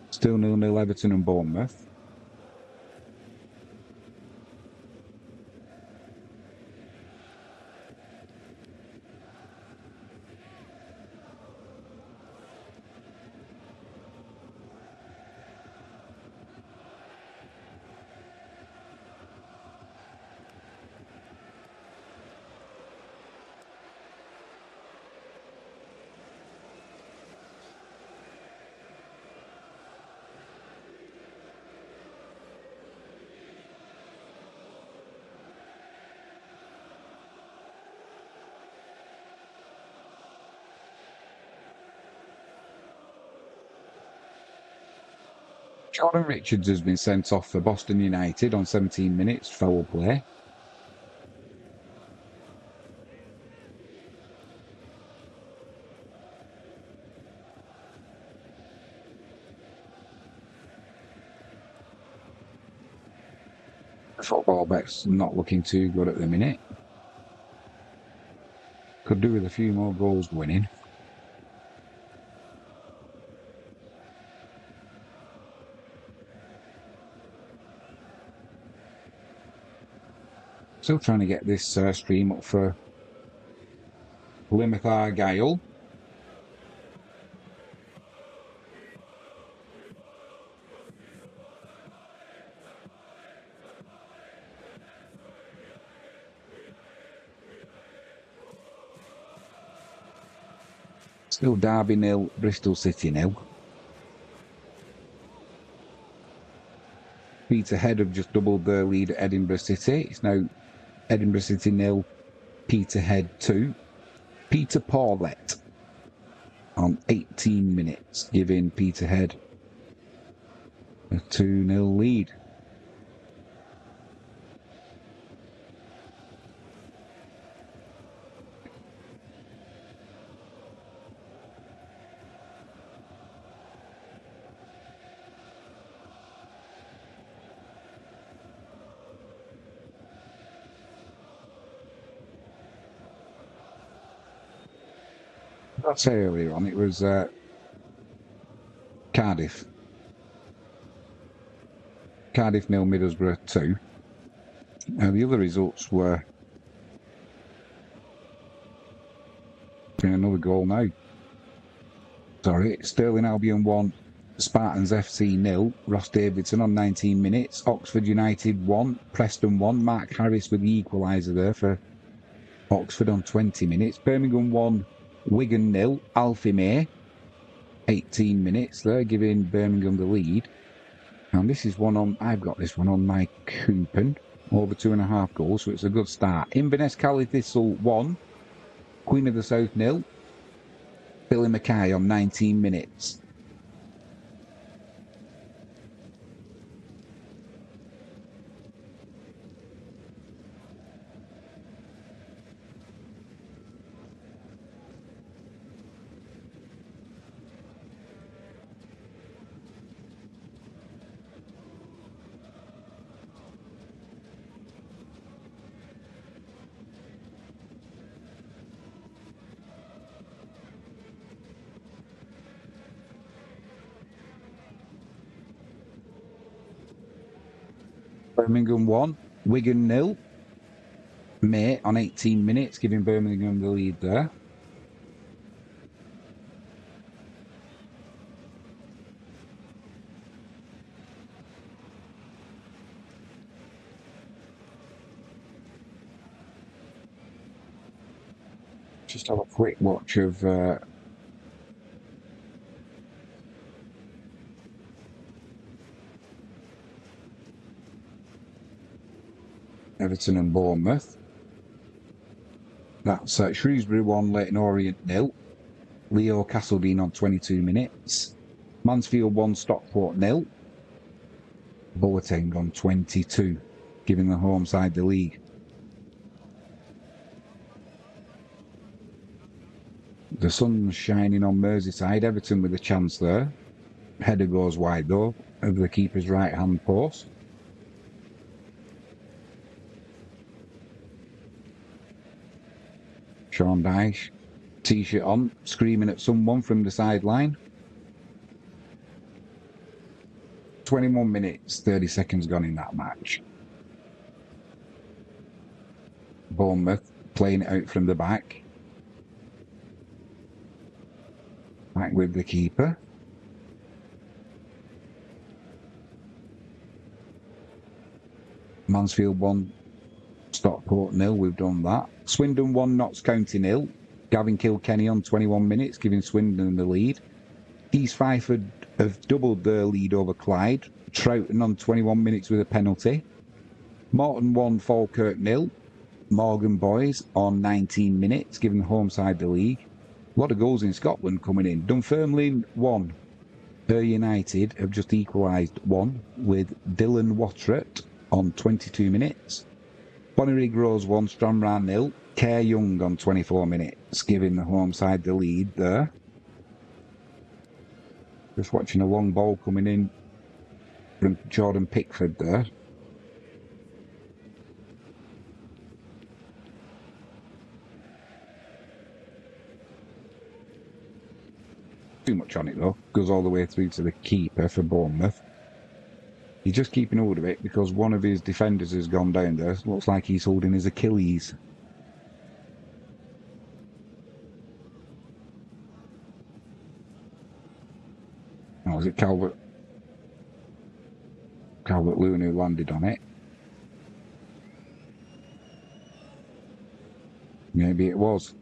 Still 0-0 Everton and Bournemouth. Jordan Richards has been sent off for Boston United on 17 minutes, foul play. The football bet's not looking too good at the minute. Could do with a few more goals winning. Still trying to get this stream up for Plymouth Argyle. Still Derby 0, Bristol City 0. Peterhead have just doubled their lead at Edinburgh City. It's now Edinburgh City 0, Peterhead 2. Peter Paulette on 18 minutes, giving Peterhead a 2-0 lead. I say earlier on, it was Cardiff. Cardiff 0, Middlesbrough 2. The other results were another goal now. Sorry, Stirling Albion 1, Spartans FC 0, Ross Davidson on 19 minutes, Oxford United 1, Preston 1, Mark Harris with the equaliser there for Oxford on 20 minutes, Birmingham 1, Wigan 0, Alfie May, 18 minutes there, giving Birmingham the lead. And this is one on, I've got this one on my coupon, over 2.5 goals, so it's a good start. Inverness Cali Thistle 1, Queen of the South 0, Billy Mackay on 19 minutes. Birmingham 1, Wigan 0. May on 18 minutes, giving Birmingham the lead there. Just have a quick watch of Everton and Bournemouth. That's Shrewsbury 1, Leyton Orient 0. Leo Castledine on 22 minutes. Mansfield 1, Stockport 0. Boateng on 22, giving the home side the lead. The sun's shining on Merseyside. Everton with a chance there. Header goes wide though, of the keeper's right hand post. Sean Dyche, t-shirt on, screaming at someone from the sideline. 21 minutes, 30 seconds gone in that match. Bournemouth playing it out from the back. Back with the keeper. Mansfield 1, Stockport 0, we've done that. Swindon 1, Notts County 0. Gavin Kilkenny on 21 minutes, giving Swindon the lead. East Fifeford have doubled their lead over Clyde. Troughton on 21 minutes with a penalty. Morton 1, Falkirk 0. Morgan Boys on 19 minutes, giving the home side the league. A lot of goals in Scotland coming in. Dunfermline 1. Ayr United have just equalised 1 with Dylan Watrett on 22 minutes. Bonnyrigg Rose 1, Stranraer 0. Kerr Young on 24 minutes, giving the home side the lead there. Just watching a long ball coming in from Jordan Pickford there. Too much on it though. Goes all the way through to the keeper for Bournemouth. He's just keeping hold of it because one of his defenders has gone down there. Looks like he's holding his Achilles. Oh, was it Calvert-Lewin who landed on it? Maybe it was.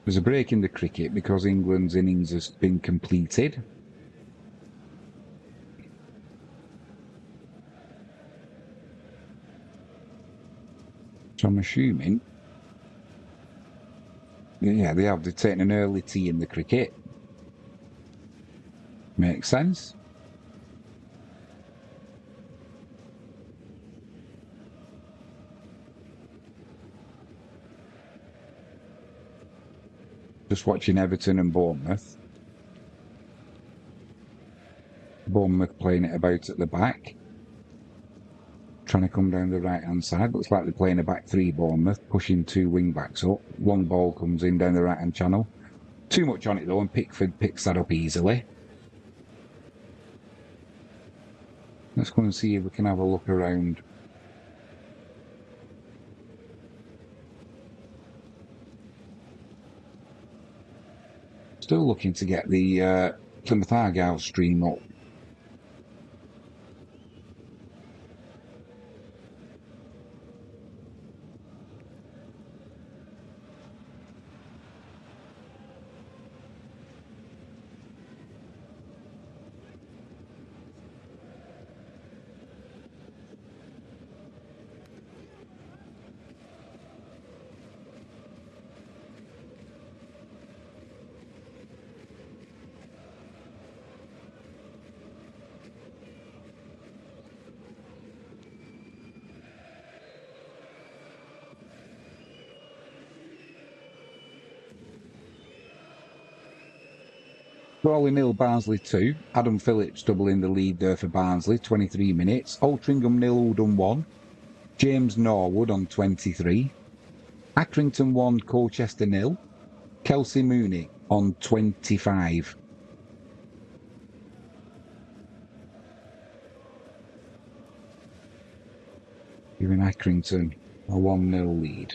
There's a break in the cricket because England's innings has been completed. So I'm assuming, yeah, they've taken an early tea in the cricket. Makes sense. Just watching Everton and Bournemouth. Bournemouth playing it about at the back. Trying to come down the right-hand side. Looks like they're playing a back three, Bournemouth, pushing two wing-backs up. Long ball comes in down the right-hand channel. Too much on it, though, and Pickford picks that up easily. Let's go and see if we can have a look around. Still looking to get the Plymouth Argyle stream up. Crawley 0, Barnsley 2. Adam Phillips doubling the lead there for Barnsley, 23 minutes. Altrincham 0, Oldham 1. James Norwood on 23. Accrington 1, Colchester 0. Kelsey Mooney on 25. Giving Accrington a 1-0 lead.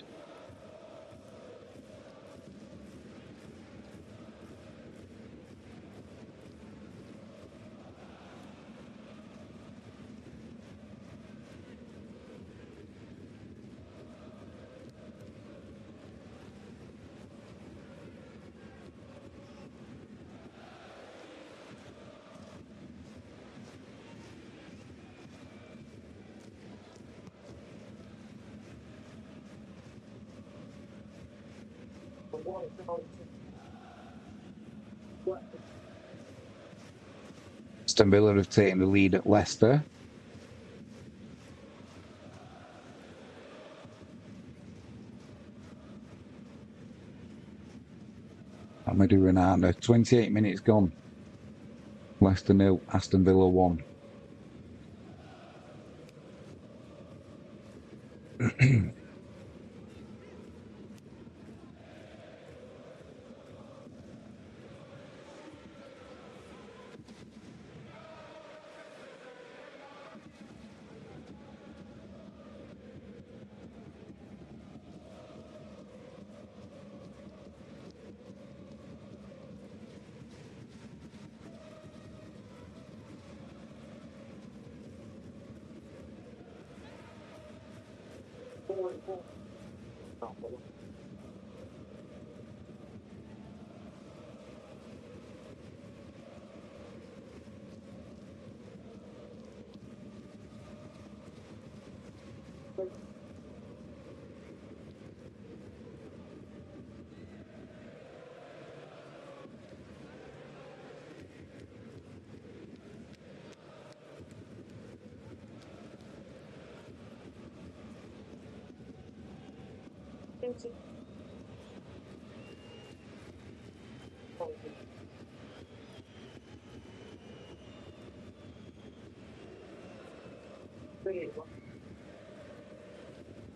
Aston Villa have taken the lead at Leicester. What am I doing, Arna? 28 minutes gone. Leicester 0, Aston Villa 1.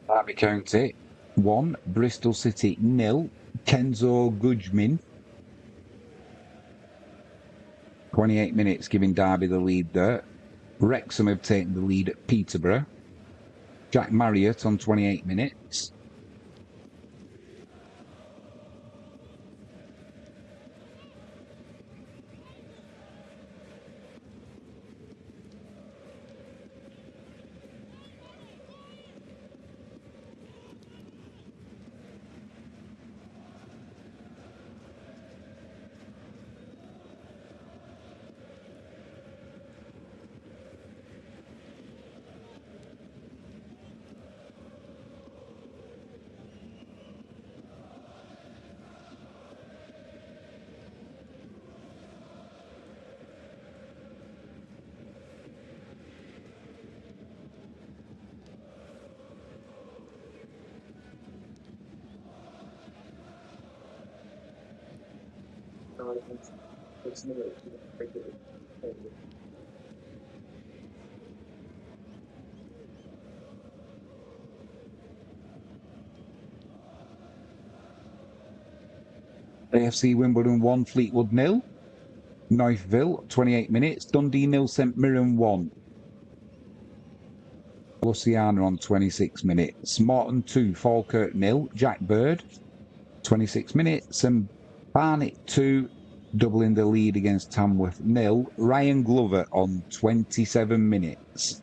Derby County 1, Bristol City 0. Kenzo Gujmin. 28 minutes giving Derby the lead there. Wrexham have taken the lead at Peterborough. Jack Marriott on 28 minutes. AFC Wimbledon 1, Fleetwood 0. Knifeville, 28 minutes. Dundee 0, St Mirren 1. Luciana on 26 minutes. Morton 2, Falkirk 0. Jack Bird, 26 minutes. And Barnet 2, doubling the lead against Tamworth 0. Ryan Glover on 27 minutes.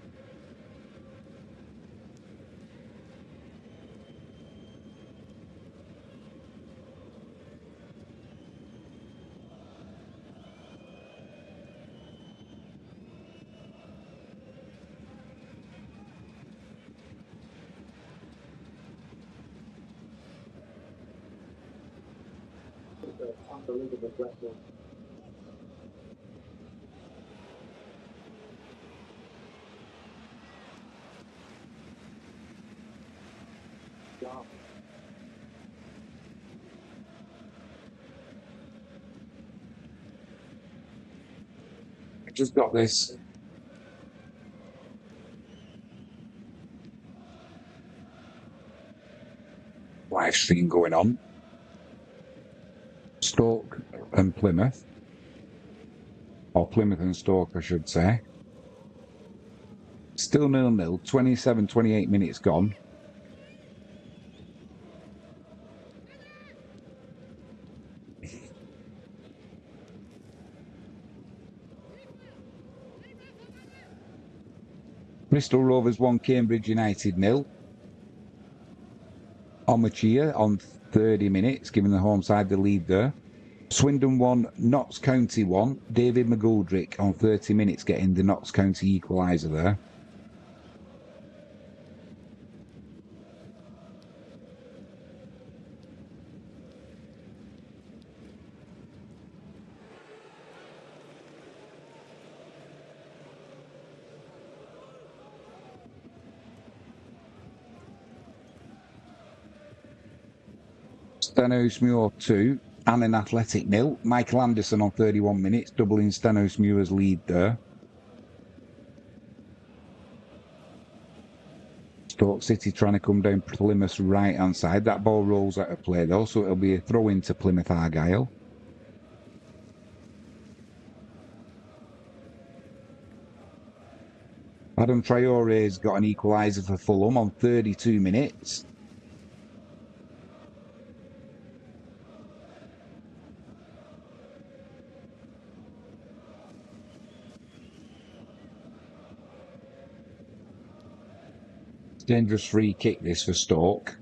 I've just got this live stream going on. Stoke and Plymouth. Or Plymouth and Stoke, I should say. Still 0-0, 27, 28 minutes gone. Bristol Rovers 1, Cambridge United 0. Omachia on 30 minutes, giving the home side the lead there. Swindon 1, Notts County 1. David McGoldrick on 30 minutes getting the Notts County equaliser there. Stenhousemuir 2, Annan Athletic 0. Michael Anderson on 31 minutes, doubling Stenhousemuir's lead there. Stoke City trying to come down Plymouth's right-hand side. That ball rolls out of play though, so it'll be a throw into Plymouth Argyle. Adam Traore's got an equaliser for Fulham on 32 minutes. Dangerous free kick this for Stoke.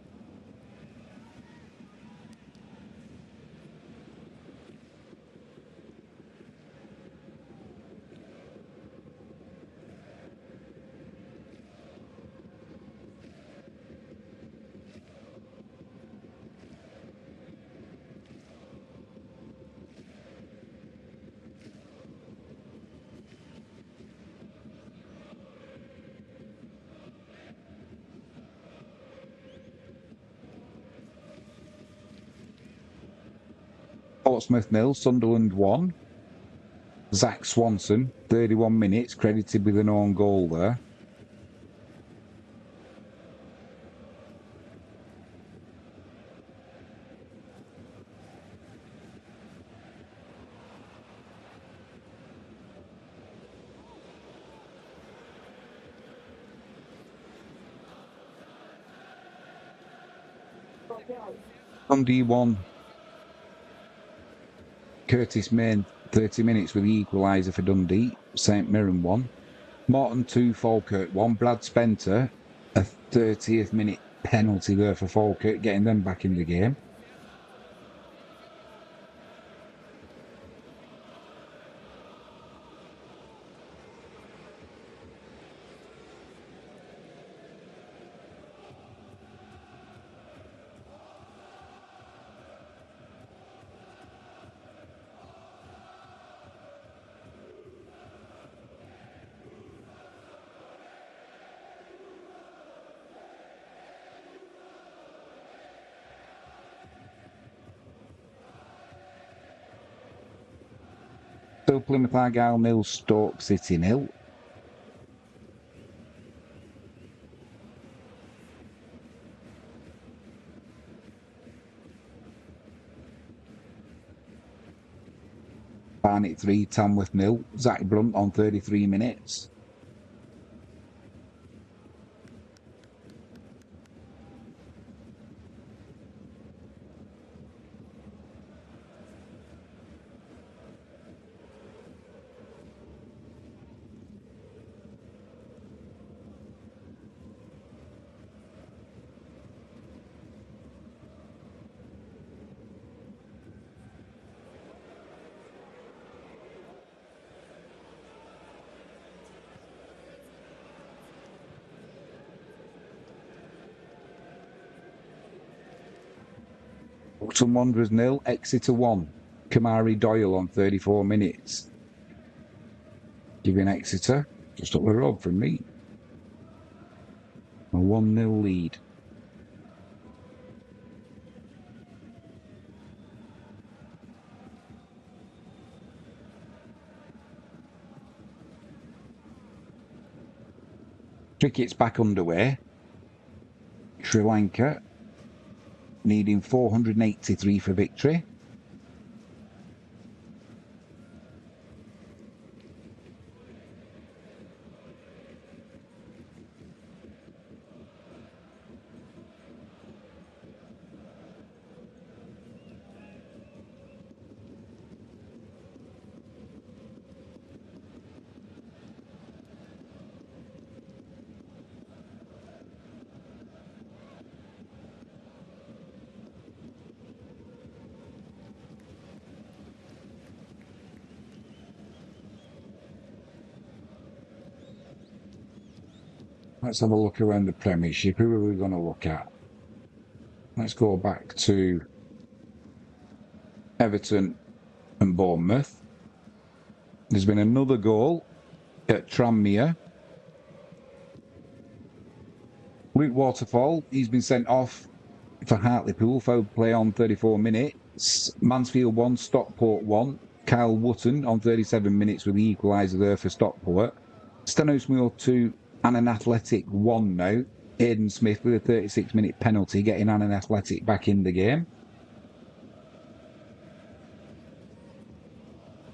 Portsmouth 0, Sunderland 1. Zach Swanson, 31 minutes, credited with an own goal there. Dundee 1. Curtis Main, 30 minutes with the equaliser for Dundee. St Mirren 1. Morton 2, Falkirk 1. Brad Spencer, a 30th minute penalty there for Falkirk, getting them back in the game. Still Plymouth Argyle 0, Stoke City 0. Barnet 3, Tamworth 0. Zach Brunt on 33 minutes. Bolton Wanderers 0, Exeter 1. Kamari Doyle on 34 minutes. Giving Exeter just up the road from me a 1-0 lead. Cricket's back underway. Sri Lanka needing 483 for victory. Let's have a look around the Premiership. Who are we going to look at? Let's go back to Everton and Bournemouth. There's been another goal at Tranmere. Luke Waterfall, he's been sent off for Hartlepool, foul play on 34 minutes. Mansfield 1, Stockport 1. Kyle Wotton on 37 minutes with the equaliser there for Stockport. Stenhousemuir 2, Annan Athletic 1 now. Aidan Smith with a 36-minute penalty, getting Annan Athletic back in the game.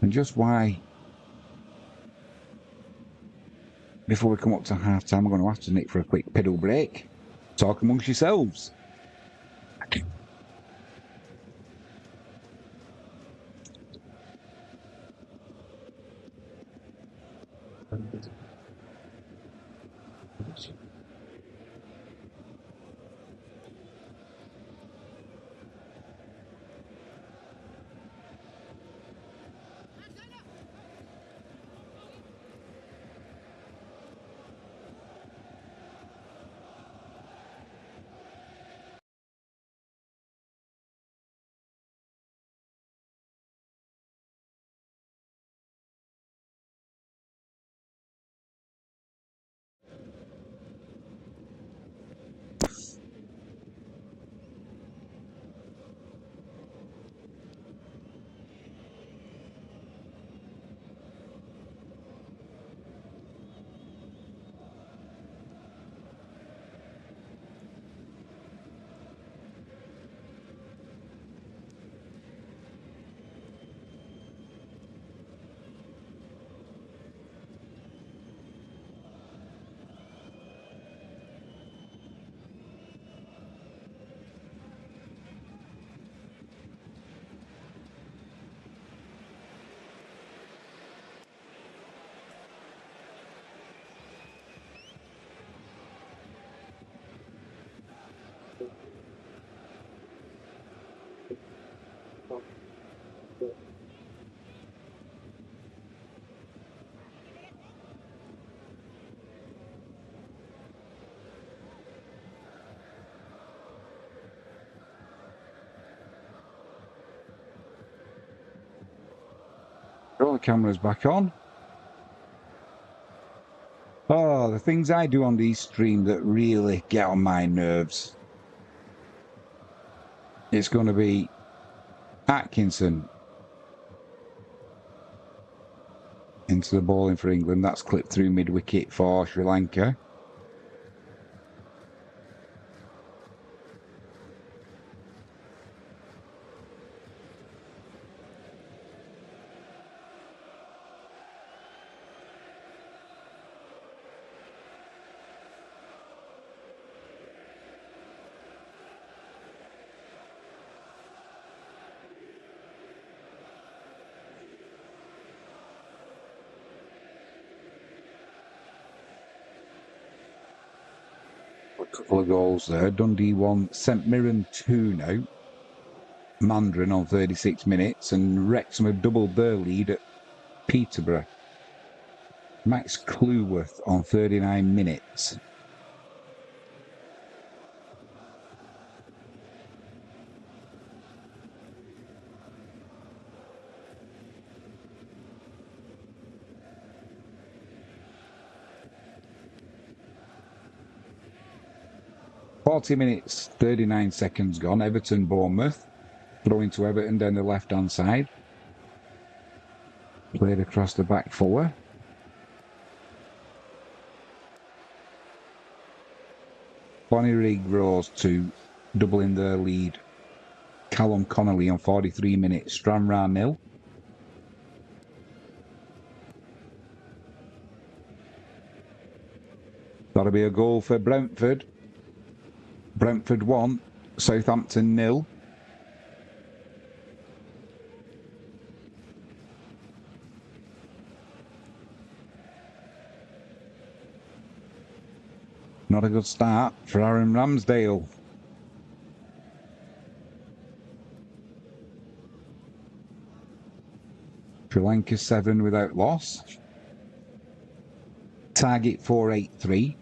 And just why, before we come up to half-time, we're going to have to nick for a quick pedal break. Talk amongst yourselves. All the cameras back on. Oh, the things I do on these streams that really get on my nerves. It's going to be Atkinson, into the bowling for England. That's clipped through mid-wicket for Sri Lanka. A couple of goals there. Dundee 1, St Mirren 2 now. Mandarin on 36 minutes, and Wrexham have doubled their lead at Peterborough. Max Clueworth on 39 minutes. (40 minutes, 39 seconds gone. Everton, Bournemouth. Throwing to Everton down the left-hand side. Played across the back four. Bonnyrigg rose to doubling their lead. Callum Connolly on 43 minutes. Stranraer 0. That'll be a goal for Brentford. Brentford 1, Southampton 0. Not a good start for Aaron Ramsdale. Sri Lanka 7 without loss. Target 483.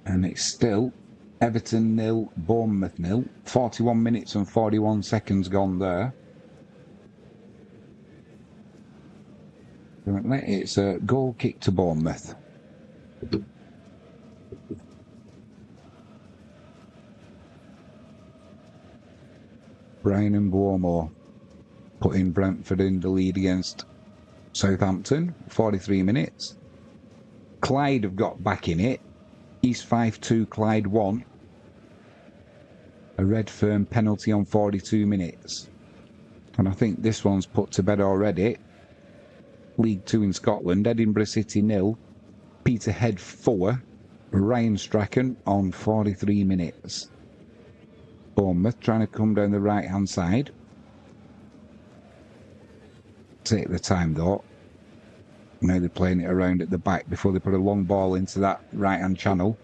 And it's still Everton 0, Bournemouth 0. 41 minutes and 41 seconds gone there. It's a goal kick to Bournemouth. Brian and Buomo putting Brentford in the lead against Southampton. 43 minutes. Clyde have got back in it. East 5-2, Clyde 1. A Redfern penalty on 42 minutes. And I think this one's put to bed already. League 2 in Scotland. Edinburgh City 0. Peterhead 4. Ryan Strachan on 43 minutes. Bournemouth trying to come down the right-hand side. Take the time though. Now they're playing it around at the back before they put a long ball into that right-hand channel.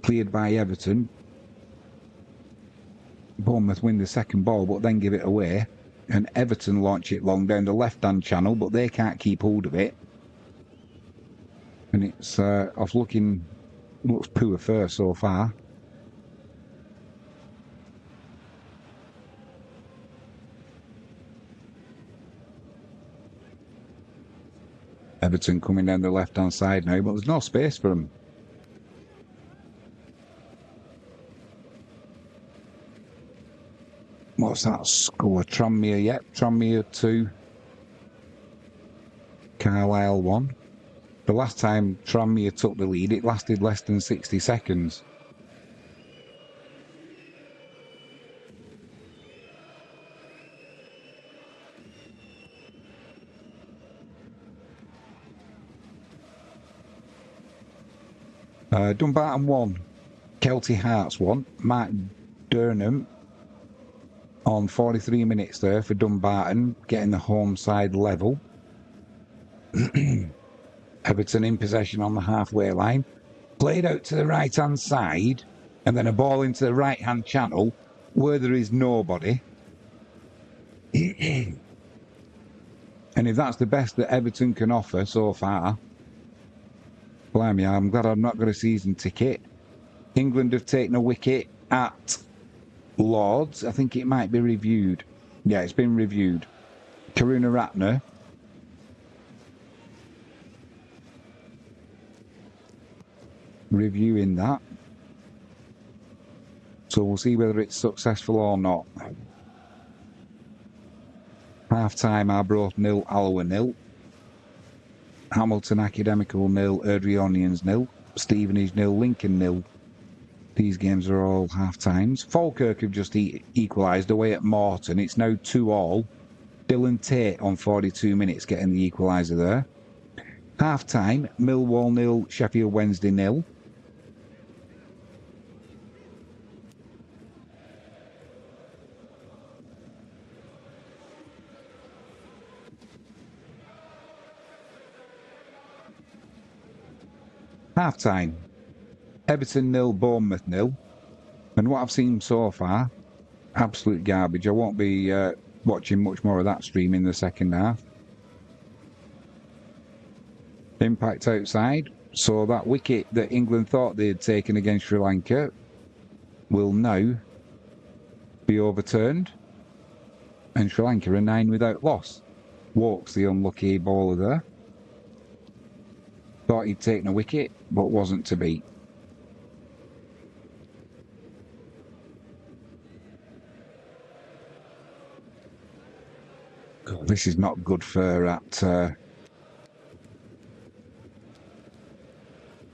Cleared by Everton. Bournemouth win the second ball but then give it away. And Everton launch it long down the left-hand channel, but they can't keep hold of it. And it's off looking, looks poor first so far. Everton coming down the left-hand side now, but there's no space for them. What's that score? Tranmere, yep. Tranmere 2. Carlisle 1. The last time Tranmere took the lead, it lasted less than 60 seconds. Dumbarton 1. Kelty Hearts 1. Mark Durham on 43 minutes there for Dumbarton, getting the home side level. Everton in possession on the halfway line. Played out to the right-hand side, and then a ball into the right-hand channel where there is nobody. And if that's the best that Everton can offer so far, blimey, I'm glad I've not got a season ticket. England have taken a wicket at Lords. I think it might be reviewed. Yeah, it's been reviewed. Karuna Ratner. Reviewing that. So we'll see whether it's successful or not. Half-time, Arbroath 0, Alloa 0. Hamilton Academical 0, Erdrionians 0. Stevenage 0, Lincoln 0. These games are all half-times. Falkirk have just equalised away at Morton. It's now 2-2. Dylan Tate on 42 minutes getting the equaliser there. Half-time, Millwall 0, Sheffield Wednesday 0. Half-time, Everton 0, Bournemouth 0. And what I've seen so far, absolute garbage. I won't be watching much more of that stream in the second half. Impact outside. So that wicket that England thought they had taken against Sri Lanka will now be overturned. And Sri Lanka are 9 without loss. Walks the unlucky bowler there. Thought he'd taken a wicket, but wasn't to be. This is not good for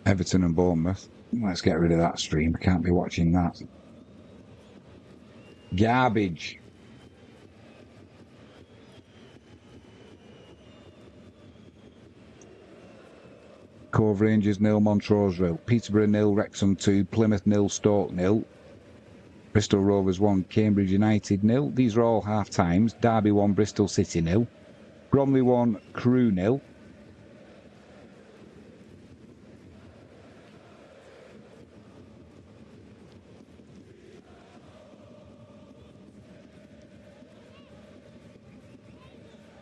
Everton and Bournemouth. Let's get rid of that stream. I can't be watching that. Garbage. Cove Rangers 0, Montrose 0. Peterborough 0, Wrexham 2. Plymouth 0, Stoke 0. Bristol Rovers 1, Cambridge United 0. These are all half-times. Derby 1, Bristol City 0. Bromley 1, Crewe 0.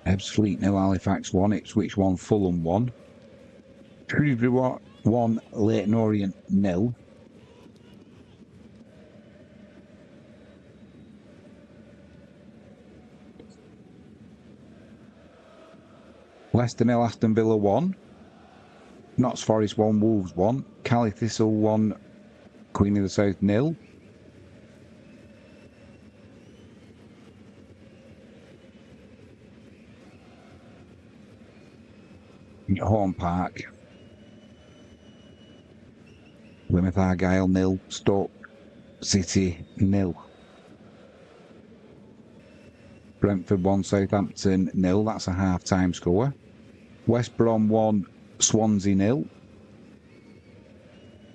Ebbsfleet 0, Halifax 1. Ipswich 1, Fulham 1. Shrewsbury 1, Leyton Orient 0. Leicester 0, Aston Villa 1. Notts Forest 1, Wolves 1. Cali Thistle 1, Queen of the South 0. Horn Park. Plymouth Argyle 0. Stoke City 0. Brentford 1, Southampton 0. That's a half-time score. West Brom 1, Swansea 0.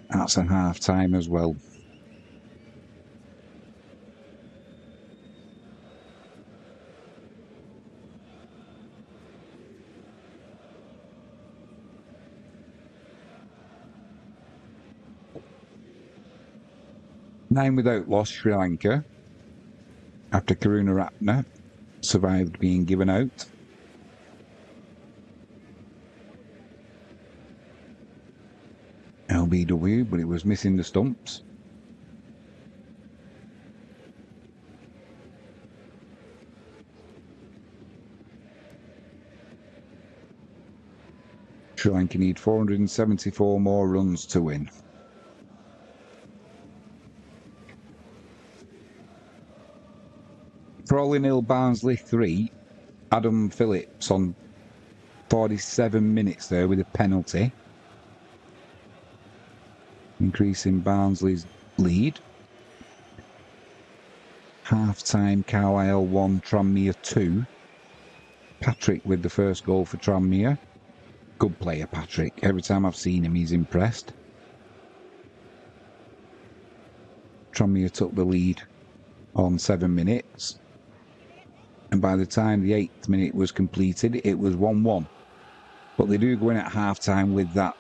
That's a half-time as well. Nine without loss, Sri Lanka, after Karunaratne survived being given out. LBW, but it was missing the stumps. Sri Lanka need 474 more runs to win. Crawley 0, Barnsley 3. Adam Phillips on 47 minutes there with a penalty, increasing Barnsley's lead. Half-time, Carlisle 1, Tranmere 2. Patrick with the first goal for Tranmere. Good player, Patrick. Every time I've seen him, he's impressed. Tranmere took the lead on 7 minutes. And by the time the 8th minute was completed, it was 1-1. But they do go in at half-time with that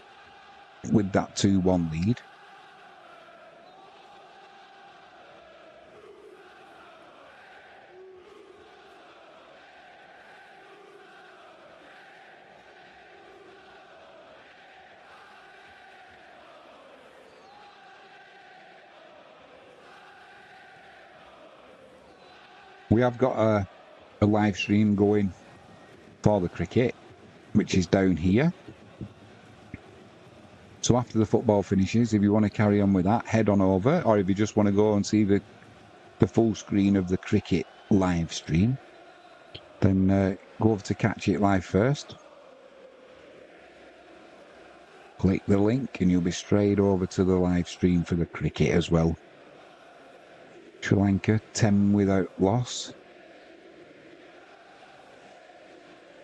2-1 lead. We have got a live stream going for the cricket, which is down here. So after the football finishes, if you want to carry on with that, head on over. Or if you just want to go and see the full screen of the cricket live stream, Then go over to Catch It Live first. Click the link and you'll be straight over to the live stream for the cricket as well. Sri Lanka 10 without loss.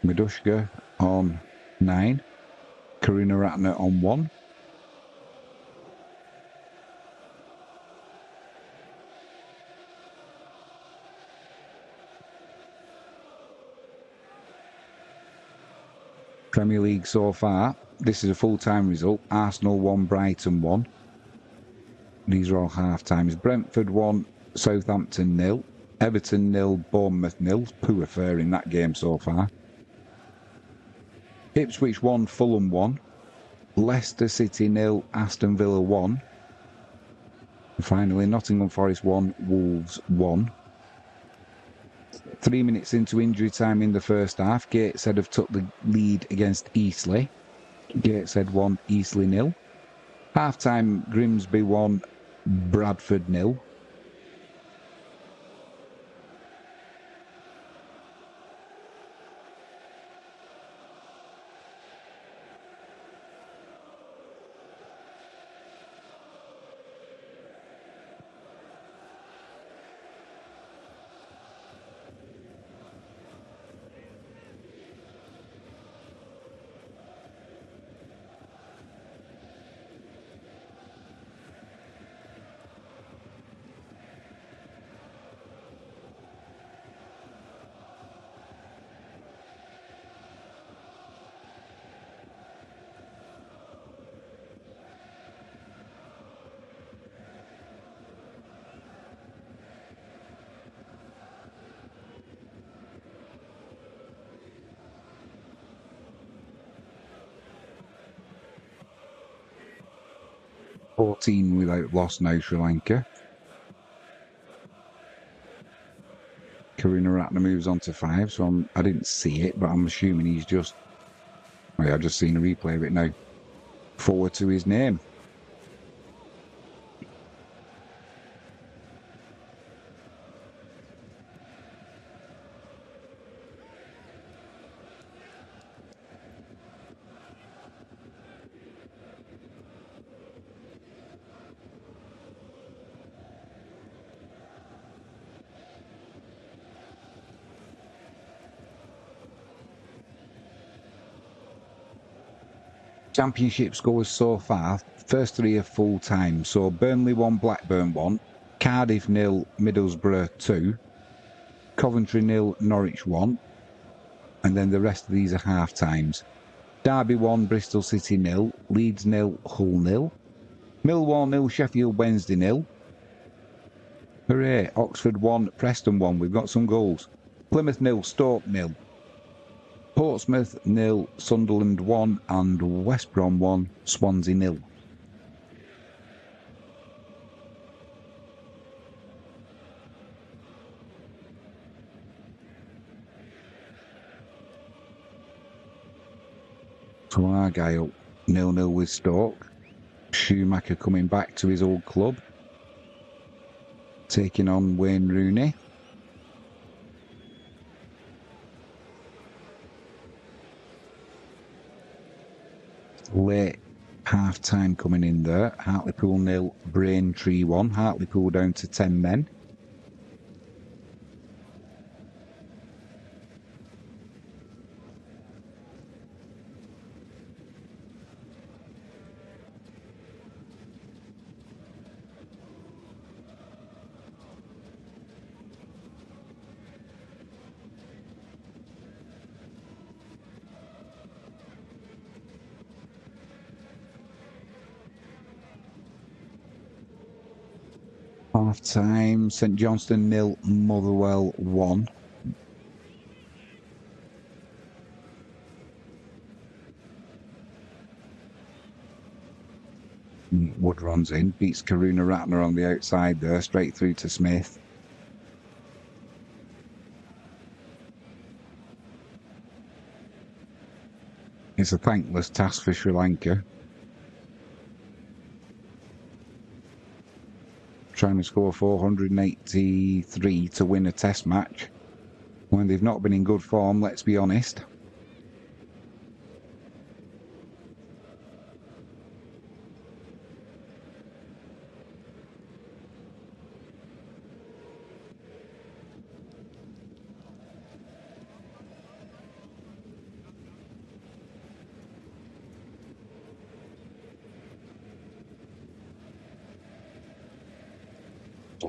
Madushka on 9. Karunaratne on 1. Premier League so far, this is a full-time result. Arsenal 1, Brighton 1. These are all half-times. Brentford 1, Southampton 0. Everton 0, Bournemouth 0. Poor affair in that game so far. Ipswich 1, Fulham 1. Leicester City 0, Aston Villa 1. And finally, Nottingham Forest 1, Wolves 1. 3 minutes into injury time in the first half, Gateshead have took the lead against Eastleigh. Gateshead 1, Eastleigh 0. Half-time, Grimsby 1, Bradford 0. Without loss now, Sri Lanka. Karunaratne moves on to 5, so I didn't see it, but I'm assuming he's just... Oh yeah, I've just seen a replay of it now. Forward to his name. Championship scores so far, first 3 are full time. So Burnley 1, Blackburn 1, Cardiff 0, Middlesbrough 2, Coventry 0, Norwich 1, and then the rest of these are half times. Derby 1, Bristol City 0, Leeds 0, Hull 0, Millwall 0, Sheffield Wednesday 0. Hooray, Oxford 1, Preston 1, we've got some goals. Plymouth 0, Stoke 0. Portsmouth 0, Sunderland 1 and West Brom 1, Swansea 0. So Argyle 0-0 with Stoke. Schumacher coming back to his old club. Taking on Wayne Rooney. Late half-time coming in there. Hartlepool 0, Braintree 1. Hartlepool down to 10 men. Half-time, St Johnstone 0, Motherwell 1. Wood runs in, beats Karunaratne on the outside there, straight through to Smith. It's a thankless task for Sri Lanka. Trying to score 483 to win a test match. when they've not been in good form, let's be honest.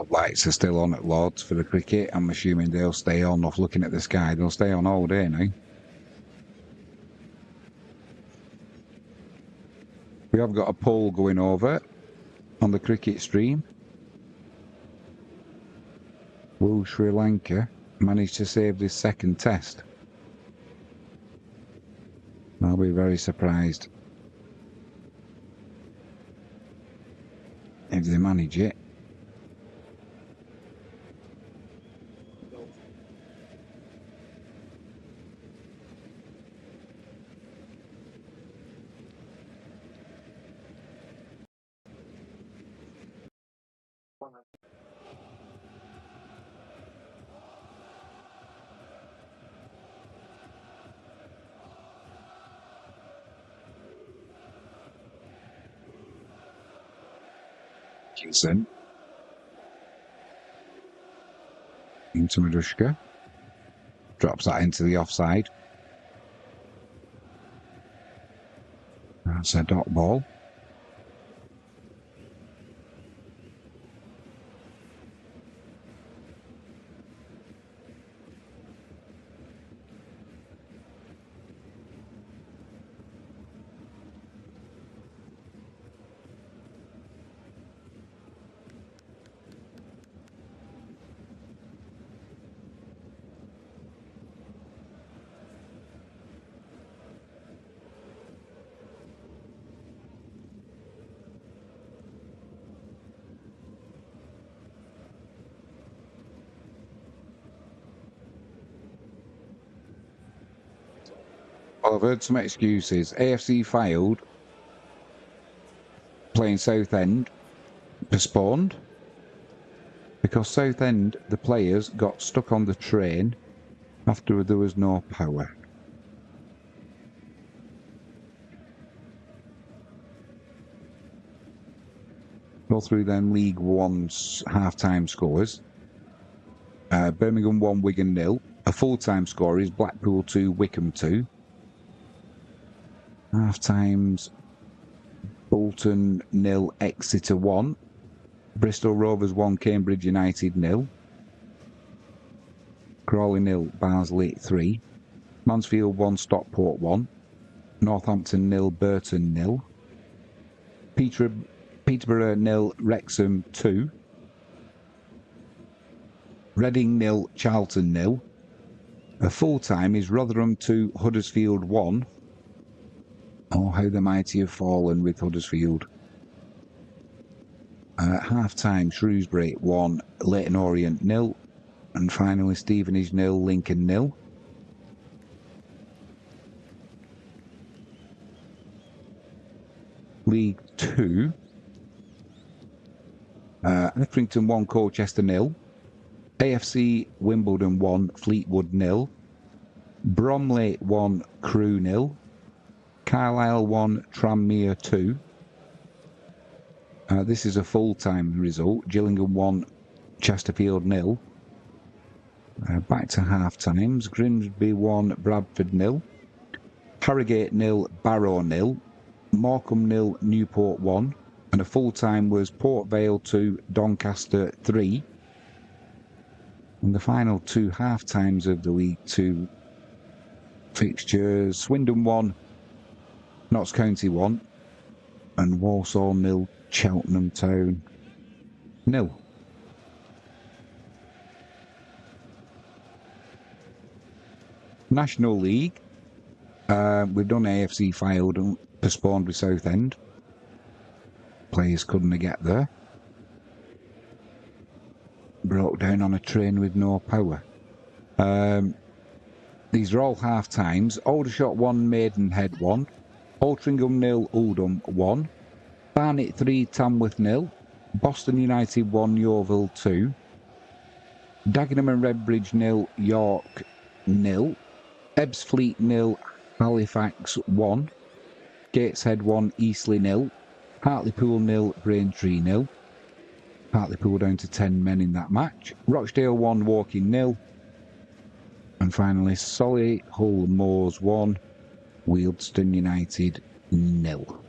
Lights are still on at Lords for the cricket. I'm assuming they'll stay on. Off looking at the sky, they'll stay on all day now. We have got a poll going over on the cricket stream. Will Sri Lanka manage to save this second test? I'll be very surprised if they manage it. Hutchinson into Madushka, drops that into the offside. That's a dot ball. Well, I've heard some excuses. AFC Fylde playing Southend postponed because Southend, the players, got stuck on the train after there was no power. Go through then League One's half-time scores. Birmingham 1, Wigan 0. A full-time score is Blackpool 2, Wycombe 2. Half-times Bolton 0, Exeter 1. Bristol Rovers 1, Cambridge United 0. Crawley 0, Barnsley 3. Mansfield 1, Stockport 1. Northampton 0, Burton 0. Peterborough 0, Wrexham 2. Reading 0, Charlton 0. A full-time is Rotherham 2, Huddersfield 1. Oh, how the mighty have fallen with Huddersfield. Half-time, Shrewsbury 1, Leyton Orient 0. And finally, Stevenage 0, Lincoln 0. League 2. Accrington 1, Colchester 0. AFC Wimbledon 1, Fleetwood 0. Bromley 1, Crewe 0. Carlisle 1, Tranmere 2. This is a full-time result. Gillingham 1, Chesterfield 0. Back to half-times. Grimsby 1, Bradford 0. Harrogate 0, Barrow 0. Morecambe 0, Newport 1. And a full-time was Port Vale 2, Doncaster 3. And the final two half-times of the League 2 fixtures, Swindon 1, Notts County 1, and Walsall 0, Cheltenham Town 0. National League, we've done AFC Fylde and postponed with Southend. Players couldn't get there. Broke down on a train with no power. These are all half times. Aldershot 1, Maidenhead 1. Altrincham 0, Oldham 1. Barnet 3, Tamworth 0. Boston United 1, Yeovil 2. Dagenham and Redbridge 0, York 0. Ebbsfleet 0. Halifax 1. Gateshead 1. Eastleigh 0. Hartlepool 0. Braintree 0. Hartlepool down to 10 men in that match. Rochdale 1. Woking 0. And finally, Solihull Moors 1. Wealdstone United 0.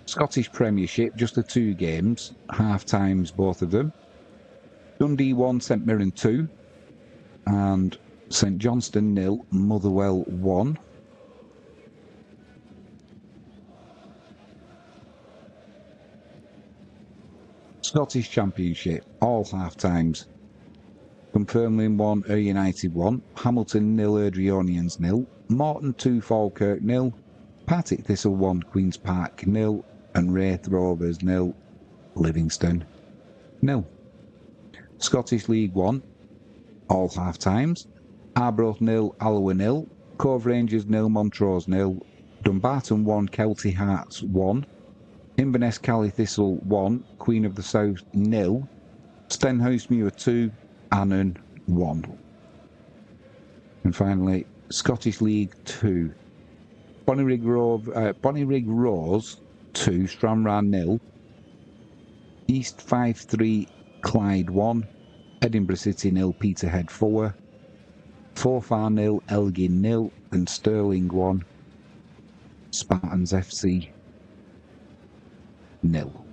Scottish Premiership, just the 2 games, half times both of them. Dundee 1, St Mirren 2, and St Johnstone 0, Motherwell 1. Scottish Championship, all half times. Dunfermline 1, Ayr United 1, Hamilton 0, Erdrionians 0, Morton 2, Falkirk 0, Partick Thistle 1, Queen's Park 0, and Wraith Rovers 0, Livingston 0. Scottish League 1, all half times. Arbroath 0, Alloa 0, Cove Rangers 0, Montrose 0, Dumbarton 1, Kelty Hearts 1, Inverness Cally Thistle 1, Queen of the South 0, Stenhousemuir 2, Annan 1. And finally, Scottish League 2. Bonnyrigg Rose 2, Stranraer 0, East 5-3, Clyde 1, Edinburgh City 0, Peterhead 4, Forfar 0, Elgin 0, and Stirling 1, Spartans FC 0.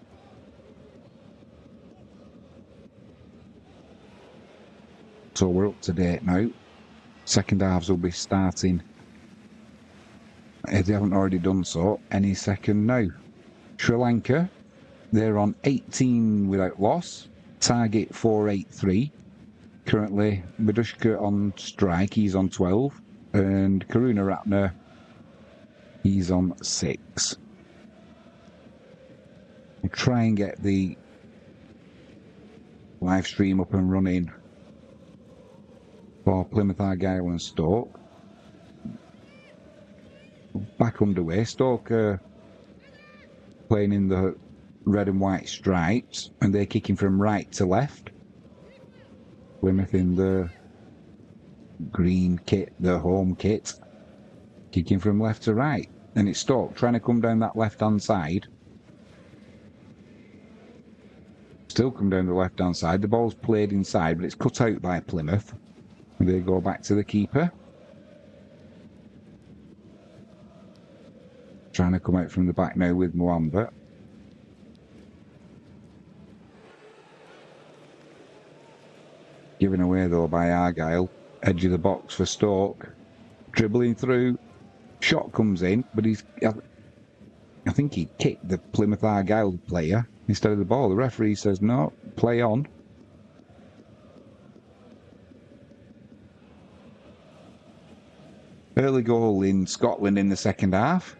So we're up to date now. Second halves will be starting, if they haven't already done so, any second now. Sri Lanka, they're on 18 without loss. Target 483. Currently, Madushka on strike, he's on 12. And Karuna Ratner, he's on 6. We'll try and get the live stream up and running for Plymouth Argyle and Stoke. Back underway. Stoke playing in the red and white stripes, and they're kicking from right to left. Plymouth in the green kit, the home kit, kicking from left to right. And it's Stoke trying to come down that left-hand side. Still come down the left-hand side. The ball's played inside, but it's cut out by Plymouth. And they go back to the keeper. Trying to come out from the back now with Mwamba. Given away though by Argyle. Edge of the box for Stoke. Dribbling through. Shot comes in, but I think he kicked the Plymouth Argyle player instead of the ball. The referee says no, play on. Early goal in Scotland in the second half.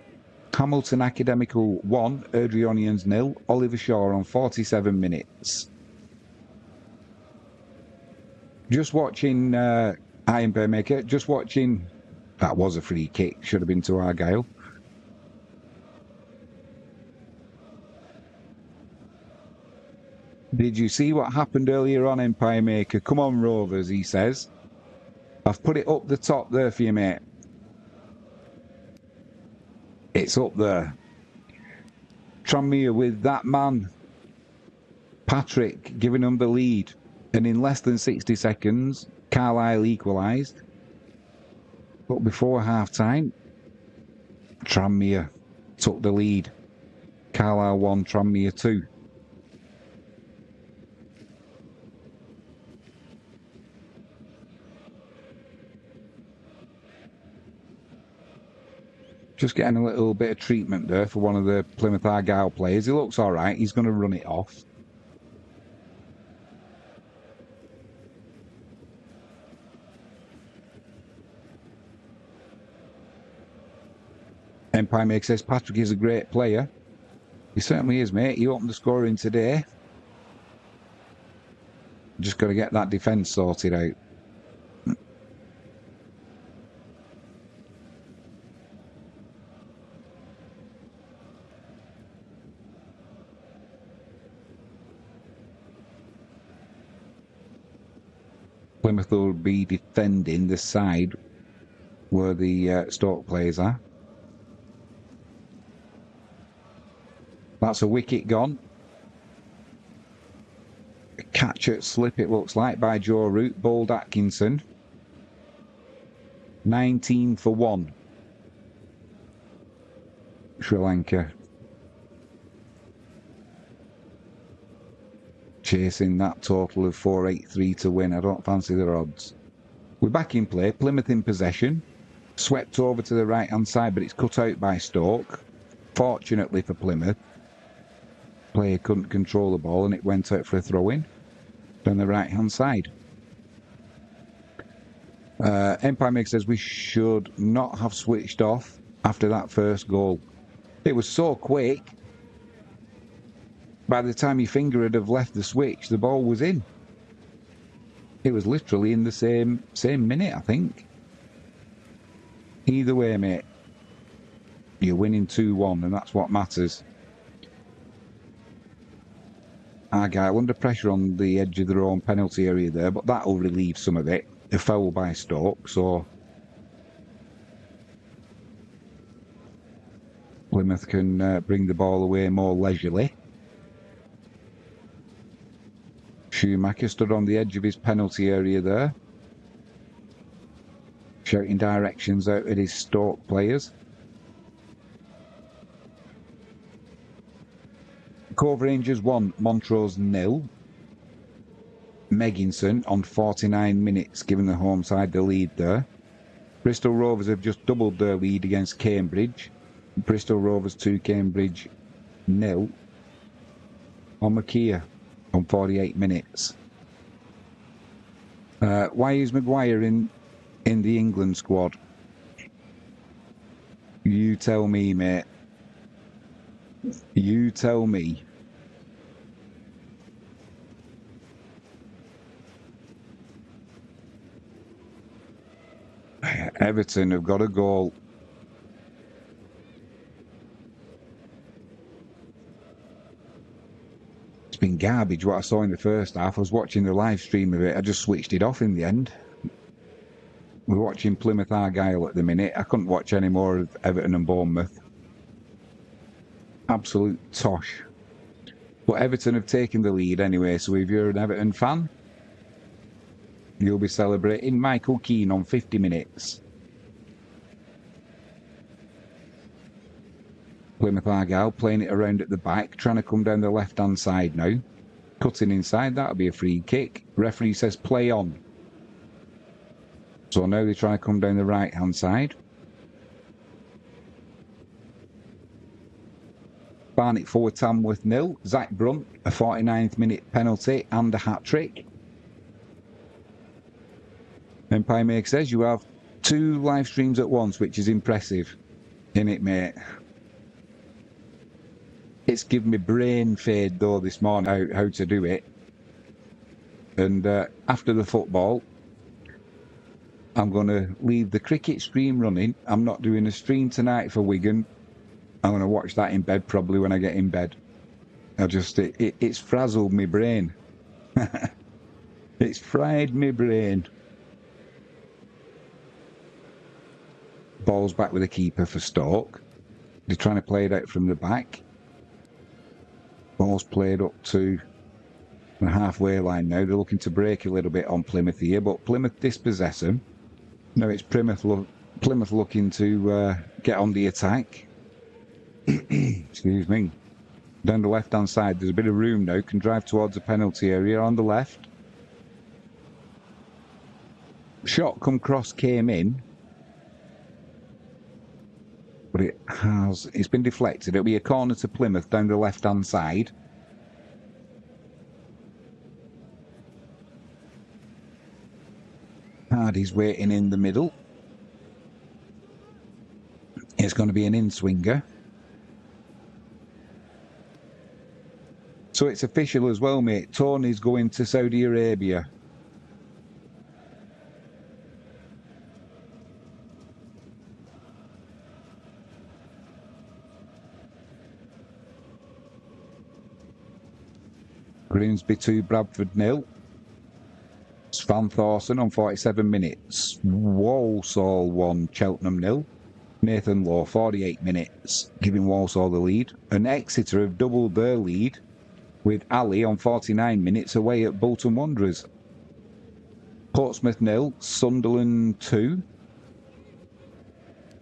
Hamilton Academical 1, Erdrionians 0, Oliver Shaw on 47 minutes. Just watching Iron Bearmaker, just watching, that was a free kick, should have been to Argyle. Did you see what happened earlier on, Empire Maker? Come on, Rovers, he says. I've put it up the top there for you, mate. It's up there. Tranmere with that man, Patrick, giving them the lead. And in less than 60 seconds, Carlisle equalised. But before half-time, Tranmere took the lead. Carlisle 1, Tranmere 2. Just getting a little bit of treatment there for one of the Plymouth Argyle players. He looks all right. He's going to run it off. Empire Maker says Patrick is a great player. He certainly is, mate. He opened the scoring today. Just got to get that defence sorted out. Plymouth will be defending the side where the Stoke players are. That's a wicket gone. A catch at slip, it looks like, by Joe Root. Bowled Atkinson. 19 for 1. Sri Lanka. Chasing that total of 483 to win. I don't fancy their odds. We're back in play. Plymouth in possession. Swept over to the right-hand side, but it's cut out by Stoke. Fortunately for Plymouth, player couldn't control the ball and it went out for a throw-in down the right-hand side. Empire Meg says we should not have switched off after that first goal. It was so quick. By the time your finger had have left the switch, the ball was in. It was literally in the same minute, I think. Either way, mate, you're winning 2-1, and that's what matters. Argyle under pressure on the edge of their own penalty area there, but that'll relieve some of it. A foul by Stoke, so Plymouth can bring the ball away more leisurely. Schumacher stood on the edge of his penalty area there, shouting directions out at his Stoke players. Cove Rangers 1, Montrose 0. Megginson on 49 minutes, giving the home side the lead there. Bristol Rovers have just doubled their lead against Cambridge. Bristol Rovers 2, Cambridge 0. On Makia on 48 minutes. Why is Maguire in the England squad? You tell me, mate. You tell me. Everton have got a goal. It's been garbage what I saw in the first half. I was watching the live stream of it. I just switched it off in the end. We're watching Plymouth Argyle at the minute. I couldn't watch any more of Everton and Bournemouth. Absolute tosh. But Everton have taken the lead anyway, so if you're an Everton fan, you'll be celebrating. Michael Keane on 50 minutes. Plymouth Argyle playing it around at the back, trying to come down the left-hand side now. Cutting inside, that'll be a free kick. Referee says play on. So now they try to come down the right-hand side. Barnet forward Tamworth 0. Zach Brunt, a 49th minute penalty and a hat-trick. Empire Make says you have 2 live streams at once, which is impressive. Innit, mate? It's given me brain fade though this morning how to do it. And after the football, I'm going to leave the cricket stream running. I'm not doing a stream tonight for Wigan. I'm going to watch that in bed probably when I get in bed. It's frazzled my brain. It's fried my brain. Ball's back with the keeper for Stoke. They're trying to play it out from the back. Ball's played up to the halfway line now. They're looking to break a little bit on Plymouth here, but Plymouth dispossess them. Now it's Plymouth looking to get on the attack. Excuse me. Down the left-hand side, there's a bit of room now. Can drive towards the penalty area on the left. Shot come cross came in. But it's been deflected. It'll be a corner to Plymouth down the left-hand side. Hardy's waiting in the middle. It's going to be an in-swinger. So it's official as well, mate. Tony's going to Saudi Arabia. Grimsby 2, Bradford 0. Van Thorson on 47 minutes. Walsall 1, Cheltenham 0. Nathan Law, 48 minutes, giving Walsall the lead. And Exeter have doubled their lead with Ali on 49 minutes away at Bolton Wanderers. Portsmouth 0, Sunderland 2.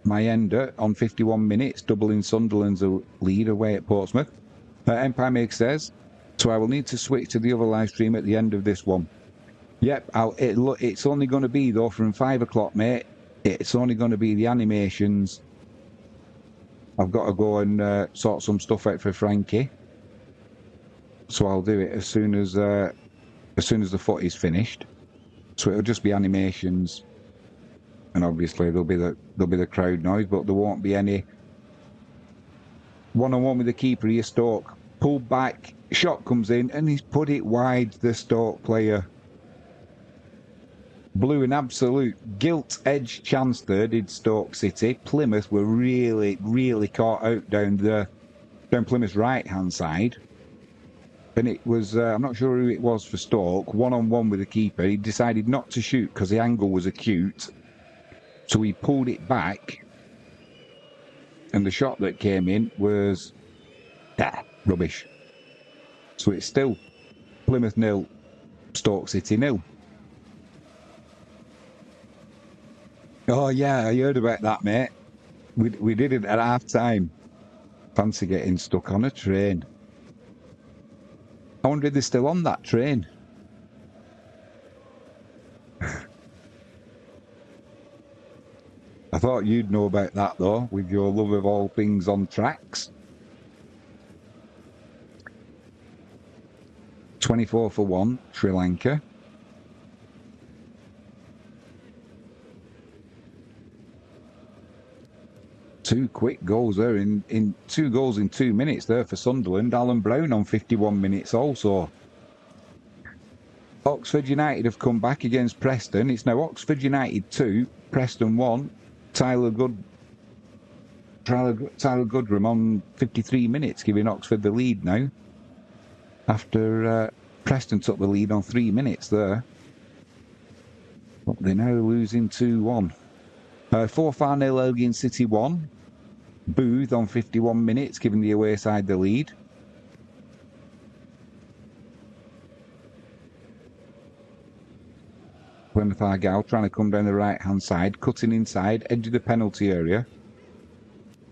Mayenda on 51 minutes, doubling Sunderland's lead away at Portsmouth. Empire Maker says, so I will need to switch to the other live stream at the end of this one. Yep, it's only going to be, though, from 5 o'clock, mate. It's only going to be the animations. I've got to go and sort some stuff out for Frankie. So I'll do it as soon as the foot is finished. So it'll just be animations. And obviously there'll be the crowd noise, but there won't be any one-on-one with the keeper here. Stoke pulled back, shot comes in, and he's put it wide. The Stoke player blew an absolute gilt-edged chance there. Did Stoke City? Plymouth were really caught out down Plymouth's right-hand side, and it was I'm not sure who it was for Stoke. One-on-one with the keeper. He decided not to shoot because the angle was acute. So he pulled it back, and the shot that came in was rubbish. So it's still Plymouth 0, Stoke City 0. Oh yeah, I heard about that, mate. We did it at half time. Fancy getting stuck on a train. I wonder if they're still on that train. I thought you'd know about that, though, with your love of all things on tracks. 24 for 1, Sri Lanka. Two quick goals there, in 2 goals in 2 minutes there for Sunderland. Alan Brown on 51 minutes also. Oxford United have come back against Preston. It's now Oxford United 2, Preston 1. Tyler Goodrum on 53 minutes, giving Oxford the lead now. After Preston took the lead on 3 minutes there. But they're now losing 2-1. 4-0 Elgin City 1. Booth on 51 minutes, giving the away side the lead. Plymouth Argyle trying to come down the right-hand side, cutting inside, edge of the penalty area.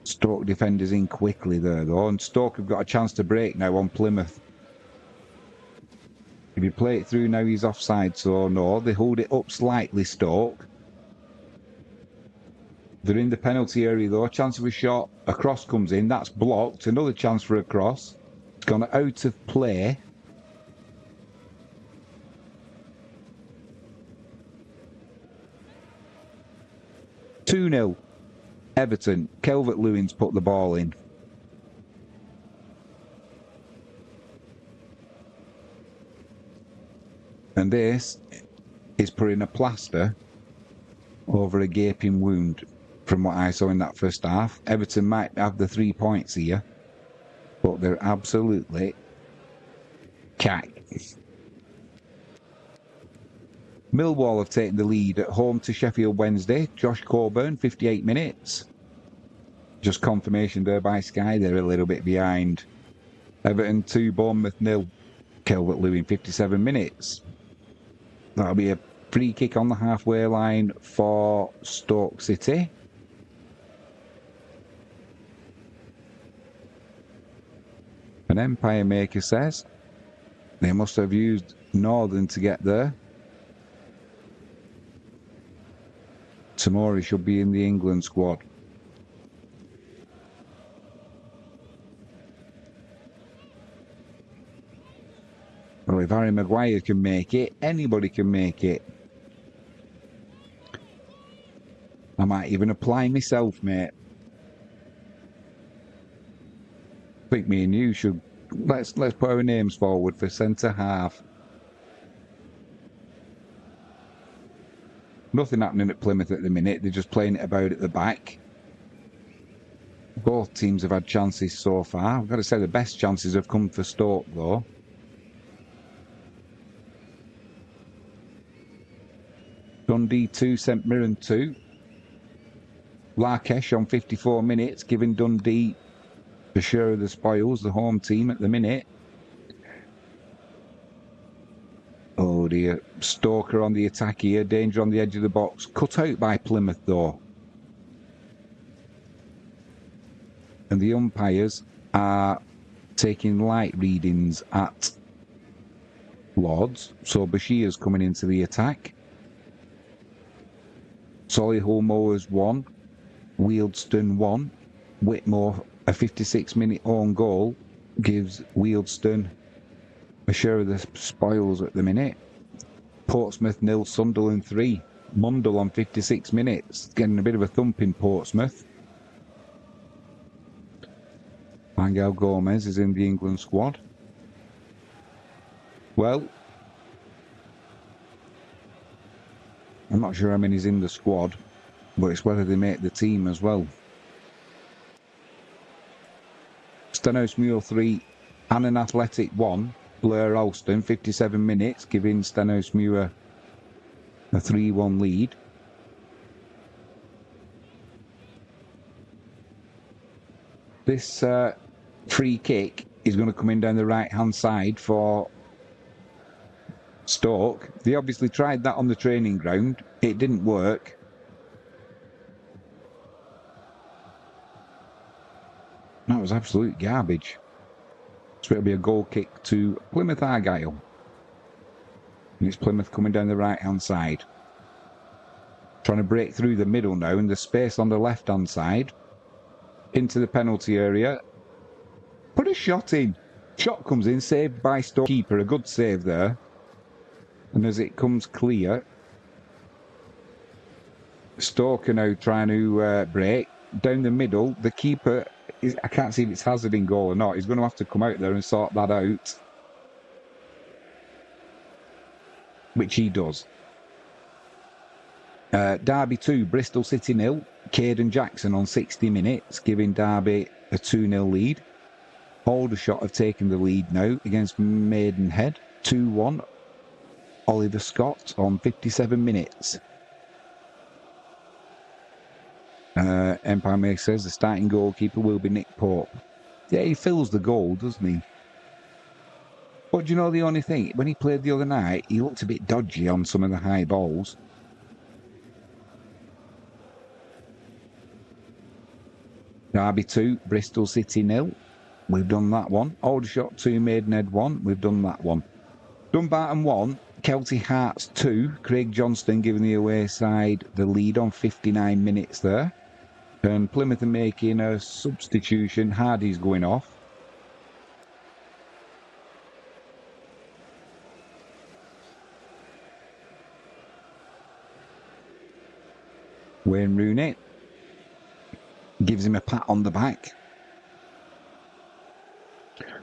Stoke defenders in quickly there, though, and Stoke have got a chance to break now on Plymouth. If you play it through now, he's offside, so no. They hold it up slightly, Stoke. They're in the penalty area, though. Chance of a shot. A cross comes in. That's blocked. Another chance for a cross. It's gone out of play. (2-0) Everton. Calvert-Lewin's put the ball in. And this is putting a plaster over a gaping wound from what I saw in that first half. Everton might have the 3 points here, but they're absolutely cack. Millwall have taken the lead at home to Sheffield Wednesday. Josh Coburn, 58 minutes. Just confirmation there by Sky, they're a little bit behind. Everton 2, Bournemouth 0. Calvert-Lewin, 57 minutes. That'll be a free kick on the halfway line for Stoke City. An Empire Maker says they must have used Northern to get there. Tamori should be in the England squad. Well, if Harry Maguire can make it, anybody can make it. I might even apply myself, mate. I think me and you should let's put our names forward for centre half. Nothing happening at Plymouth at the minute. They're just playing it about at the back. Both teams have had chances so far. I've got to say the best chances have come for Stoke, though. Dundee 2, St Mirren 2. Larkesh on 54 minutes, giving Dundee the share of the spoils, the home team at the minute. Oh dear. Stoker on the attack here. Danger on the edge of the box. Cut out by Plymouth though. And the umpires are taking light readings at Lords. So Bashir's coming into the attack. Solihull Mowers 1. Wealdstone 1. Whitmore, a 56-minute own goal, gives Wealdstone a share of the spoils at the minute. Portsmouth 0, Sunderland 3. Mundell on 56 minutes, getting a bit of a thump in Portsmouth. Angel Gomez is in the England squad. Well, I'm not sure how many's in the squad, but it's whether they make the team as well. Stenhousemuir 3, Annan Athletic 1, Blair Alston 57 minutes, giving Stenhousemuir a 3-1 lead. This free kick is going to come in down the right-hand side for Stoke. They obviously tried that on the training ground. It didn't work. That was absolute garbage. So it'll be a goal kick to Plymouth Argyle. And it's Plymouth coming down the right-hand side. Trying to break through the middle now, and the space on the left-hand side. Into the penalty area. Put a shot in. Shot comes in, saved by Stoke keeper. A good save there. And as it comes clear, Stoke are now trying to break. Down the middle, the keeper... I can't see if it's hazard in goal or not. He's going to have to come out there and sort that out. Which he does. Derby 2, Bristol City 0. Caden Jackson on 60 minutes, giving Derby a 2-0 lead. Aldershot have taken the lead now against Maidenhead. 2-1. Oliver Scott on 57 minutes. Empire Maker says the starting goalkeeper will be Nick Pope. Yeah, he fills the goal, doesn't he? But do you know the only thing? When he played the other night, he looked a bit dodgy on some of the high balls. Derby 2, Bristol City 0. We've done that one. Aldershot 2, Maidenhead 1. We've done that one. Dumbarton 1, Kelty Hearts 2. Craig Johnston giving the away side the lead on 59 minutes there. And Plymouth are making a substitution. Hardy's going off. Wayne Rooney gives him a pat on the back.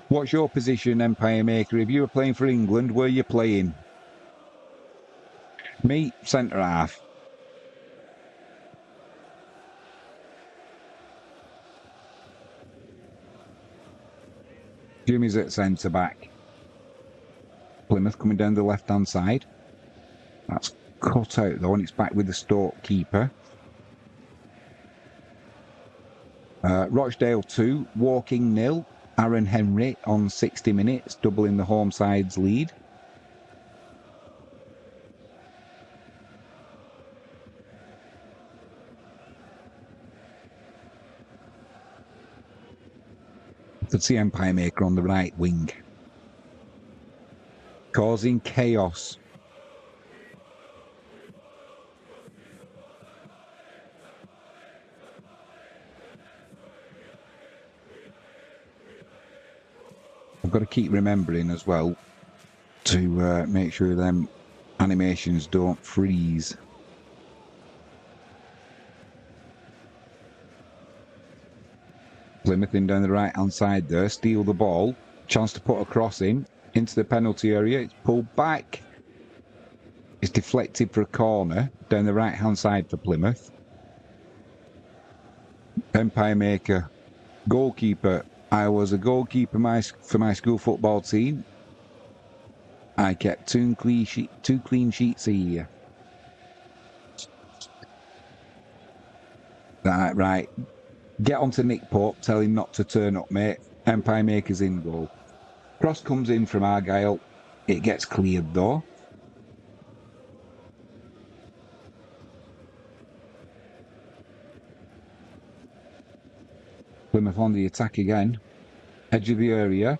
What's your position, Empire Maker? If you were playing for England, where are you playing? Me, centre half. Jimmy's at centre back. Plymouth coming down the left hand side. That's cut out though, and it's back with the Stoke keeper. Rochdale 2, Woking 0. Aaron Henry on 60 minutes, doubling the home side's lead. Could see Empire Maker on the right wing. Causing chaos. I've got to keep remembering as well to make sure them animations don't freeze. Plymouth in down the right hand side there, steal the ball, chance to put a cross in into the penalty area. It's pulled back, it's deflected for a corner down the right hand side for Plymouth. Empire Maker, goalkeeper. I was a goalkeeper for my school football team. I kept two clean sheets a year. Like, right, get onto Nick Pope, tell him not to turn up, mate. Empire Maker's in goal. Cross comes in from Argyle. It gets cleared, though. Plymouth on the attack again. Edge of the area.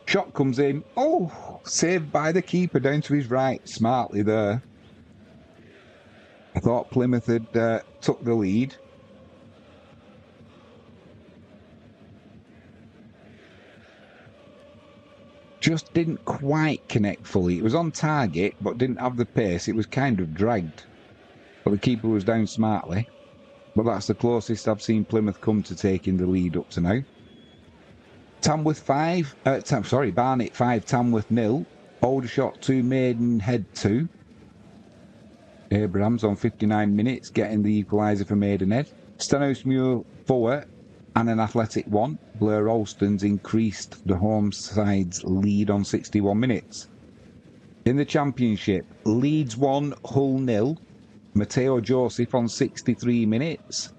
Shot comes in. Oh, saved by the keeper down to his right. Smartly there. I thought Plymouth had took the lead. Just didn't quite connect fully. It was on target, but didn't have the pace. It was kind of dragged. But the keeper was down smartly. But that's the closest I've seen Plymouth come to taking the lead up to now. Barnet 5, Tamworth 0. Aldershot 2, Maidenhead 2. Abrahams on 59 minutes, getting the equaliser for Maidenhead. Stenhousemuir 4 and an Athletic 1. Blair Alston's increased the home side's lead on 61 minutes. In the Championship, Leeds 1, Hull 0. Matteo Joseph on 63 minutes,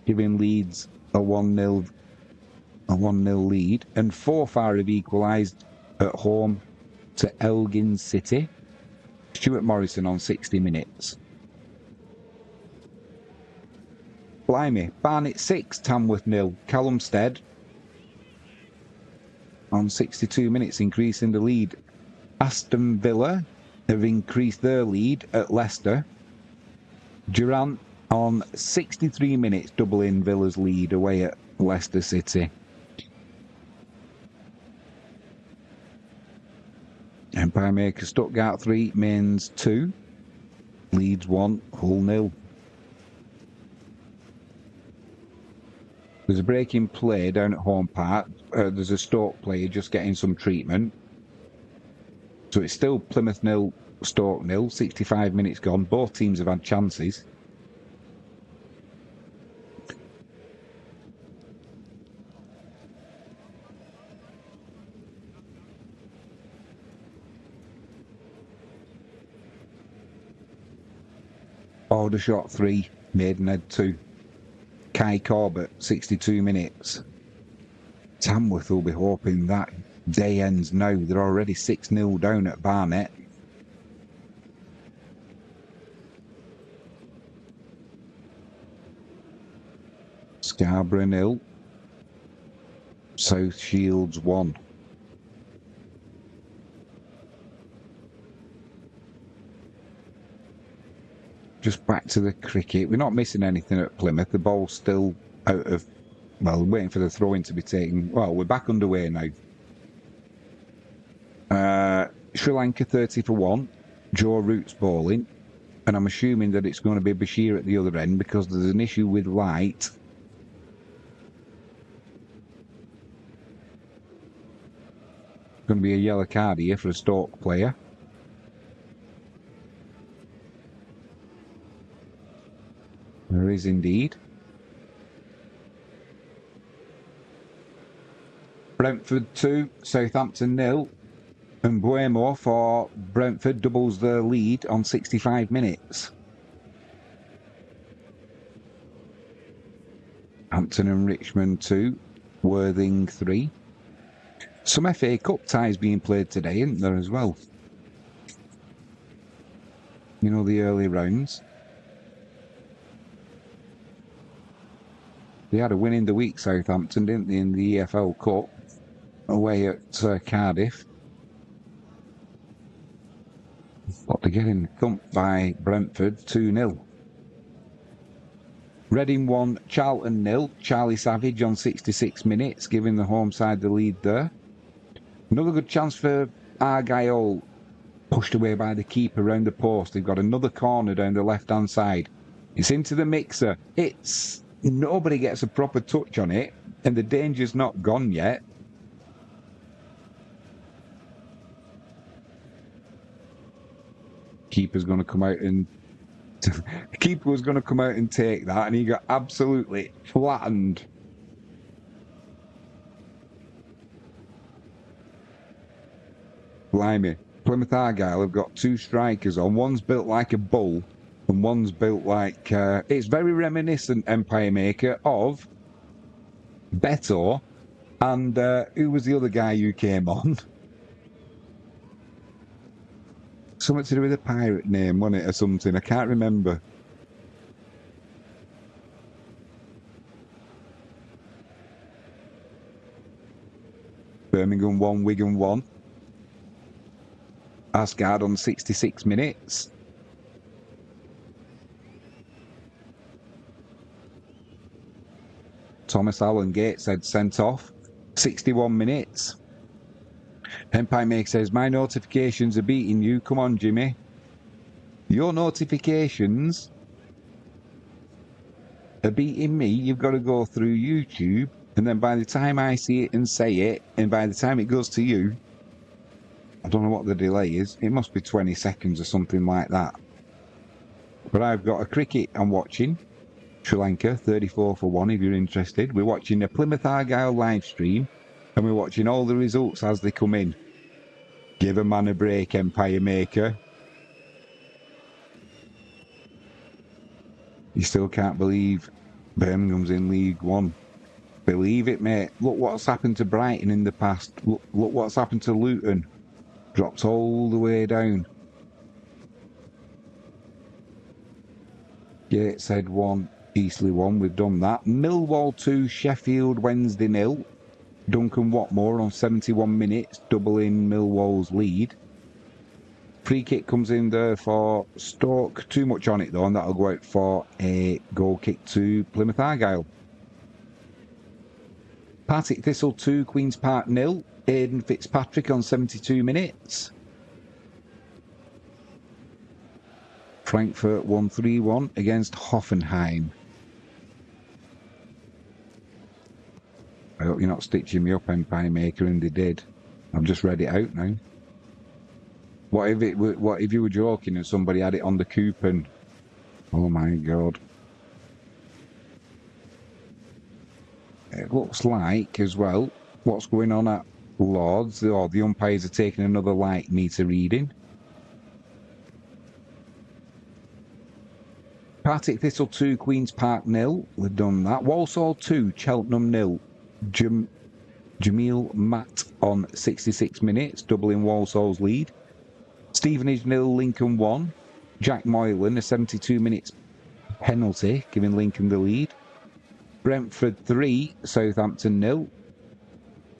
giving Leeds a 1-0 lead. And Forfar have equalised at home to Elgin City. Stuart Morrison on 60 minutes. Blimey, Barnet 6, Tamworth 0. Callum Stead on 62 minutes, increasing the lead. Aston Villa have increased their lead at Leicester. Durant on 63 minutes, doubling Villa's lead away at Leicester City. Empire Maker Stuttgart 3, Mainz 2. Leeds 1, Hull 0. There's a break in play down at Home Park. There's a Stoke player just getting some treatment. So it's still Plymouth 0, Stoke 0. 65 minutes gone. Both teams have had chances. Aldershot 3, Maidenhead 2. Kai Corbett, 62 minutes. Tamworth will be hoping that day ends now. They're already 6-0 down at Barnet. Scarborough 0. South Shields 1. Just back to the cricket. We're not missing anything at Plymouth. The ball's still out of... Well, waiting for the throw-in to be taken. Well, we're back underway now. Sri Lanka 30 for 1. Joe Root's bowling. And I'm assuming that it's going to be Bashir at the other end because there's an issue with light. Going to be a yellow card here for a Stoke player. There is indeed. Brentford 2, Southampton 0. And Buemo for Brentford doubles their lead on 65 minutes. Hampton and Richmond 2, Worthing 3. Some FA Cup ties being played today, isn't there, as well? You know, the early rounds. They had a win in the week, Southampton, didn't they, in the EFL Cup, away at Cardiff. But they're getting thumped by Brentford, 2-0. Reading 1, Charlton 0. Charlie Savage on 66 minutes, giving the home side the lead there. Another good chance for Argyle, pushed away by the keeper round the post. They've got another corner down the left-hand side. It's into the mixer. Nobody gets a proper touch on it, and the danger's not gone yet. Keeper's going to come out and... the keeper was going to come out and take that, and he got absolutely flattened. Blimey. Plymouth Argyle have got two strikers on. One's built like a bull, And one's built like... it's very reminiscent, Empire Maker, of Beto and who was the other guy who came on? Something to do with a pirate name, wasn't it, or something? I can't remember. Birmingham 1, Wigan 1. Asgard on 66 minutes. Thomas Allen Gateshead sent off. 61 minutes. Empire Maker says, my notifications are beating you. Come on, Jimmy. Your notifications are beating me. You've got to go through YouTube. And then by the time I see it and say it, and by the time it goes to you, I don't know what the delay is. It must be 20 seconds or something like that. But I've got a cricket I'm watching. Sri Lanka, 34 for 1 if you're interested. We're watching a Plymouth Argyle live stream. And we're watching all the results as they come in. Give a man a break, Empire Maker. You still can't believe Birmingham's in League One. Believe it, mate. Look what's happened to Brighton in the past. Look what's happened to Luton. Dropped all the way down. Gateshead 1, Eastleigh 1. We've done that. Millwall 2, Sheffield Wednesday 0. Duncan Watmore on 71 minutes, doubling Millwall's lead. Free kick comes in there for Stoke. Too much on it though, and that'll go out for a goal kick to Plymouth Argyle. Partick Thistle 2, Queen's Park 0. Aidan Fitzpatrick on 72 minutes. Frankfurt 1-3-1 against Hoffenheim. I hope you're not stitching me up, Empire Maker, and they did. I've just read it out now. What if you were joking and somebody had it on the coupon? Oh my God. It looks like, as well, what's going on at Lords, or the umpires are taking another light meter reading. Partick Thistle 2, Queen's Park 0. We've done that. Walsall 2, Cheltenham 0. Jamil Matt on 66 minutes, doubling Walsall's lead. Stevenage 0, Lincoln 1. Jack Moylan, a 72 minutes penalty, giving Lincoln the lead. Brentford 3, Southampton 0.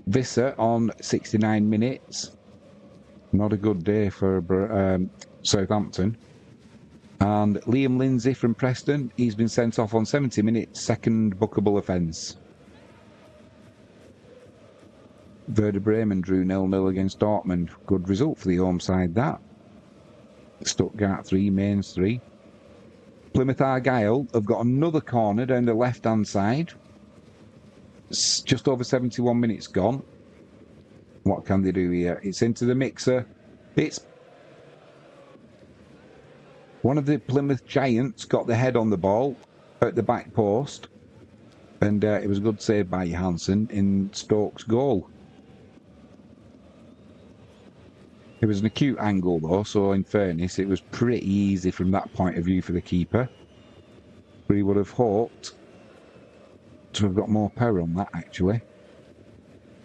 Visser on 69 minutes. Not a good day for Southampton. And Liam Lindsay from Preston, he's been sent off on 70 minutes, second bookable offence. Werder Bremen drew 0-0 against Dortmund. Good result for the home side, that. Stuttgart 3, Mainz 3. Plymouth Argyle have got another corner down the left-hand side. It's just over 71 minutes gone. What can they do here? It's into the mixer. It's... One of the Plymouth Giants got the head on the ball at the back post. And it was a good save by Johansson in Stoke's goal. It was an acute angle though, so in fairness, it was pretty easy from that point of view for the keeper. But he would have hoped to have got more power on that, actually.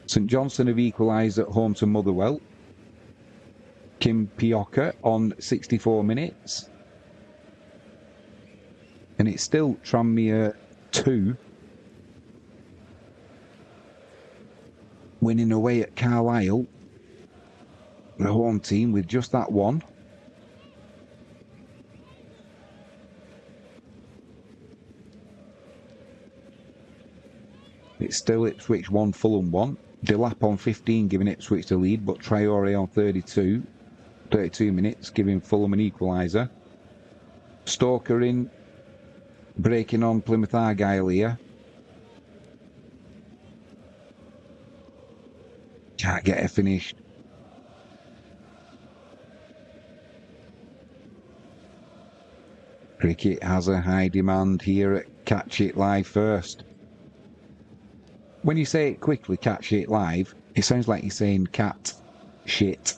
St Johnstone have equalised at home to Motherwell. Kim Pioka on 64 minutes. And it's still Tranmere 2. Winning away at Carlisle. The home team with just that one. It's still Ipswich 1, Fulham 1. Delap on 15 giving Ipswich the lead, but Traore on 32 minutes giving Fulham an equaliser. Stoker in, breaking on Plymouth Argyle here. Can't get it finished. Cricket has a high demand here at Catch It Live First. When you say it quickly, Catch It Live, it sounds like you're saying cat shit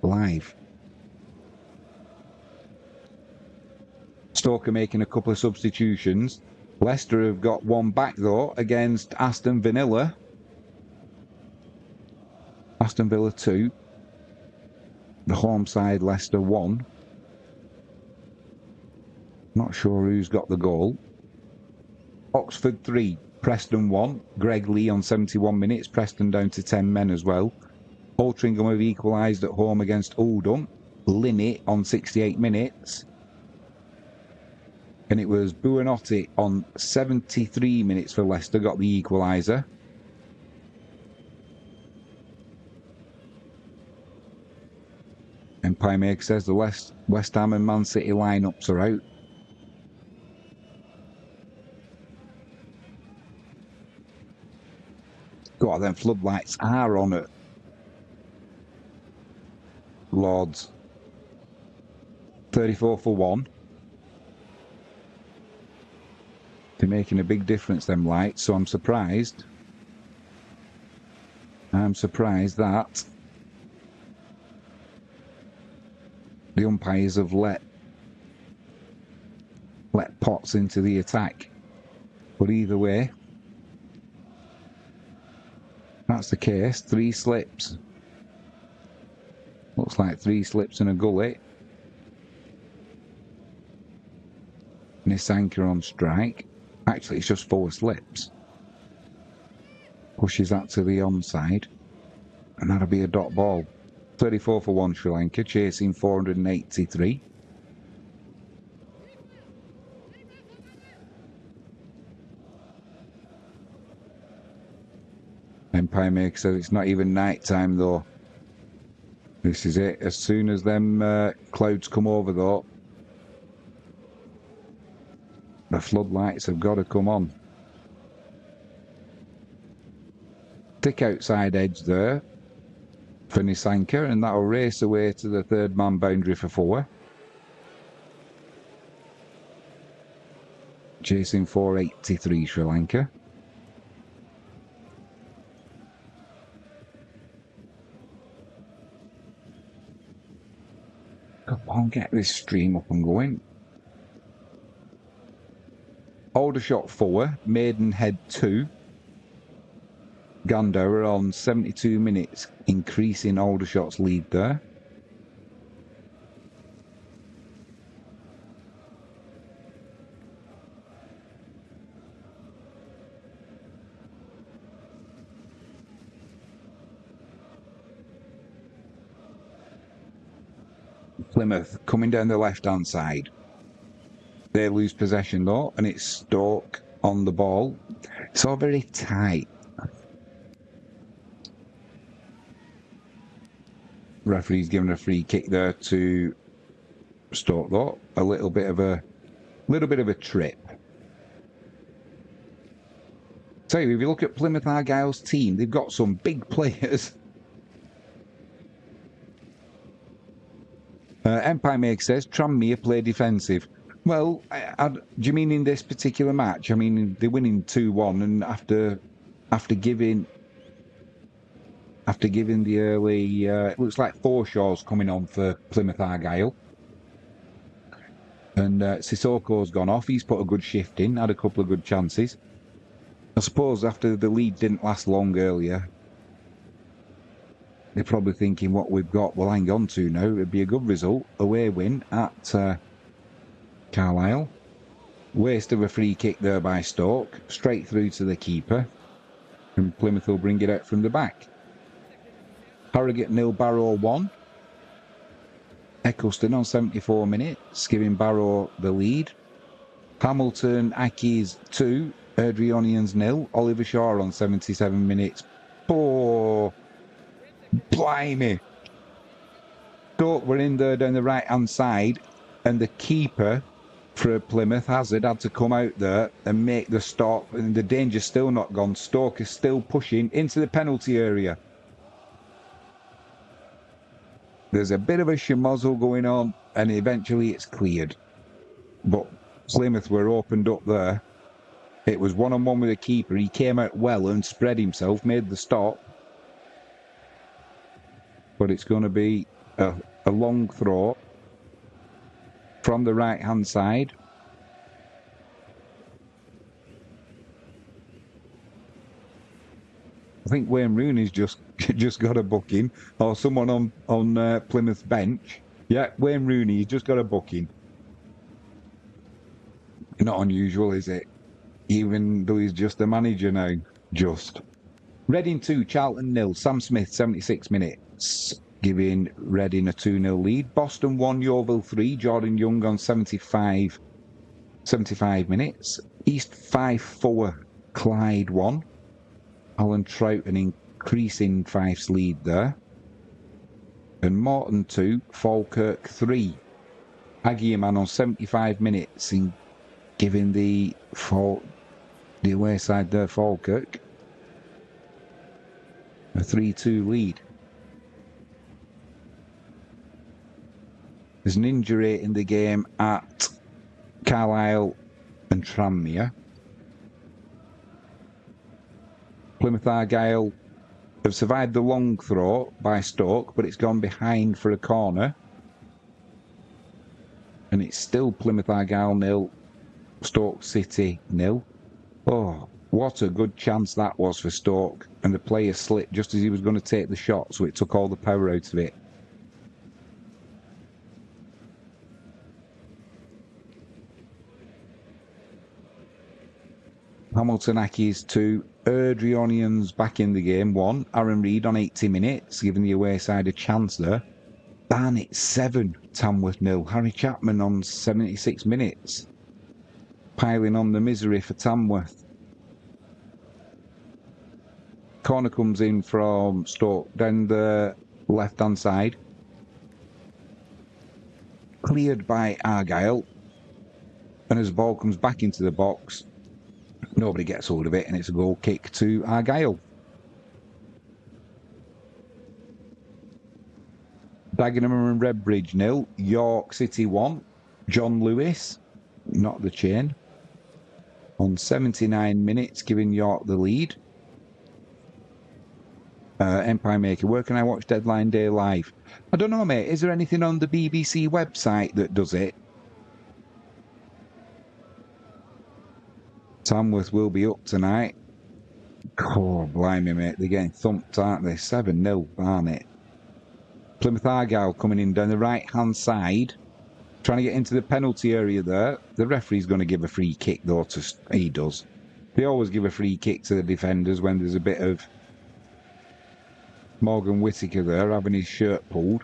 live. Stoke are making a couple of substitutions. Leicester have got one back, though, against Aston Villa. Aston Villa 2. The home side, Leicester 1. Not sure who's got the goal. Oxford 3. Preston 1. Greg Lee on 71 minutes. Preston down to 10 men as well. Altrincham have equalised at home against Oldham. Linney on 68 minutes. And it was Buonotti on 73 minutes for Leicester, got the equaliser. Empire Maker says the West Ham and Man City lineups are out. God, them floodlights are on it. Lords. 34 for 1. They're making a big difference, them lights, so I'm surprised. I'm surprised that the umpires have let Potts into the attack. But either way, that's the case. 3 slips. Looks like 3 slips and a gullet. Nisanka on strike. Actually, it's just 4 slips. Pushes that to the onside. And that'll be a dot ball. 34 for 1 Sri Lanka, chasing 483. Empire Maker says it's not even night time though. This is it. As soon as them clouds come over though, the floodlights have got to come on. Thick outside edge there for Nisanka, and that'll race away to the third man boundary for 4. Chasing 483 Sri Lanka. Come on, get this stream up and going. Aldershot 4, Maidenhead 2. Gandower on 72 minutes, increasing Aldershot's lead there. Plymouth coming down the left-hand side. They lose possession though, and it's Stoke on the ball. It's all very tight. Referee's given a free kick there to Stoke though. A little bit of a trip. So if you look at Plymouth Argyle's team, they've got some big players. Empire Maker says Tranmere play defensive. Well, do you mean in this particular match? I mean, they're winning 2-1, and after giving the early, it looks like Forshaw's coming on for Plymouth Argyle, and Sissoko's gone off. He's put a good shift in, had a couple of good chances. I suppose after the lead didn't last long earlier, they're probably thinking what we've got, we'll hang on to now. It'd be a good result, away win at Carlisle. Waste of a free kick there by Stoke, straight through to the keeper, and Plymouth will bring it out from the back. Harrogate 0, Barrow 1. Eccleston on 74 minutes, giving Barrow the lead. Hamilton, Accies 2, Erdrionians 0. Oliver Shaw on 77 minutes. Oh, blimey. Stoke were in there down the right-hand side, and the keeper for Plymouth, Hazard, had to come out there and make the stop, and the danger's still not gone. Stoke is still pushing into the penalty area. There's a bit of a schmozzle going on, and eventually it's cleared. But Plymouth were opened up there. It was one-on-one with the keeper. He came out well and spread himself, made the stop. But it's going to be a long throw from the right-hand side. I think Wayne Rooney's just got a booking, or someone on Plymouth's bench. Yeah, Wayne Rooney, he's just got a booking. Not unusual, is it? Even though he's just a manager now. Just. Reading 2, Charlton 0. Sam Smith, 76 minutes, giving Reading a 2-0 lead. Boston 1, Yeovil 3. Jordan Young on 75 minutes. East 5-4, Clyde 1. Alan Trout an increasing Fife's lead there. And Morton 2, Falkirk 3. Aguiman on 75 minutes in giving the away side there, Falkirk, a 3-2 lead. There's an injury in the game at Carlisle and Tranmere. Plymouth Argyle have survived the long throw by Stoke, but it's gone behind for a corner. And it's still Plymouth Argyle 0, Stoke City 0. Oh, what a good chance that was for Stoke. And the player slipped just as he was going to take the shot, so it took all the power out of it. Hamilton Accies 2, Erdrionians back in the game 1. Aaron Reid on 80 minutes, giving the away side a chance there. Barnet 7, Tamworth 0. Harry Chapman on 76 minutes, piling on the misery for Tamworth. Corner comes in from Stoke down the left-hand side. Cleared by Argyle. And as the ball comes back into the box, nobody gets hold of it, and it's a goal kick to Argyle. Dagenham and Redbridge 0. York City 1. John Lewis, not the chain, on 79 minutes, giving York the lead. Empire Maker, where can I watch Deadline Day live? I don't know, mate. Is there anything on the BBC website that does it? Tamworth will be up tonight. Oh, blimey, mate. They're getting thumped, aren't they? 7-0, Barnet. Plymouth Argyle coming in down the right-hand side, trying to get into the penalty area there. The referee's going to give a free kick, though. He does. They always give a free kick to the defenders when there's a bit of Morgan Whittaker there having his shirt pulled.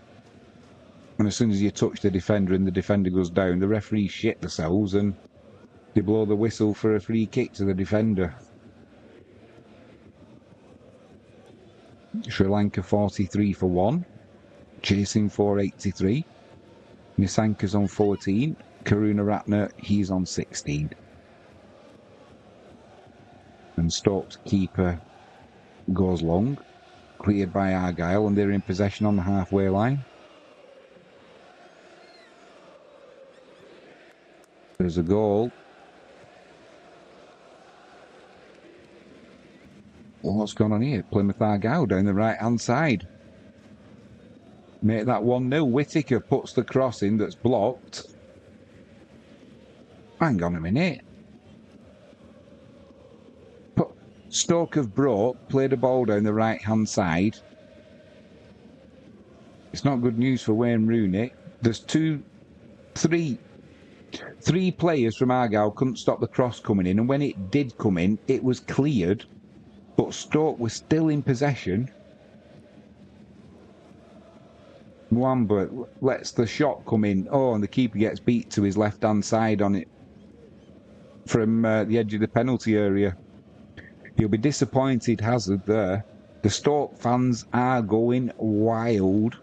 And as soon as you touch the defender and the defender goes down, the referees shit themselves and they blow the whistle for a free kick to the defender. Sri Lanka 43 for 1. Chasing 483. Nisanka's on 14. Karuna Ratner, he's on 16. And Stoke's keeper goes long. Cleared by Argyle, and they're in possession on the halfway line. There's a goal. What's going on here? Plymouth Argyle down the right-hand side. Make that 1-0. Whittaker puts the cross in that's blocked. Hang on a minute. Stoke have brought, played a ball down the right-hand side. It's not good news for Wayne Rooney. There's three players from Argyle couldn't stop the cross coming in, and when it did come in, it was cleared, but Stoke was still in possession. Mwamba lets the shot come in. Oh, and the keeper gets beat to his left-hand side on it from the edge of the penalty area. He'll be disappointed, Hazard, there. The Stoke fans are going wild.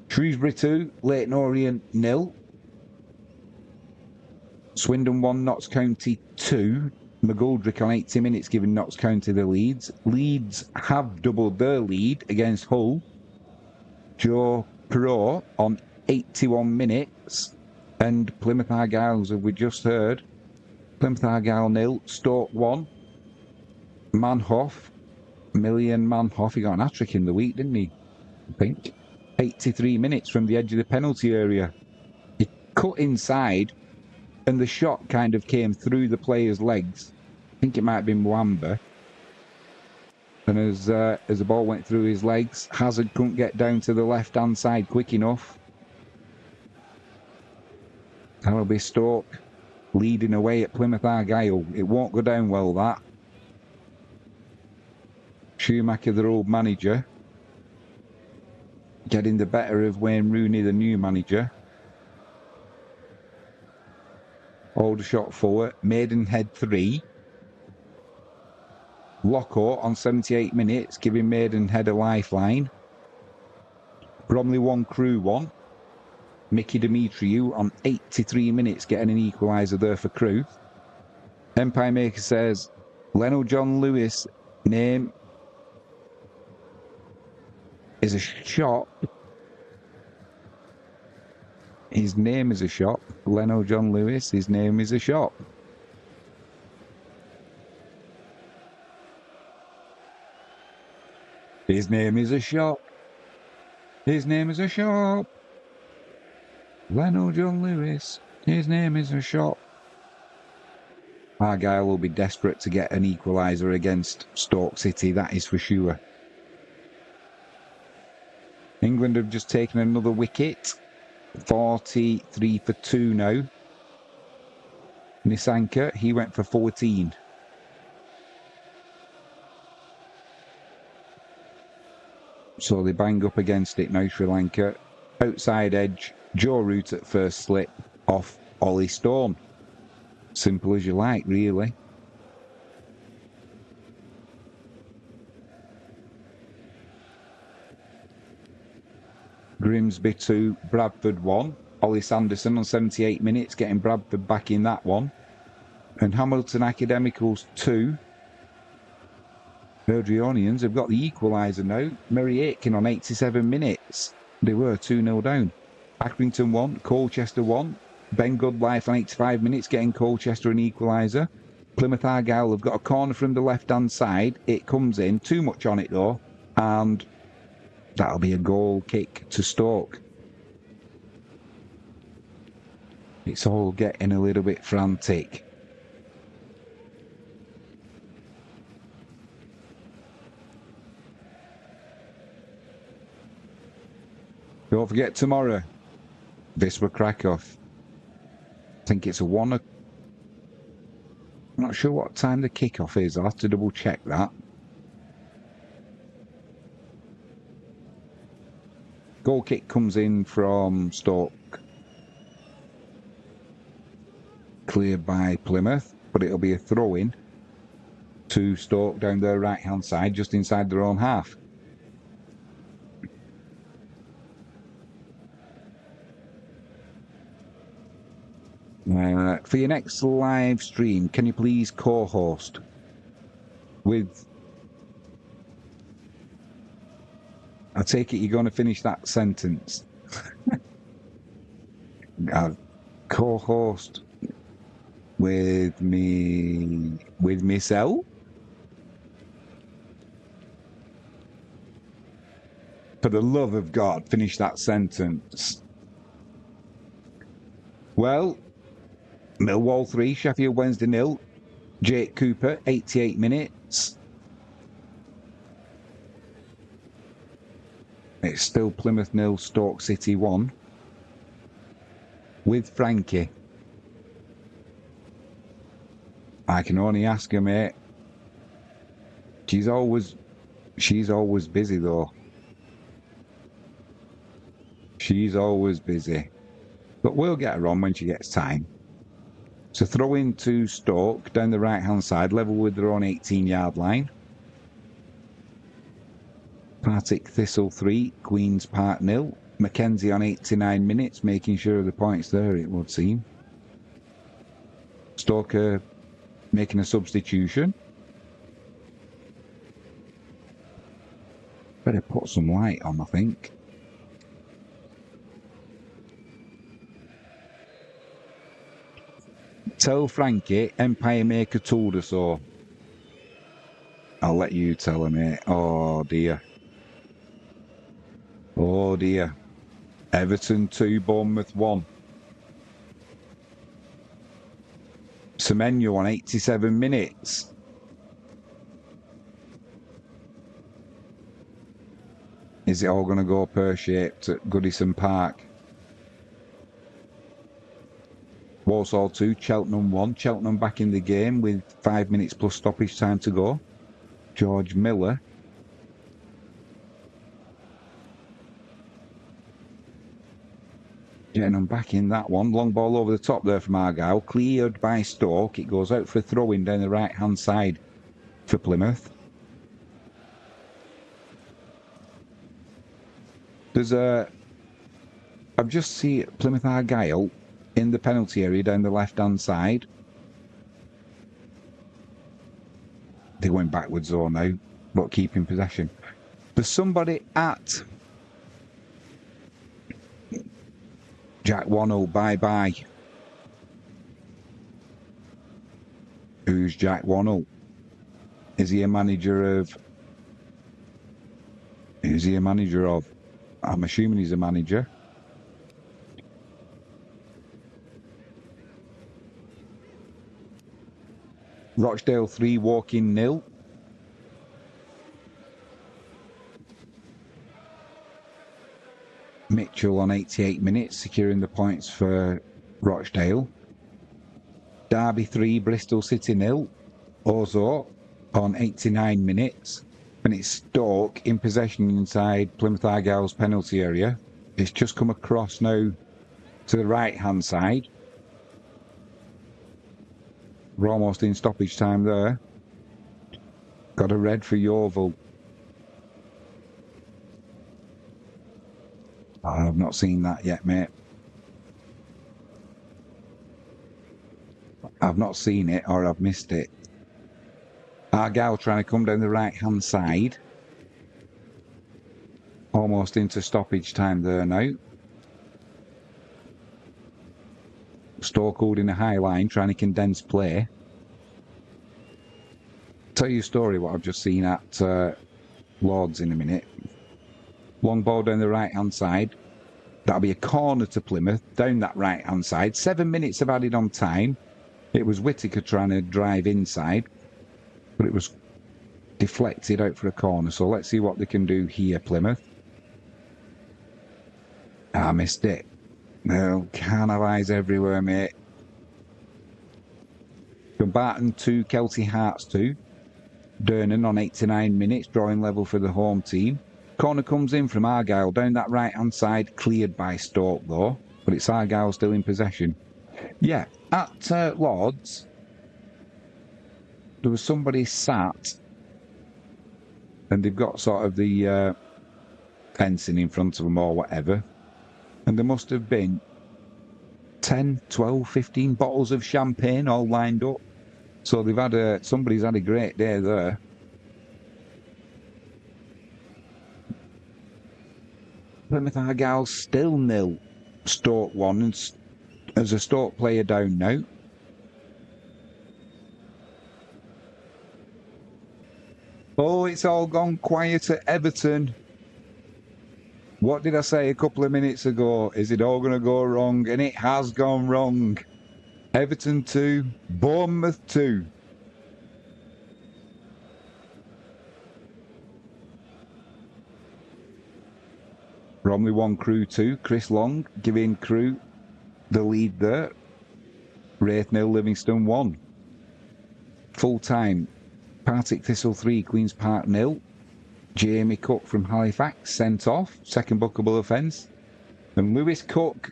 Shrewsbury 2, Leyton Orient 0. Swindon 1, Notts County 2. McGoldrick on 80 minutes giving Notts County the leads. Leeds have doubled their lead against Hull. Joe Perreault on 81 minutes. And Plymouth Argyle, as we just heard. Plymouth Argyle 0, Stoke 1. Manhoff, Manhoff, he got an hat-trick in the week, didn't he? I think. 83 minutes from the edge of the penalty area. He cut inside, and the shot kind of came through the player's legs. I think it might have been Mwamba. And as the ball went through his legs, Hazard couldn't get down to the left-hand side quick enough. That'll be Stoke leading away at Plymouth Argyle. It won't go down well, that. Schumacher, their old manager, getting the better of Wayne Rooney, the new manager. Aldershot forward, Maidenhead 3. Lockhart on 78 minutes, giving Maidenhead a lifeline. Bromley 1, Crew 1. Mickey Demetriou on 83 minutes, getting an equaliser there for Crew. Empire Maker says, Leno John Lewis, name is a shop. His name is a shop. Leno John Lewis, his name is a shop. His name is a shop. His name is a shop. Leno John Lewis, his name is a shop. Argyle will be desperate to get an equaliser against Stoke City, that is for sure. England have just taken another wicket. 43 for 2 now. Nisanka, he went for 14. So they bang up against it now, Sri Lanka. Outside edge, Joe Root at first slip off Ollie Stone. Simple as you like, really. Grimsby 2, Bradford 1. Ollie Sanderson on 78 minutes, getting Bradford back in that one. And Hamilton Academicals 2. Verdrionians have got the equaliser now. Murray Aitken on 87 minutes. They were 2-0 down. Accrington 1, Colchester 1. Ben Goodlife on 85 minutes, getting Colchester an equaliser. Plymouth Argyle have got a corner from the left-hand side. It comes in. Too much on it, though. And that'll be a goal kick to Stoke. It's all getting a little bit frantic. Don't forget tomorrow, Wisła Krakow. I think it's a 1. I'm not sure what time the kickoff is. I'll have to double check that. Goal kick comes in from Stoke. Cleared by Plymouth, but it'll be a throw-in to Stoke down their right-hand side, just inside their own half. For your next live stream, can you please co-host with... I take it you're going to finish that sentence. Co-host with myself? For the love of God, finish that sentence. Well, Millwall 3, Sheffield Wednesday 0. Jake Cooper, 88 minutes. It's still Plymouth 0, Stoke City 1. With Frankie. I can only ask her, mate. She's always busy, though. She's always busy. But we'll get her on when she gets time. So throw in to Stoke down the right-hand side, level with their own 18-yard line. Partick Thistle 3, Queen's Park 0. Mackenzie on 89 minutes, making sure of the points there, it would seem. Stoker making a substitution. Better put some light on, I think. Tell Frankie, Empire Maker told us so. I'll let you tell her, mate. Oh, dear. Oh, dear. Everton 2, Bournemouth 1. Semenyo on 87 minutes. Is it all going to go pear-shaped at Goodison Park? Walsall 2, Cheltenham 1. Cheltenham back in the game with 5 minutes plus stoppage time to go. George Miller. Cheltenham back in that one. Long ball over the top there from Argyle. Cleared by Stoke. It goes out for a throw-in down the right-hand side for Plymouth. There's a... I've just seen Plymouth Argyle in the penalty area down the left-hand side. They're going backwards though now, but keeping possession. There's somebody at Jack Wannell, bye-bye. Who's Jack Wannell? Is he a manager of... Who's he a manager of? I'm assuming he's a manager. Rochdale 3, Woking 0. Mitchell on 88 minutes, securing the points for Rochdale. Derby 3, Bristol City 0. Ozo on 89 minutes. And it's Stoke in possession inside Plymouth Argyle's penalty area. It's just come across now to the right-hand side. We're almost in stoppage time there. Got a red for Yeovil. I've not seen that yet, mate. I've not seen it, or I've missed it. Argyle trying to come down the right-hand side. Almost into stoppage time there now. Stoke holding a high line, trying to condense play. Tell you a story what I've just seen at Lords in a minute. Long ball down the right-hand side. That'll be a corner to Plymouth, down that right-hand side. 7 minutes of added on time. It was Whittaker trying to drive inside, but it was deflected out for a corner. So let's see what they can do here, Plymouth. I missed it. No, carnal eyes everywhere, mate. Dumbarton 2, Kelty Hearts 2. Durnan on 89 minutes, drawing level for the home team. Corner comes in from Argyle, down that right-hand side, cleared by Stoke though. But it's Argyle still in possession. Yeah, at Lords, there was somebody sat, and they've got sort of the fencing in front of them or whatever. And there must have been 10, 12, 15 bottles of champagne all lined up. So they've had somebody's had a great day there. Plymouth Argyle still 0. Stoke 1. And as a Stoke player down now. Oh, it's all gone quiet at Everton. What did I say a couple of minutes ago? Is it all going to go wrong? And it has gone wrong. Everton 2, Bournemouth 2. Bromley 1, Crew 2. Chris Long giving Crew the lead there. Wraith 0, Livingston 1. Full time. Partick Thistle 3, Queen's Park 0. Jamie Cook from Halifax sent off, second bookable offence. And Lewis Cook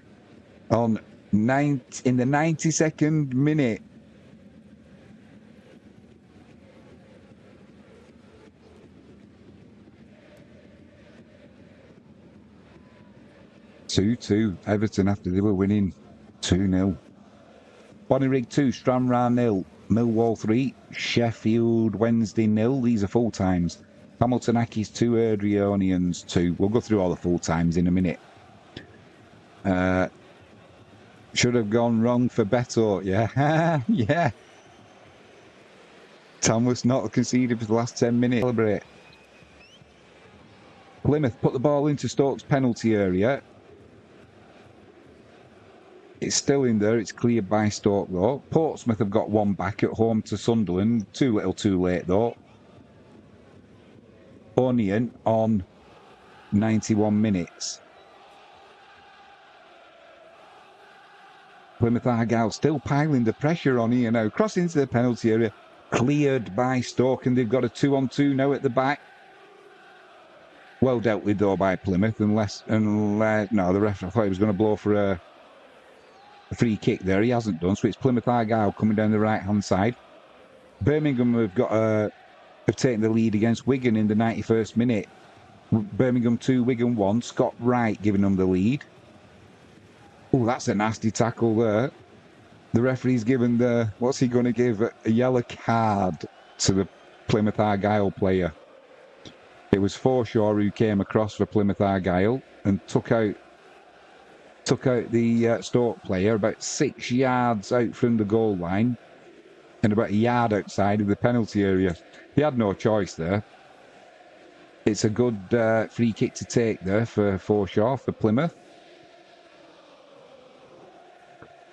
in the 92nd minute. (2-2) Everton after they were winning 2-0. Bonnyrigg 2, Stranraer 0, Millwall 3, Sheffield Wednesday 0. These are full times. Hamilton Accies 2, Erdrionians 2. We'll go through all the full times in a minute. Should have gone wrong for Beto. Yeah, yeah. Tamworth not conceded for the last 10 minutes. Celebrate. Plymouth put the ball into Stoke's penalty area. It's still in there. It's cleared by Stoke though. Portsmouth have got one back at home to Sunderland. Too little too late though. Onion on 91 minutes. Plymouth Argyle still piling the pressure on here now. Crossing into the penalty area. Cleared by Stoke, and they've got a 2-on-2 now at the back. Well dealt with, though, by Plymouth, unless no, the ref, I thought he was going to blow for a free kick there. He hasn't done, so it's Plymouth Argyle coming down the right-hand side. Birmingham have taken the lead against Wigan in the 91st minute. Birmingham 2, Wigan 1. Scott Wright giving them the lead. Oh, that's a nasty tackle there. The referee's given what's he going to give? A yellow card to the Plymouth Argyle player. It was Forshaw who came across for Plymouth Argyle and took out the Stoke player about 6 yards out from the goal line and about a yard outside of the penalty area. He had no choice there. It's a good free kick to take there for Forshaw, for Plymouth.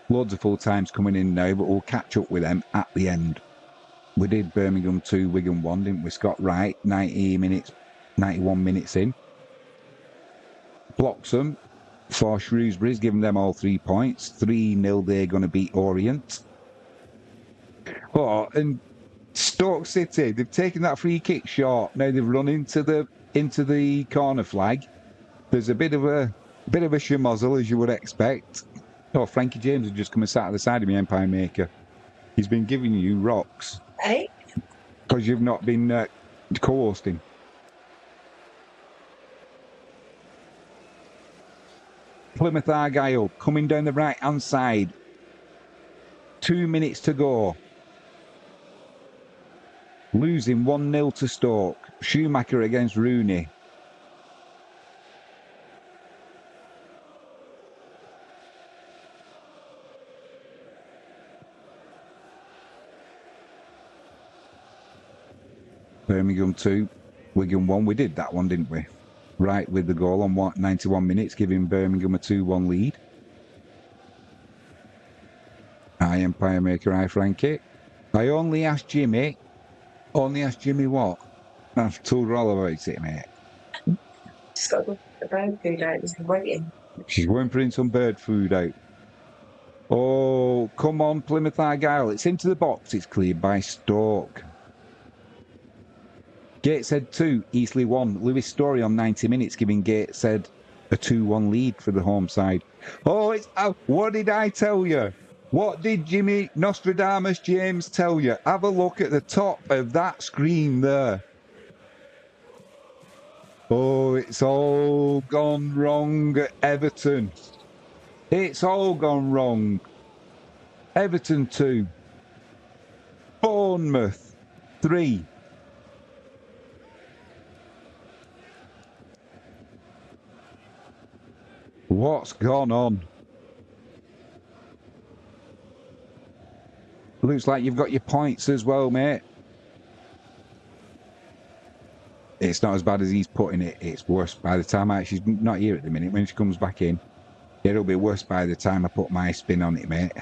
Loads of full times coming in now, but we'll catch up with them at the end. We did Birmingham 2, Wigan 1, didn't we? Scott Wright, 91 minutes in. Blocks them for Shrewsbury's, giving them all 3 points. 3-0, they're going to beat Orient. Oh, and Stoke City, they've taken that free kick short. Now they've run into the corner flag. There's a bit of a schmozzle, as you would expect. Oh, Frankie James has just come and sat at the side of me, Empire Maker. He's been giving you rocks. Hey? Because you've not been co-hosting. Plymouth Argyle coming down the right-hand side. 2 minutes to go. Losing 1-0 to Stoke. Schumacher against Rooney. Birmingham 2, Wigan 1. We did that one, didn't we? Right with the goal on 91 minutes, giving Birmingham a 2-1 lead. Hi, Empire Maker, hi, Frankie. I only asked Jimmy what? I've told her all about it, mate. Just got to put the bird food out. Just waiting. She's going putting some bird food out. Oh, come on, Plymouth Argyle. It's into the box. It's cleared by Stoke. Gateshead 2, Eastleigh 1. Lewis Story on 90 minutes, giving Gateshead a 2-1 lead for the home side. Oh, what did I tell you? What did Jimmy Nostradamus James tell you? Have a look at the top of that screen there. Oh, it's all gone wrong at Everton. It's all gone wrong. Everton 2. Bournemouth 3. What's gone on? Looks like you've got your points as well, mate. It's not as bad as he's putting it. It's worse by the time she's not here at the minute. When she comes back in, it'll be worse by the time I put my spin on it, mate.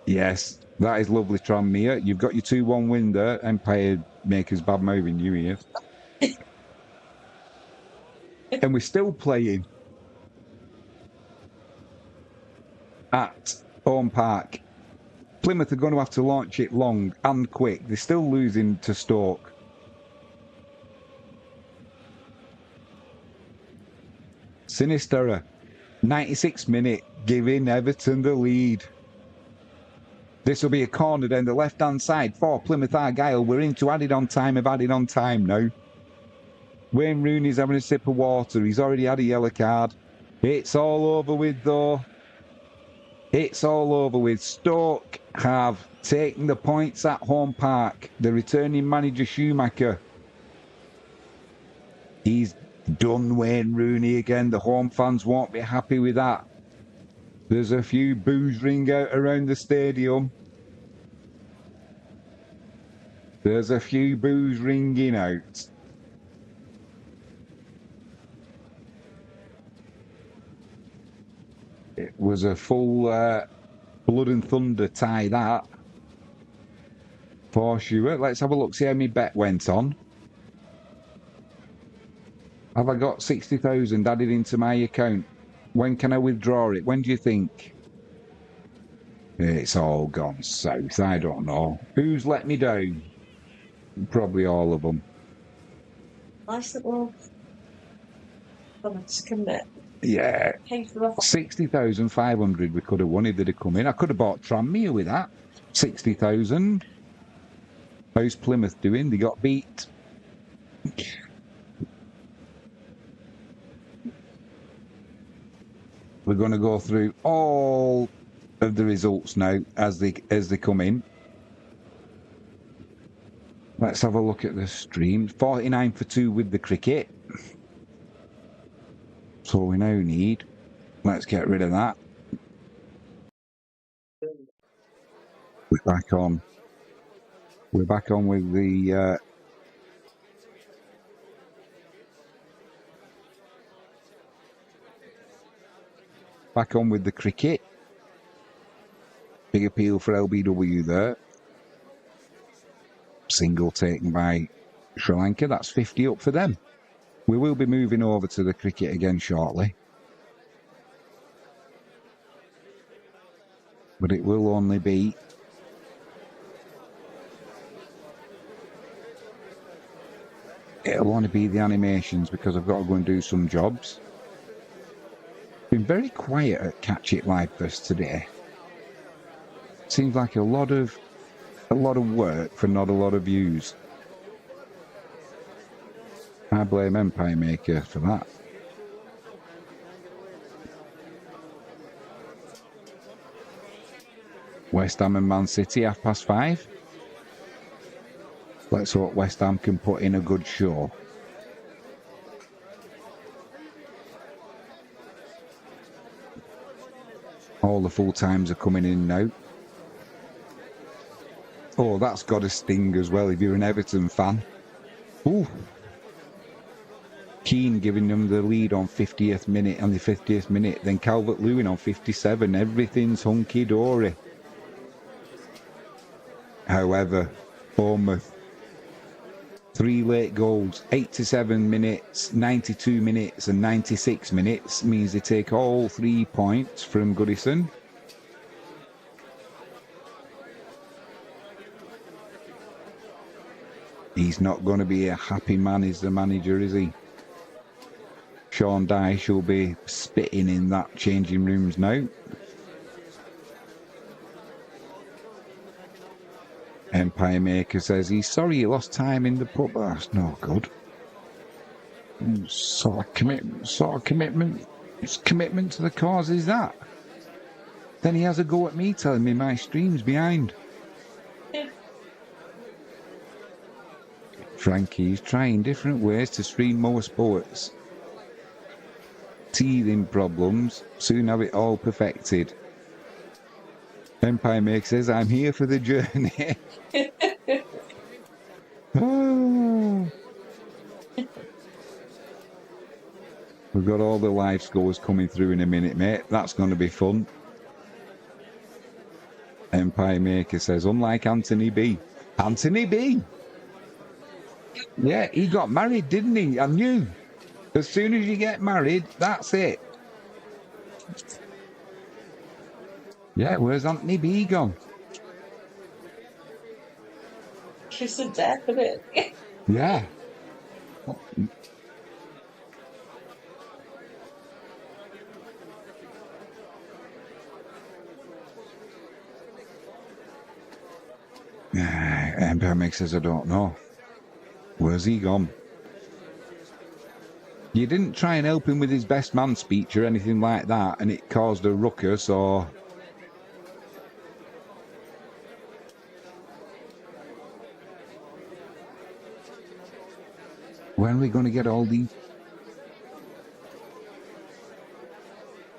Yes, that is lovely, Tranmere. You've got your 2-1 win there. Empire Maker's bad moving you here. And we're still playing at Home Park. Plymouth are going to have to launch it long and quick. They're still losing to Stoke. Sinisterra, 96th minute, giving Everton the lead. This will be a corner down the left-hand side for Plymouth Argyle. We're into added on time now. Wayne Rooney's having a sip of water. He's already had a yellow card. It's all over with, though. It's all over with. Stoke have taken the points at Home Park. The returning manager, Schumacher. He's done Wayne Rooney again. The home fans won't be happy with that. There's a few boos ring out around the stadium. There's a few boos ringing out. It was a full blood and thunder tie, that. For sure. Let's have a look, see how my bet went on. Have I got 60,000 added into my account? When can I withdraw it? When do you think? It's all gone south. I don't know. Who's let me down? Probably all of them. Nice little bonus, couldn't it? Yeah. Pay for the 60,500 we could have won if they'd have come in. I could have bought Tranmere with that. 60,000. How's Plymouth doing? They got beat. We're going to go through all of the results now as they come in. Let's have a look at the stream. 49 for 2 with the cricket. So we now need. Let's get rid of that. We're back on. We're back on with the. Back on with the cricket. Big appeal for LBW there. Single taken by Sri Lanka. That's 50 up for them. We will be moving over to the cricket again shortly. But it will only be. It'll only be the animations because I've got to go and do some jobs. Been very quiet at Catch It Live First today. Seems like a lot of work for not a lot of views. I blame Empire Maker for that. West Ham and Man City, 5:30. Let's hope West Ham can put in a good show. All the full times are coming in now. Oh, that's got a sting as well if you're an Everton fan. Ooh. Keane giving them the lead on 50th minute, on the 50th minute. Then Calvert-Lewin on 57. Everything's hunky-dory. However, Bournemouth, 3 late goals, 87 minutes, 92 minutes and 96 minutes means they take all 3 points from Goodison. He's not going to be a happy man as the manager, is he? Sean Dyche will be spitting in that changing rooms now. Empire Maker says he's sorry he lost time in the pub. That's no good. Sort of commitment. It's commitment to the cause is that. Then he has a go at me telling me my stream's behind. Frankie's trying different ways to stream more sports. Teething problems, soon have it all perfected. Empire Maker says, I'm here for the journey. Oh. We've got all the live scores coming through in a minute, mate. That's going to be fun. Empire Maker says, unlike Anthony B. Anthony B! Yeah, he got married, didn't he? I knew. As soon as you get married, that's it. Yeah, where's Anthony B gone? kiss of death, isn't it? Yeah. Empire Mix says, I don't know. Where's he gone? You didn't try and help him with his best man speech or anything like that, and it caused a ruckus, or... When are we going to get all these?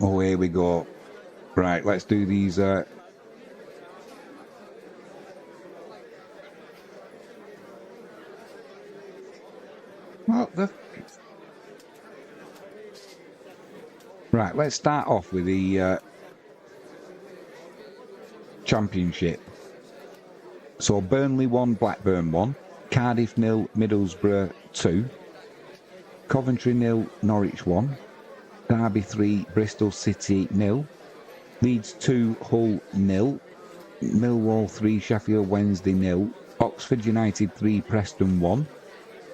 Oh, here we go. Right, let's do these... What the... Right, let's start off with the Championship. So Burnley 1, Blackburn 1, Cardiff 0, Middlesbrough 2, Coventry 0, Norwich 1. Derby 3, Bristol City 0. Leeds 2, Hull 0. Millwall 3, Sheffield Wednesday 0. Oxford United 3, Preston 1.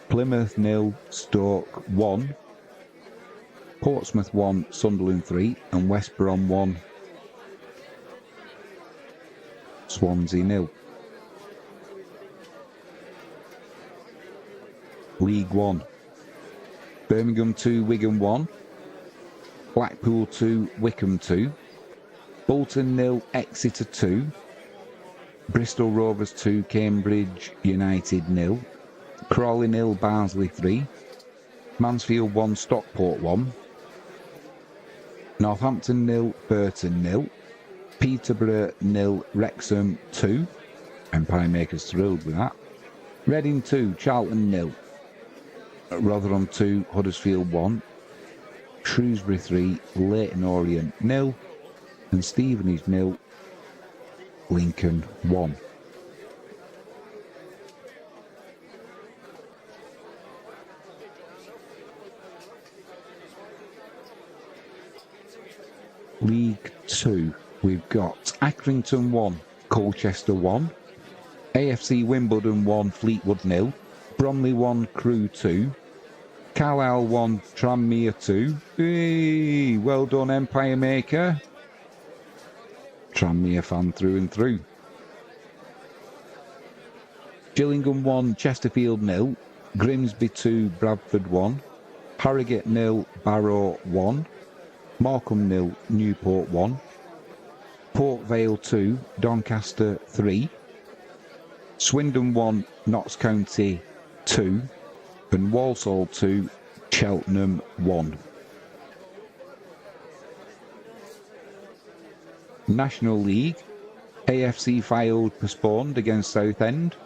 Plymouth 0, Stoke 1. Portsmouth 1, Sunderland 3. And West Brom 1, Swansea 0. League 1. Birmingham 2, Wigan 1. Blackpool 2, Wycombe 2. Bolton 0, Exeter 2. Bristol Rovers 2, Cambridge United 0. Crawley 0, Barnsley 3. Mansfield 1, Stockport 1. Northampton 0, Burton 0. Peterborough 0, Wrexham 2. Empire Makers thrilled with that. Reading 2, Charlton 0. Rotherham 2, Huddersfield 1. Shrewsbury 3, Leyton Orient 0. And Stevenage 0, Lincoln 1. League 2, we've got Accrington 1, Colchester 1. AFC Wimbledon 1, Fleetwood 0. Bromley 1, Crewe 2. Carlisle 1, Tranmere 2. Hey, well done, Empire Maker. Tranmere fan through and through. Gillingham 1, Chesterfield 0. Grimsby 2, Bradford 1. Harrogate 0, Barrow 1. Morecambe 0, Newport 1. Port Vale 2, Doncaster 3. Swindon 1, Notts County 2. And Walsall 2, Cheltenham 1. National League, AFC Fylde postponed against Southend.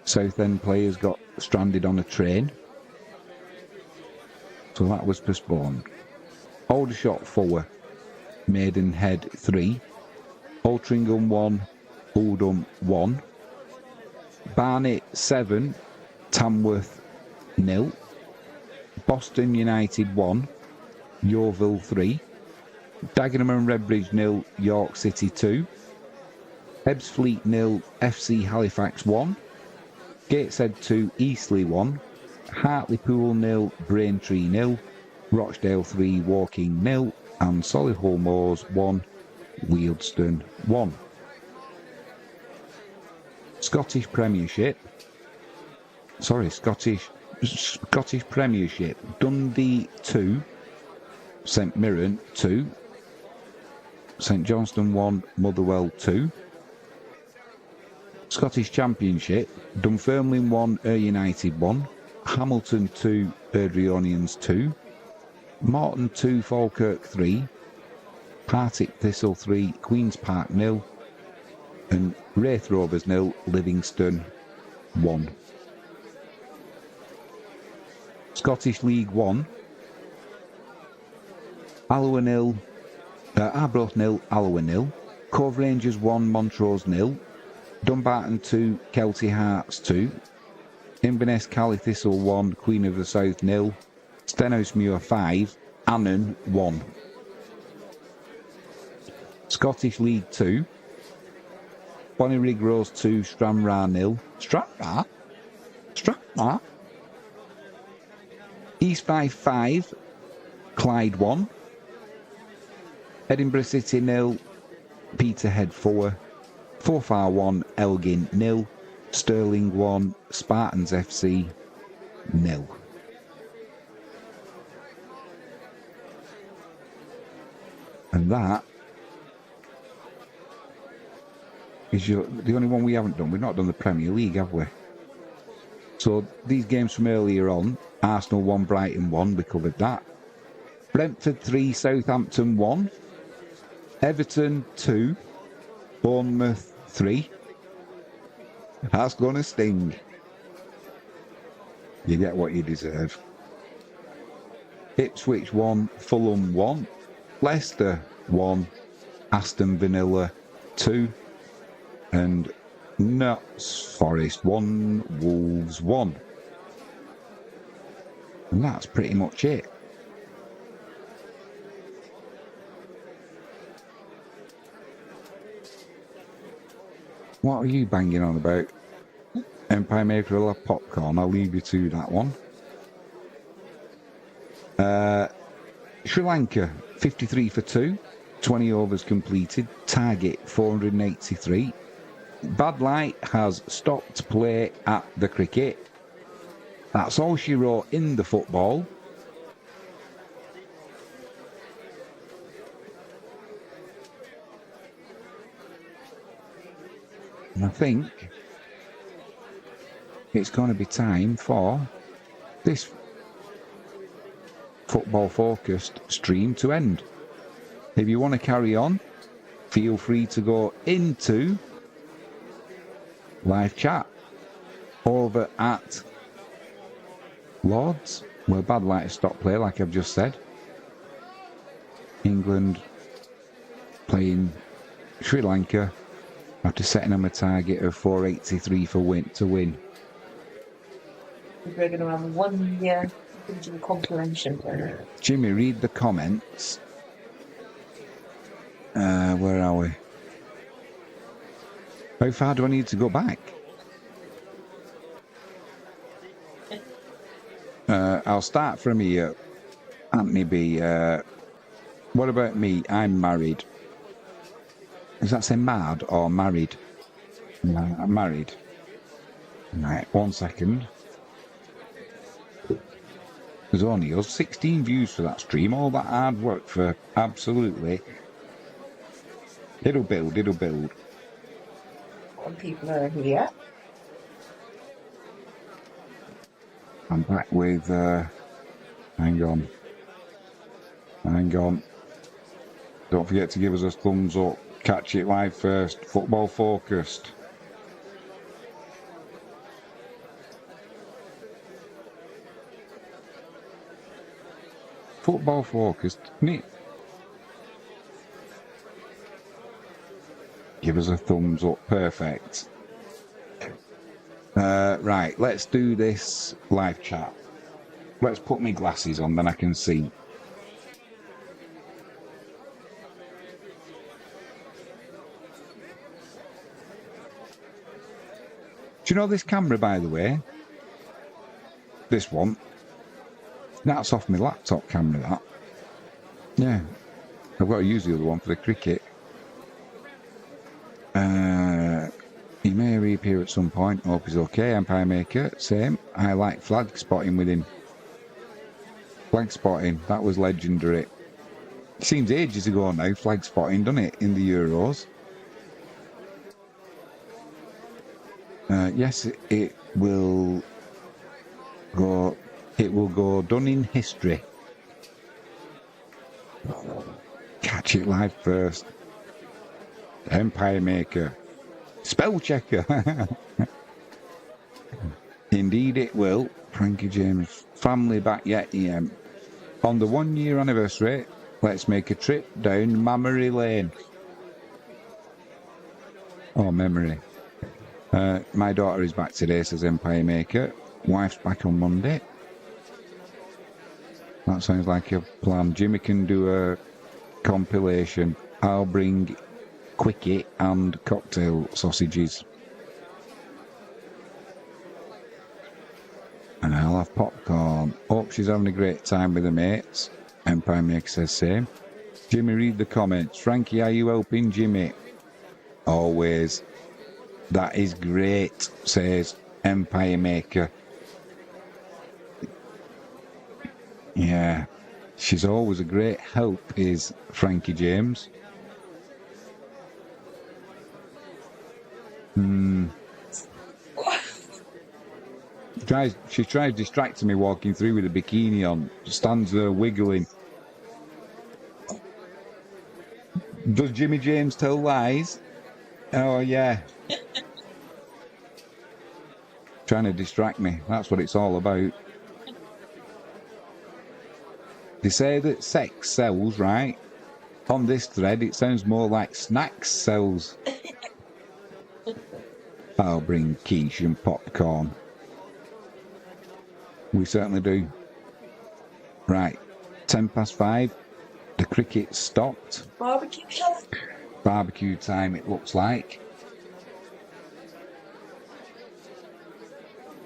Southend players got stranded on a train, so that was postponed. Aldershot 4, Maidenhead 3. Altrincham 1, Oldham 1. Barnet 7, Tamworth 0. Boston United 1, Yeovil 3. Dagenham and Redbridge 0, York City 2. Ebbsfleet 0, FC Halifax 1. Gateshead 2, Eastleigh 1. Hartlepool 0, Braintree 0. Rochdale 3, Woking 0. And Solihull Moors 1, Wealdstone 1. Scottish Premiership. Dundee 2. St Mirren 2. St Johnstone 1, Motherwell 2. Scottish Championship, Dunfermline 1, Ayr United 1. Hamilton 2, Airdrieonians 2. Morton 2, Falkirk 3. Partick Thistle 3, Queen's Park 0. And Wraith Rovers 0, Livingston 1. Scottish League 1. Alloa 0, Arbroath 0, Alloa 0. Cove Rangers 1, Montrose 0. Dumbarton 2, Kelty Hearts 2. Inverness Cally Thistle 1, Queen of the South 0. Stenhousemuir 5, Annan 1. Scottish League 2. Bonnyrigg Rose 2, Stranraer 0. Stranraer? East Fife 5, Clyde 1. Edinburgh City 0, Peterhead 4. Forfar 1, Elgin 0. Stirling 1, Spartans FC 0. And that is the only one we haven't done. We've not done the Premier League, have we? So these games from earlier on, Arsenal 1, Brighton 1, we covered that. Brentford 3, Southampton 1. Everton 2, Bournemouth 3. That's going to sting. You get what you deserve. Ipswich 1, Fulham 1. Leicester 1, Aston Villa 2. And Notts Forest 1, Wolves 1. And that's pretty much it. What are you banging on about? Empire Maker will have popcorn. I'll leave you to that one. Sri Lanka, 53 for 2. 20 overs completed. Target, 483. Bad Light has stopped play at the cricket. That's all she wrote in the football. And I think it's going to be time for this football focused stream to end. If you want to carry on, feel free to go into live chat over at Lords, where Bad Light has stopped play, like I've just said. England playing Sri Lanka after setting them a target of 483 to win. We're going to have 1 year compilation. Jimmy, read the comments. Where are we? How far do I need to go back? I'll start from here. Anthony B. What about me? I'm married. Does that say mad or married? I'm married. Right, 1 second. There's only us. 16 views for that stream. All that hard work for absolutely. It'll build, it'll build. What people are here? I'm back with, hang on. Don't forget to give us a thumbs up. Catch it live first. Football focused. Football focused. Give us a thumbs up. Perfect. Right, let's do this live chat. Let's put my glasses on, then I can see. Do you know this camera, by the way? This one. That's off my laptop camera, that. Yeah. I've got to use the other one for the cricket. He may reappear at some point. Hope he's okay. Empire Maker, same. I like flag spotting with him. Flag spotting, that was legendary. Seems ages ago now, flag spotting, doesn't it, in the Euros? Yes, it will go done in history. Catch it live first. Empire Maker. Spell checker. Indeed it will. Frankie James. Family back yet, EM. On the 1 year anniversary, let's make a trip down Memory Lane. Oh, memory. My daughter is back today, says Empire Maker. Wife's back on Monday. That sounds like a plan. Jimmy can do a compilation. I'll bring quickie and cocktail sausages. And I'll have popcorn. Hope she's having a great time with her mates. Empire Maker says same. Jimmy, read the comments. Frankie, are you helping Jimmy? Always. That is great, says Empire Maker. Yeah, she's always a great help, is Frankie James. She tries distracting me walking through with a bikini on. Stands there wiggling. Does Jimmy James tell lies? Oh, yeah. Trying to distract me. That's what it's all about. They say that sex sells, right? On this thread, it sounds more like snacks sells. I'll bring quiche and popcorn. We certainly do. Right, 5:10. The cricket stopped. Barbecue chef. Barbecue time, it looks like.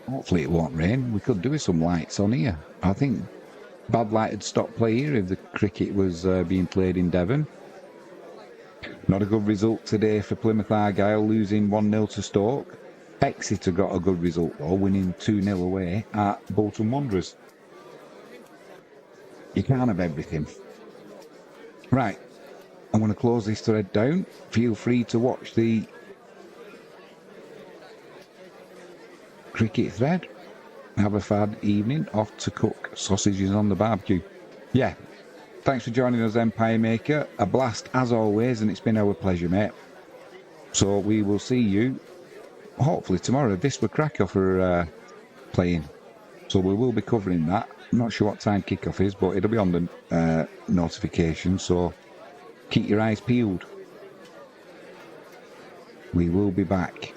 Hopefully it won't rain. We could do with some lights on here. I think bad light had stopped play here if the cricket was being played in Devon. Not a good result today for Plymouth Argyle, losing 1-0 to Stoke. Exeter got a good result though, winning 2-0 away at Bolton Wanderers. You can't have everything. Right, I'm going to close this thread down. Feel free to watch the cricket thread. Have a fab evening. Off to cook sausages on the barbecue. Yeah, thanks for joining us, Empire Maker. A blast as always, and it's been our pleasure, mate. So we will see you hopefully tomorrow. Vispa Krakow are playing, so we will be covering that. I'm not sure what time kickoff is, but it'll be on the notification, so keep your eyes peeled. We will be back.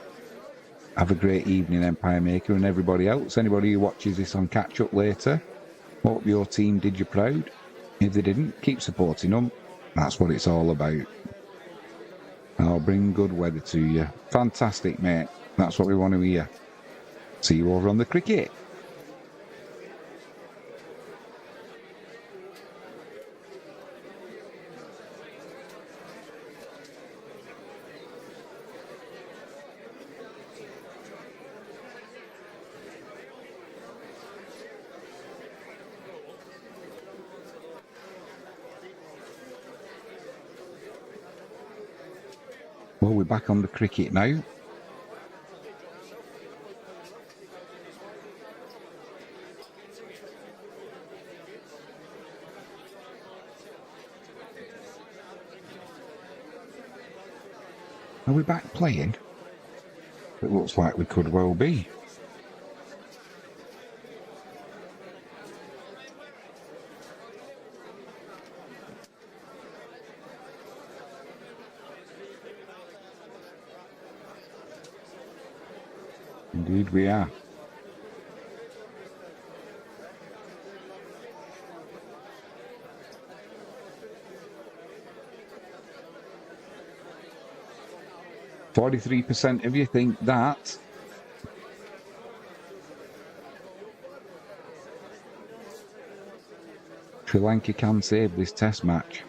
Have a great evening, Empire Maker, and everybody else. Anybody who watches this on catch up later, hope your team did you proud. If they didn't, keep supporting them. That's what it's all about. I'll bring good weather to you. Fantastic, mate. That's what we want to hear. See you over on the cricket. Well, we're back on the cricket now. Are we back playing? It looks like we could well be. Indeed we are. %43% of you think that. Sri Lanka can save this test match.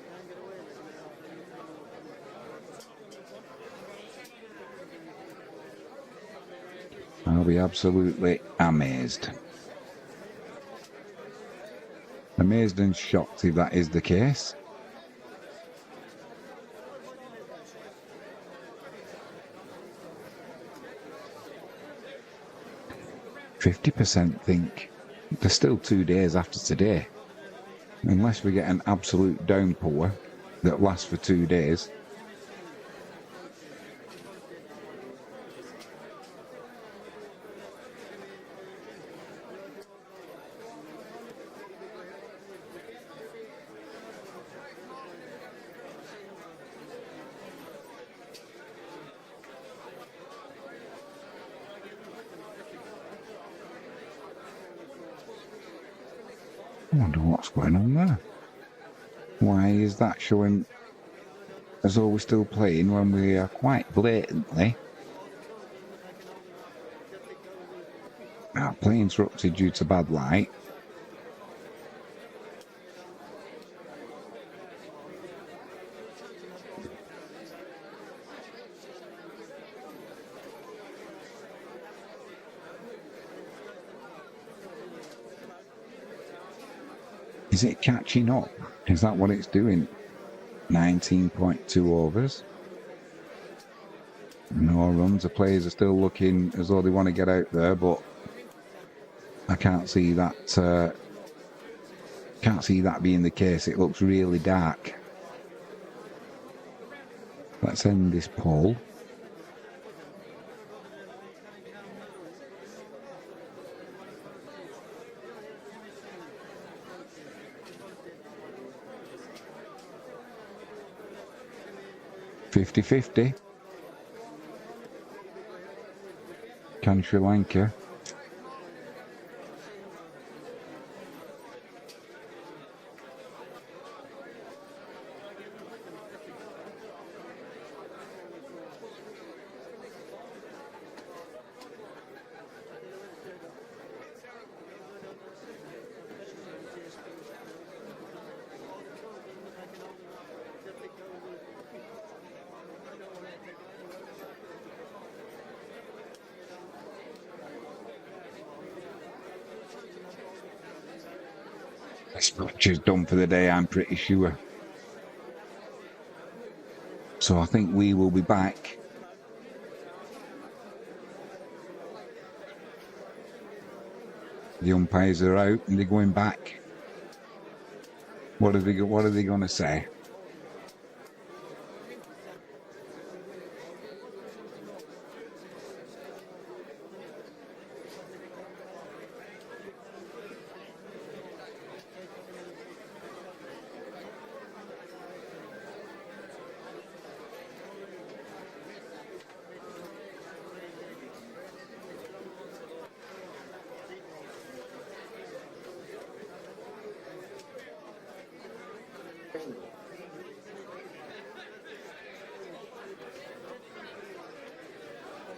I'll be absolutely amazed. Amazed and shocked if that is the case. %50% think there's still 2 days after today. Unless we get an absolute downpour that lasts for 2 days. I wonder what's going on there. Why is that showing as though we're still playing when we are quite blatantly play interrupted due to bad light? Is it catching up? Is that what it's doing? 19.2 overs. No runs. The players are still looking as though they want to get out there, but I can't see that. Can't see that being the case. It looks really dark. Let's end this poll. $50-50. Can Sri Lanka This match is done for the day, I'm pretty sure. So I think we will be back. The umpires are out and they're going back. What are they going to say?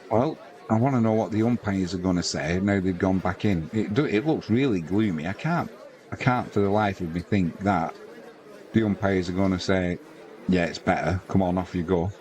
Well, I want to know what the umpires are going to say now they've gone back in. It looks really gloomy. I can't for the life of me think that the umpires are going to say, yeah, it's better. Come on, off you go.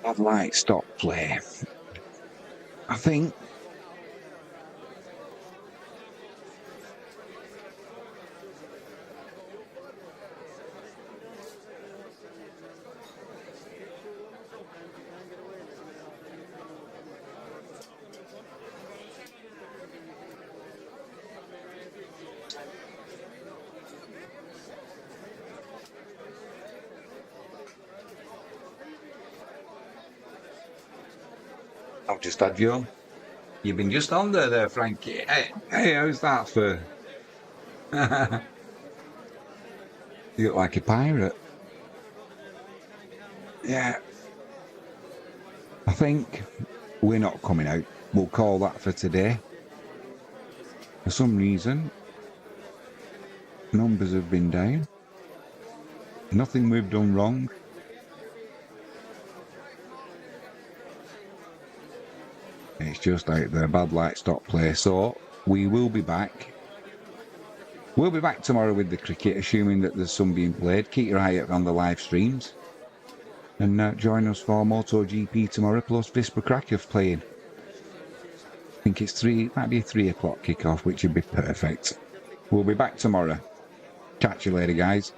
I'd like stop play. I think I'll just add you on. You've been just on there, Frankie. Hey, how's that for? You look like a pirate. Yeah. I think we're not coming out. We'll call that for today. For some reason, numbers have been down. Nothing we've done wrong. It's just out there, bad light stop play. So we will be back. We'll be back tomorrow with the cricket, assuming that there's some being played. Keep your eye out on the live streams. And join us for MotoGP tomorrow, plus Vispa Krakow playing. I think it's might be a 3 o'clock kickoff, which would be perfect. We'll be back tomorrow. Catch you later, guys.